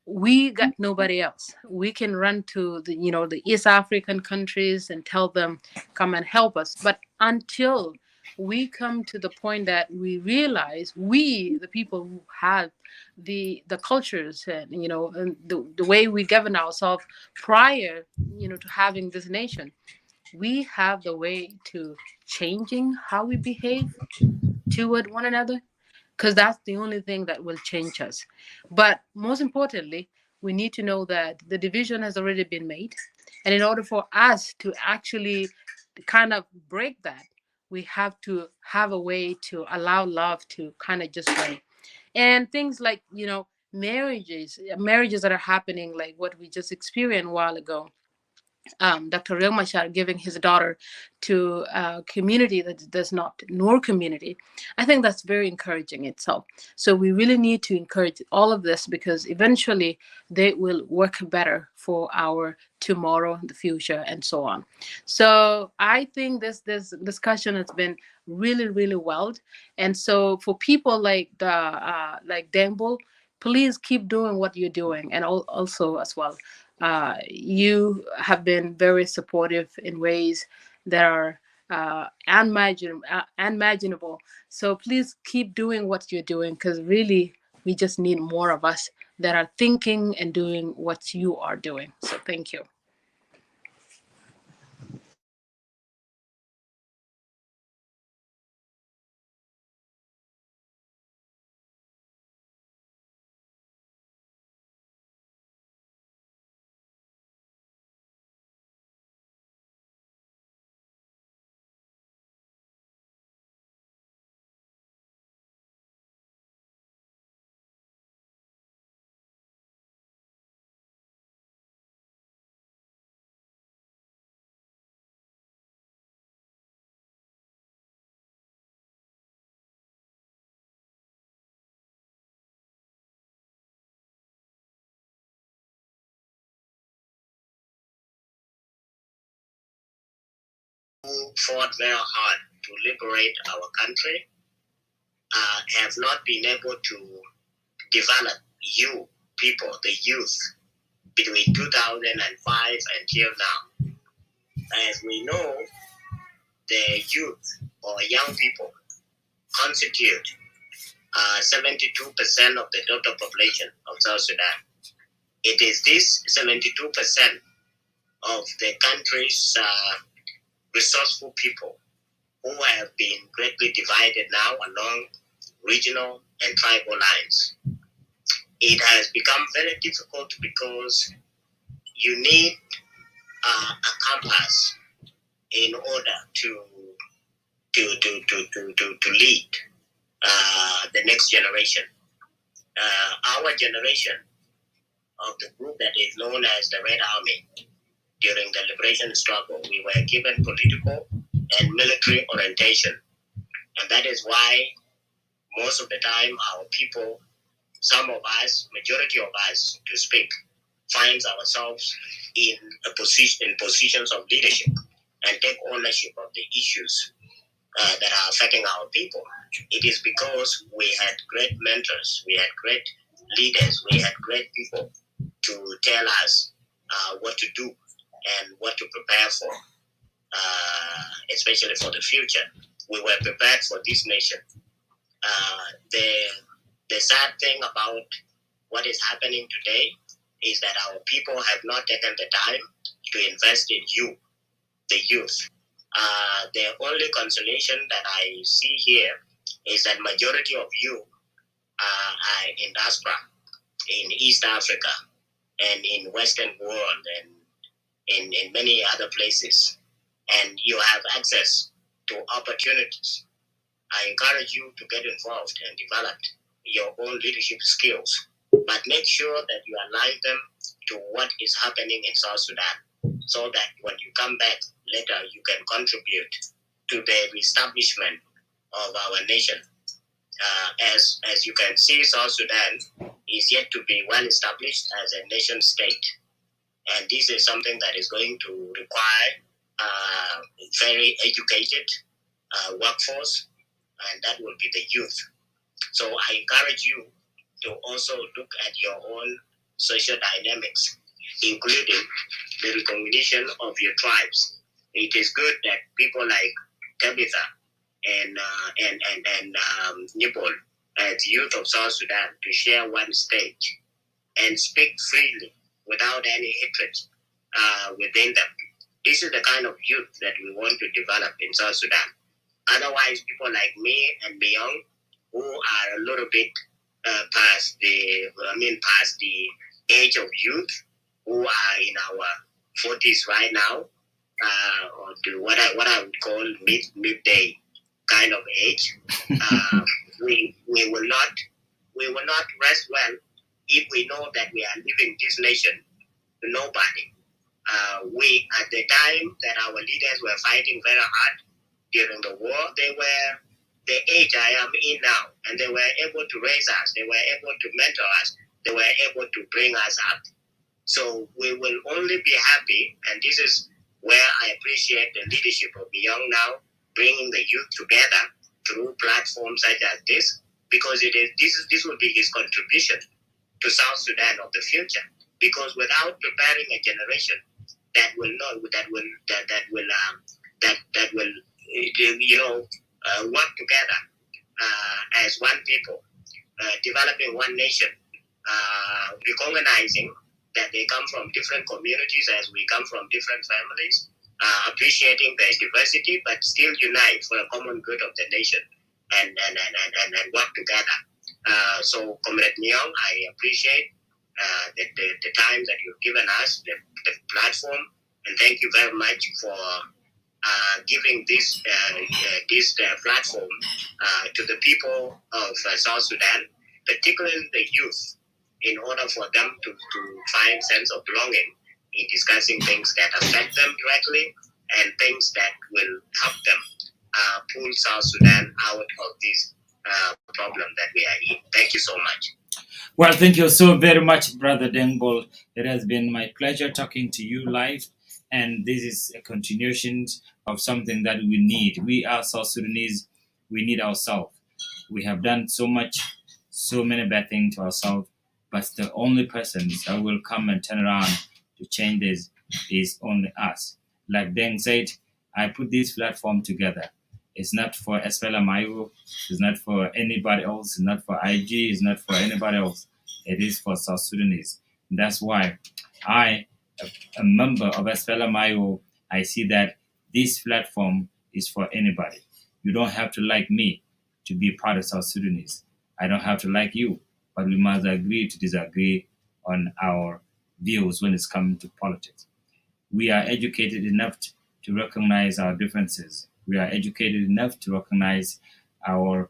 we got nobody else. We can run to the East African countries and tell them, come and help us. But until we come to the point that we realize we, the people who have the cultures and and the way we govern ourselves prior to having this nation, we have the way to changing how we behave toward one another, because that's the only thing that will change us. But most importantly, we need to know that the division has already been made. And in order for us to actually kind of break that, we have to have a way to allow love to kind of just reign. And things like, marriages that are happening, like what we just experienced a while ago. Dr. Riek Machar giving his daughter to a community that does not, Noor community. I think that's very encouraging itself. So we really need to encourage all of this because eventually they will work better for our tomorrow, the future, and so on. So I think this discussion has been really, really well. And so for people like Dembo, please keep doing what you're doing, and also as well you have been very supportive in ways that are unimaginable. So please keep doing what you're doing because really we just need more of us that are thinking and doing what you are doing. So thank you. Who fought very hard to liberate our country have not been able to develop you people, the youth, between 2005 until now. As we know, the youth or young people constitute 72% of the total population of South Sudan. It is this 72% of the country's resourceful people who have been greatly divided now along regional and tribal lines. It has become very difficult because you need a compass in order to lead the next generation. Our generation of the group that is known as the Red Army during the liberation struggle, we were given political and military orientation. And that is why most of the time our people, some of us, majority of us to speak, finds ourselves in positions of leadership and take ownership of the issues that are affecting our people. It is because we had great mentors, we had great leaders, we had great people to tell us what to do and what to prepare for, especially for the future. We were prepared for this nation. The sad thing about what is happening today is that our people have not taken the time to invest in you, the youth. The only consolation that I see here is that majority of you are in diaspora, in East Africa, and in Western world, and in many other places, and you have access to opportunities. I encourage you to get involved and develop your own leadership skills, but make sure that you align them to what is happening in South Sudan, so that when you come back later, you can contribute to the reestablishment of our nation. As you can see, South Sudan is yet to be well established as a nation state. And this is something that is going to require very educated workforce, and that will be the youth. So I encourage you to also look at your own social dynamics, including the recognition of your tribes. It is good that people like Tabitha and Nibol, as youth of South Sudan, to share one stage and speak freely without any hatred within them. This is the kind of youth that we want to develop in South Sudan. Otherwise, people like me and Myung, who are a little bit past the age of youth, who are in our 40s right now, or to what I would call midday kind of age, we will not rest well if we know that we are leaving this nation to nobody. We, at the time that our leaders were fighting very hard during the war, they were the age I am in now, and they were able to raise us, they were able to mentor us, they were able to bring us up. So we will only be happy, and this is where I appreciate the leadership of Young now, bringing the youth together through platforms such as this, because this will be his contribution to South Sudan of the future. Because without preparing a generation that will know, that will work together as one people, developing one nation, recognizing that they come from different communities as we come from different families, appreciating their diversity, but still unite for a common good of the nation and work together. So, Comrade Nyong, I appreciate the time that you've given us, the platform, and thank you very much for giving this platform to the people of South Sudan, particularly the youth, in order for them to find sense of belonging in discussing things that affect them directly and things that will help them pull South Sudan out of this problem that we are in. Thank you so much. Well, thank you so very much, Brother Dengbol. It has been my pleasure talking to you live, and this is a continuation of something that we need. We are South Sudanese. We need ourselves. We have done so much, so many bad things to ourselves, but the only persons that will come and turn around to change this is only us. Like Deng said, I put this platform together. It's not for Espela Mayo, it's not for anybody else, it's not for IG, it's not for anybody else. It is for South Sudanese. And that's why I, a member of Espela Mayo, I see that this platform is for anybody. You don't have to like me to be part of South Sudanese. I don't have to like you, but we must agree to disagree on our views when it's coming to politics. We are educated enough to recognize our differences. We are educated enough to recognize our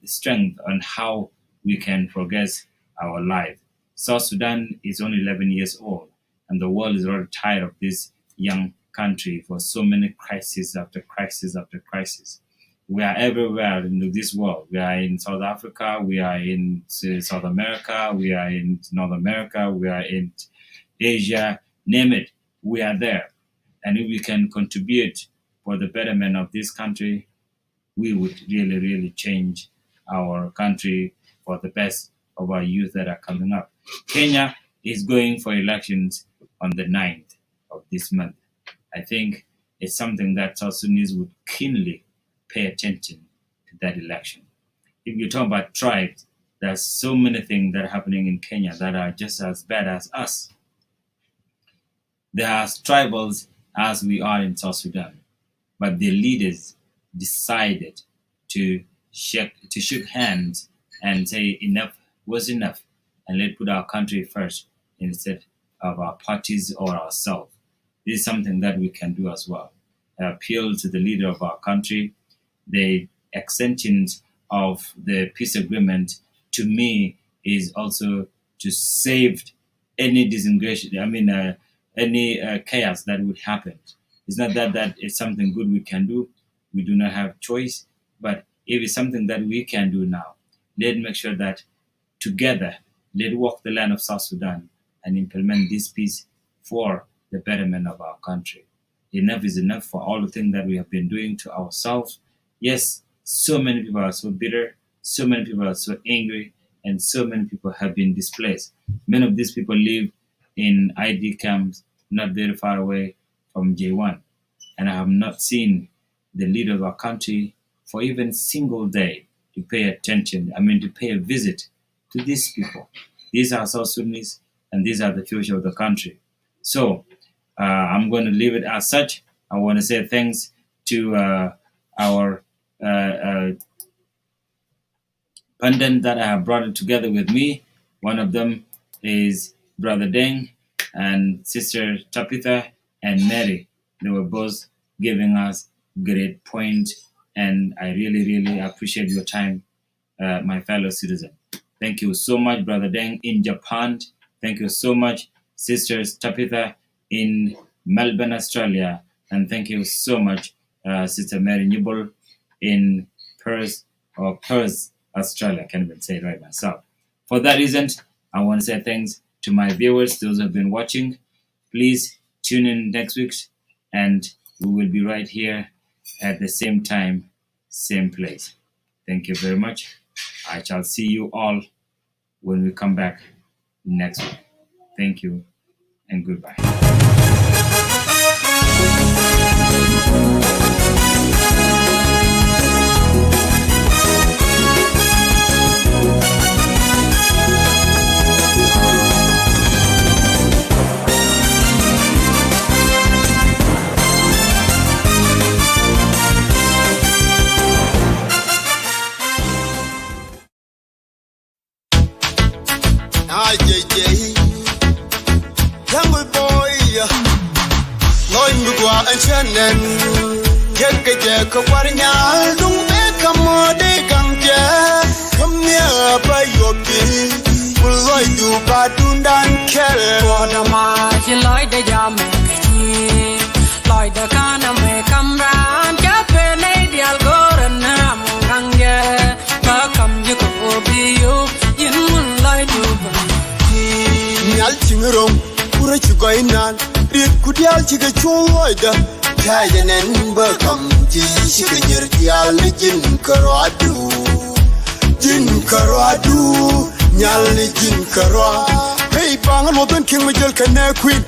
strength on how we can progress our life. South Sudan is only 11 years old, and the world is already tired of this young country for so many crises after crisis after crisis. We are everywhere in this world. We are in South Africa, we are in South America, we are in North America, we are in Asia, name it, we are there. And if we can contribute for the betterment of this country, we would really, really change our country for the best of our youth that are coming up. Kenya is going for elections on the 9th of this month. I think it's something that South Sudanese would keenly pay attention to that election. If you talk about tribes, there's so many things that are happening in Kenya that are just as bad as us. They are as tribals as we are in South Sudan, but the leaders decided to shake hands and say enough was enough, and let's put our country first instead of our parties or ourselves. This is something that we can do as well. I appeal to the leader of our country. The extension of the peace agreement, to me, is also to save any disengagement. Any chaos that would happen. It's not that it's something good we can do. We do not have choice. But if it's something that we can do now, let's make sure that together, let's walk the land of South Sudan and implement this peace for the betterment of our country. Enough is enough for all the things that we have been doing to ourselves. Yes, so many people are so bitter, so many people are so angry, and so many people have been displaced. Many of these people live in ID camps not very far away from J1. And I have not seen the leader of our country for even a single day to pay attention, to pay a visit to these people. These are South Sudanese, and these are the future of the country. So I'm going to leave it as such. I want to say thanks to our pundit that I have brought it together with me. One of them is Brother Deng and Sister Tapitha and Mary. They were both giving us great points, and I really, really appreciate your time, my fellow citizen. Thank you so much, Brother Deng in Japan. Thank you so much, Sisters Tapitha in Melbourne, Australia. And thank you so much, Sister Mary Newell in Perth, Australia. I can't even say it right myself. For that reason, I want to say thanks to my viewers, those who have been watching. Please tune in next week, and we will be right here at the same time, same place. Thank you very much. I shall see you all when we come back next week. Thank you and goodbye. Young boy, Lord Mugwa and Shannon, Yakka Kawarnya, don't make a more day come here by your bill. Will I do Badundan Kell? For the march, Lloyd the Jam, Lloyd the Kana may come round, Japan, the Algoran, Ranga, welcome you could be you, Lloyd Yalchingrong, Urachugoinan, did Kudial Chica Choida, Tayan and welcome, Chicken Jin Karadu, Jin Karadu, Nyali Jin Kara. Hey, Bang, open King Major Kana Queen,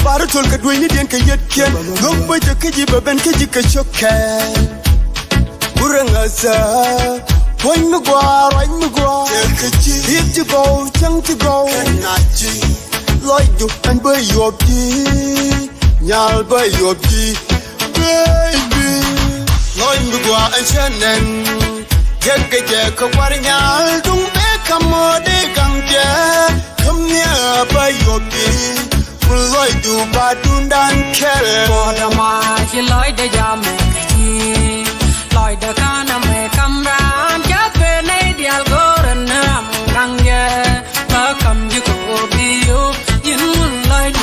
Baratul Kadwini and Kayet Ken, look by the Kajiba and Kajika Chokan, Urangasa. When you go, hit to go, chunk to go, like you and by your tea, Nyal by your tea, baby. Lloyd Mugwa and Shannon, Jack, Kawarnya, don't make a more day come near by your tea. Will I do Badundan Kell? For the march, Lloyd the Jam, Lloyd the Kana may come round, Japan, the Algoran, Ranga, welcome you could be you, Lloyd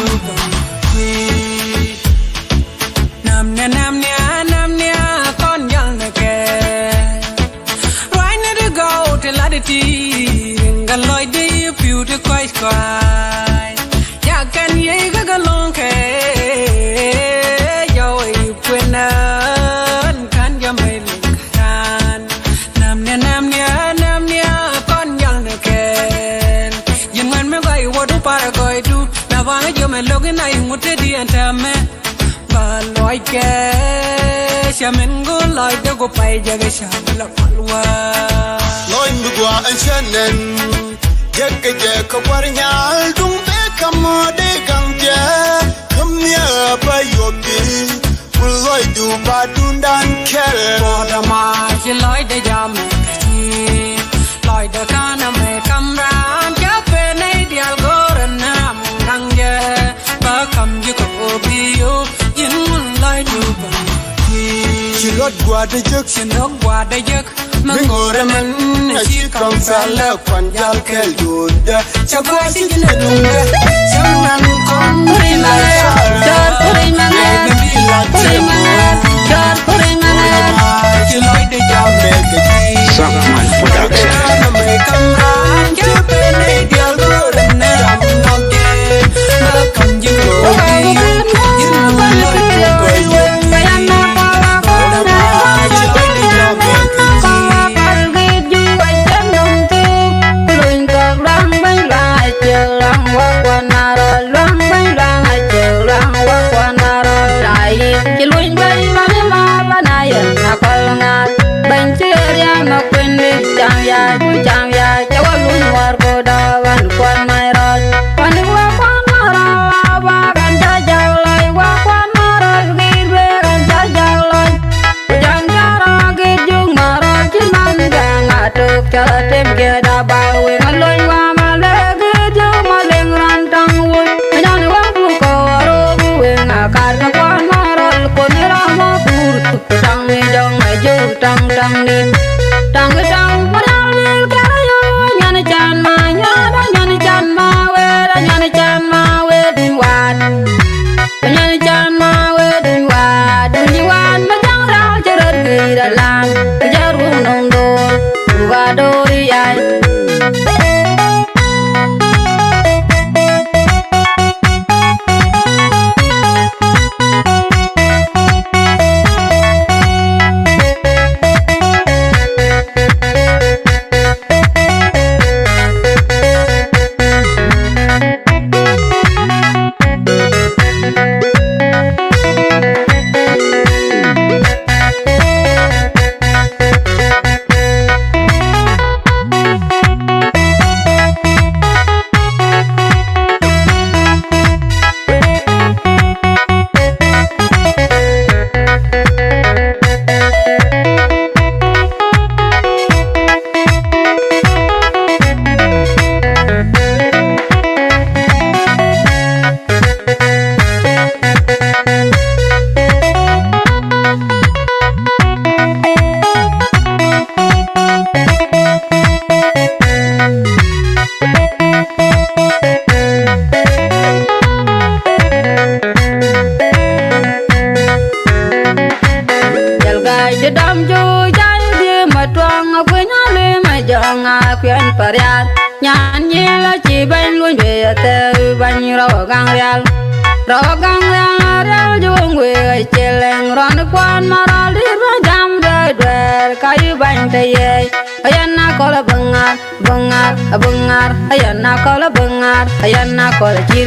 Namnia, con young again. Right now to go to Ladity, and Lloyd the beauty quite quiet. Ya can ye go long, yo, you can you make Namnia, con young again. You want me by what do Paraguay do? Now you may look in I would and tell me. Like Shaman go like the go pay Jagasha. Lloyd Mugwa and Shannon, Jack, Kawarnya, don't make a more day come near by your bill. Will I do Badundan Kell? For the march, Lloyd the Jam, Lloyd the Kana may come round, Japan, the Algoran, Ranga, welcome you could be you, Lloyd She not Guadajuk, she no Guadajuk, Mangoraman, she comes a love on Jalkel Yoda, Chakwasi in a Dunga, Shaman come, Nhan như là chỉ bên luôn về từ bên rau gang real chung về chỉ lên ron quan mà ra đi ra jam đời cái bên tây ayana có là bungar ayana có là bungar ayana có là chỉ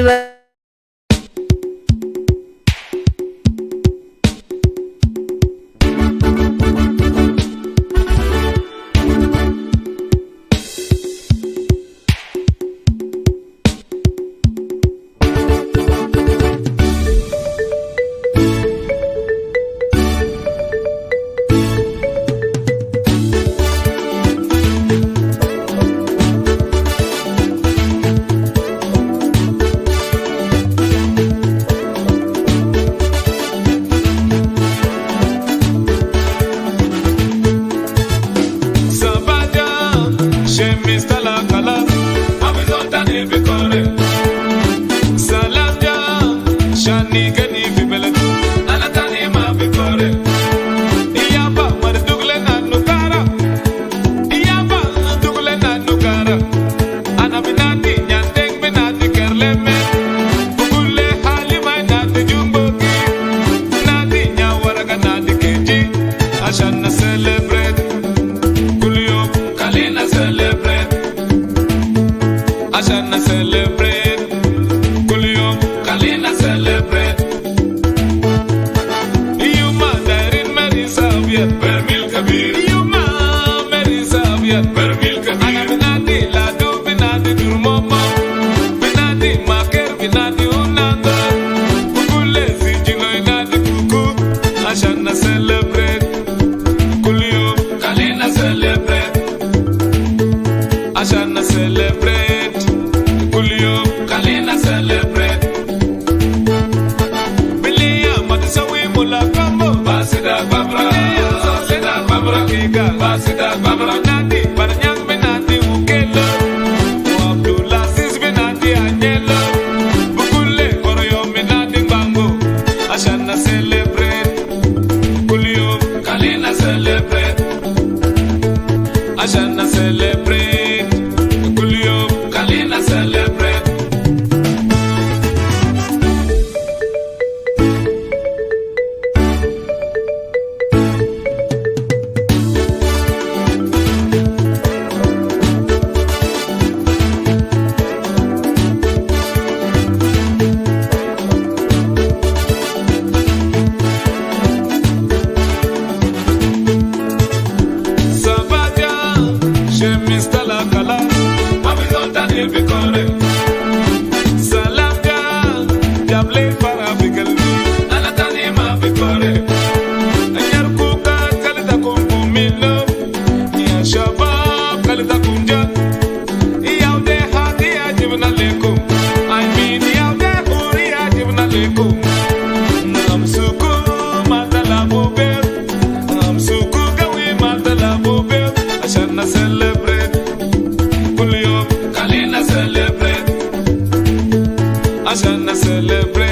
Celebrate.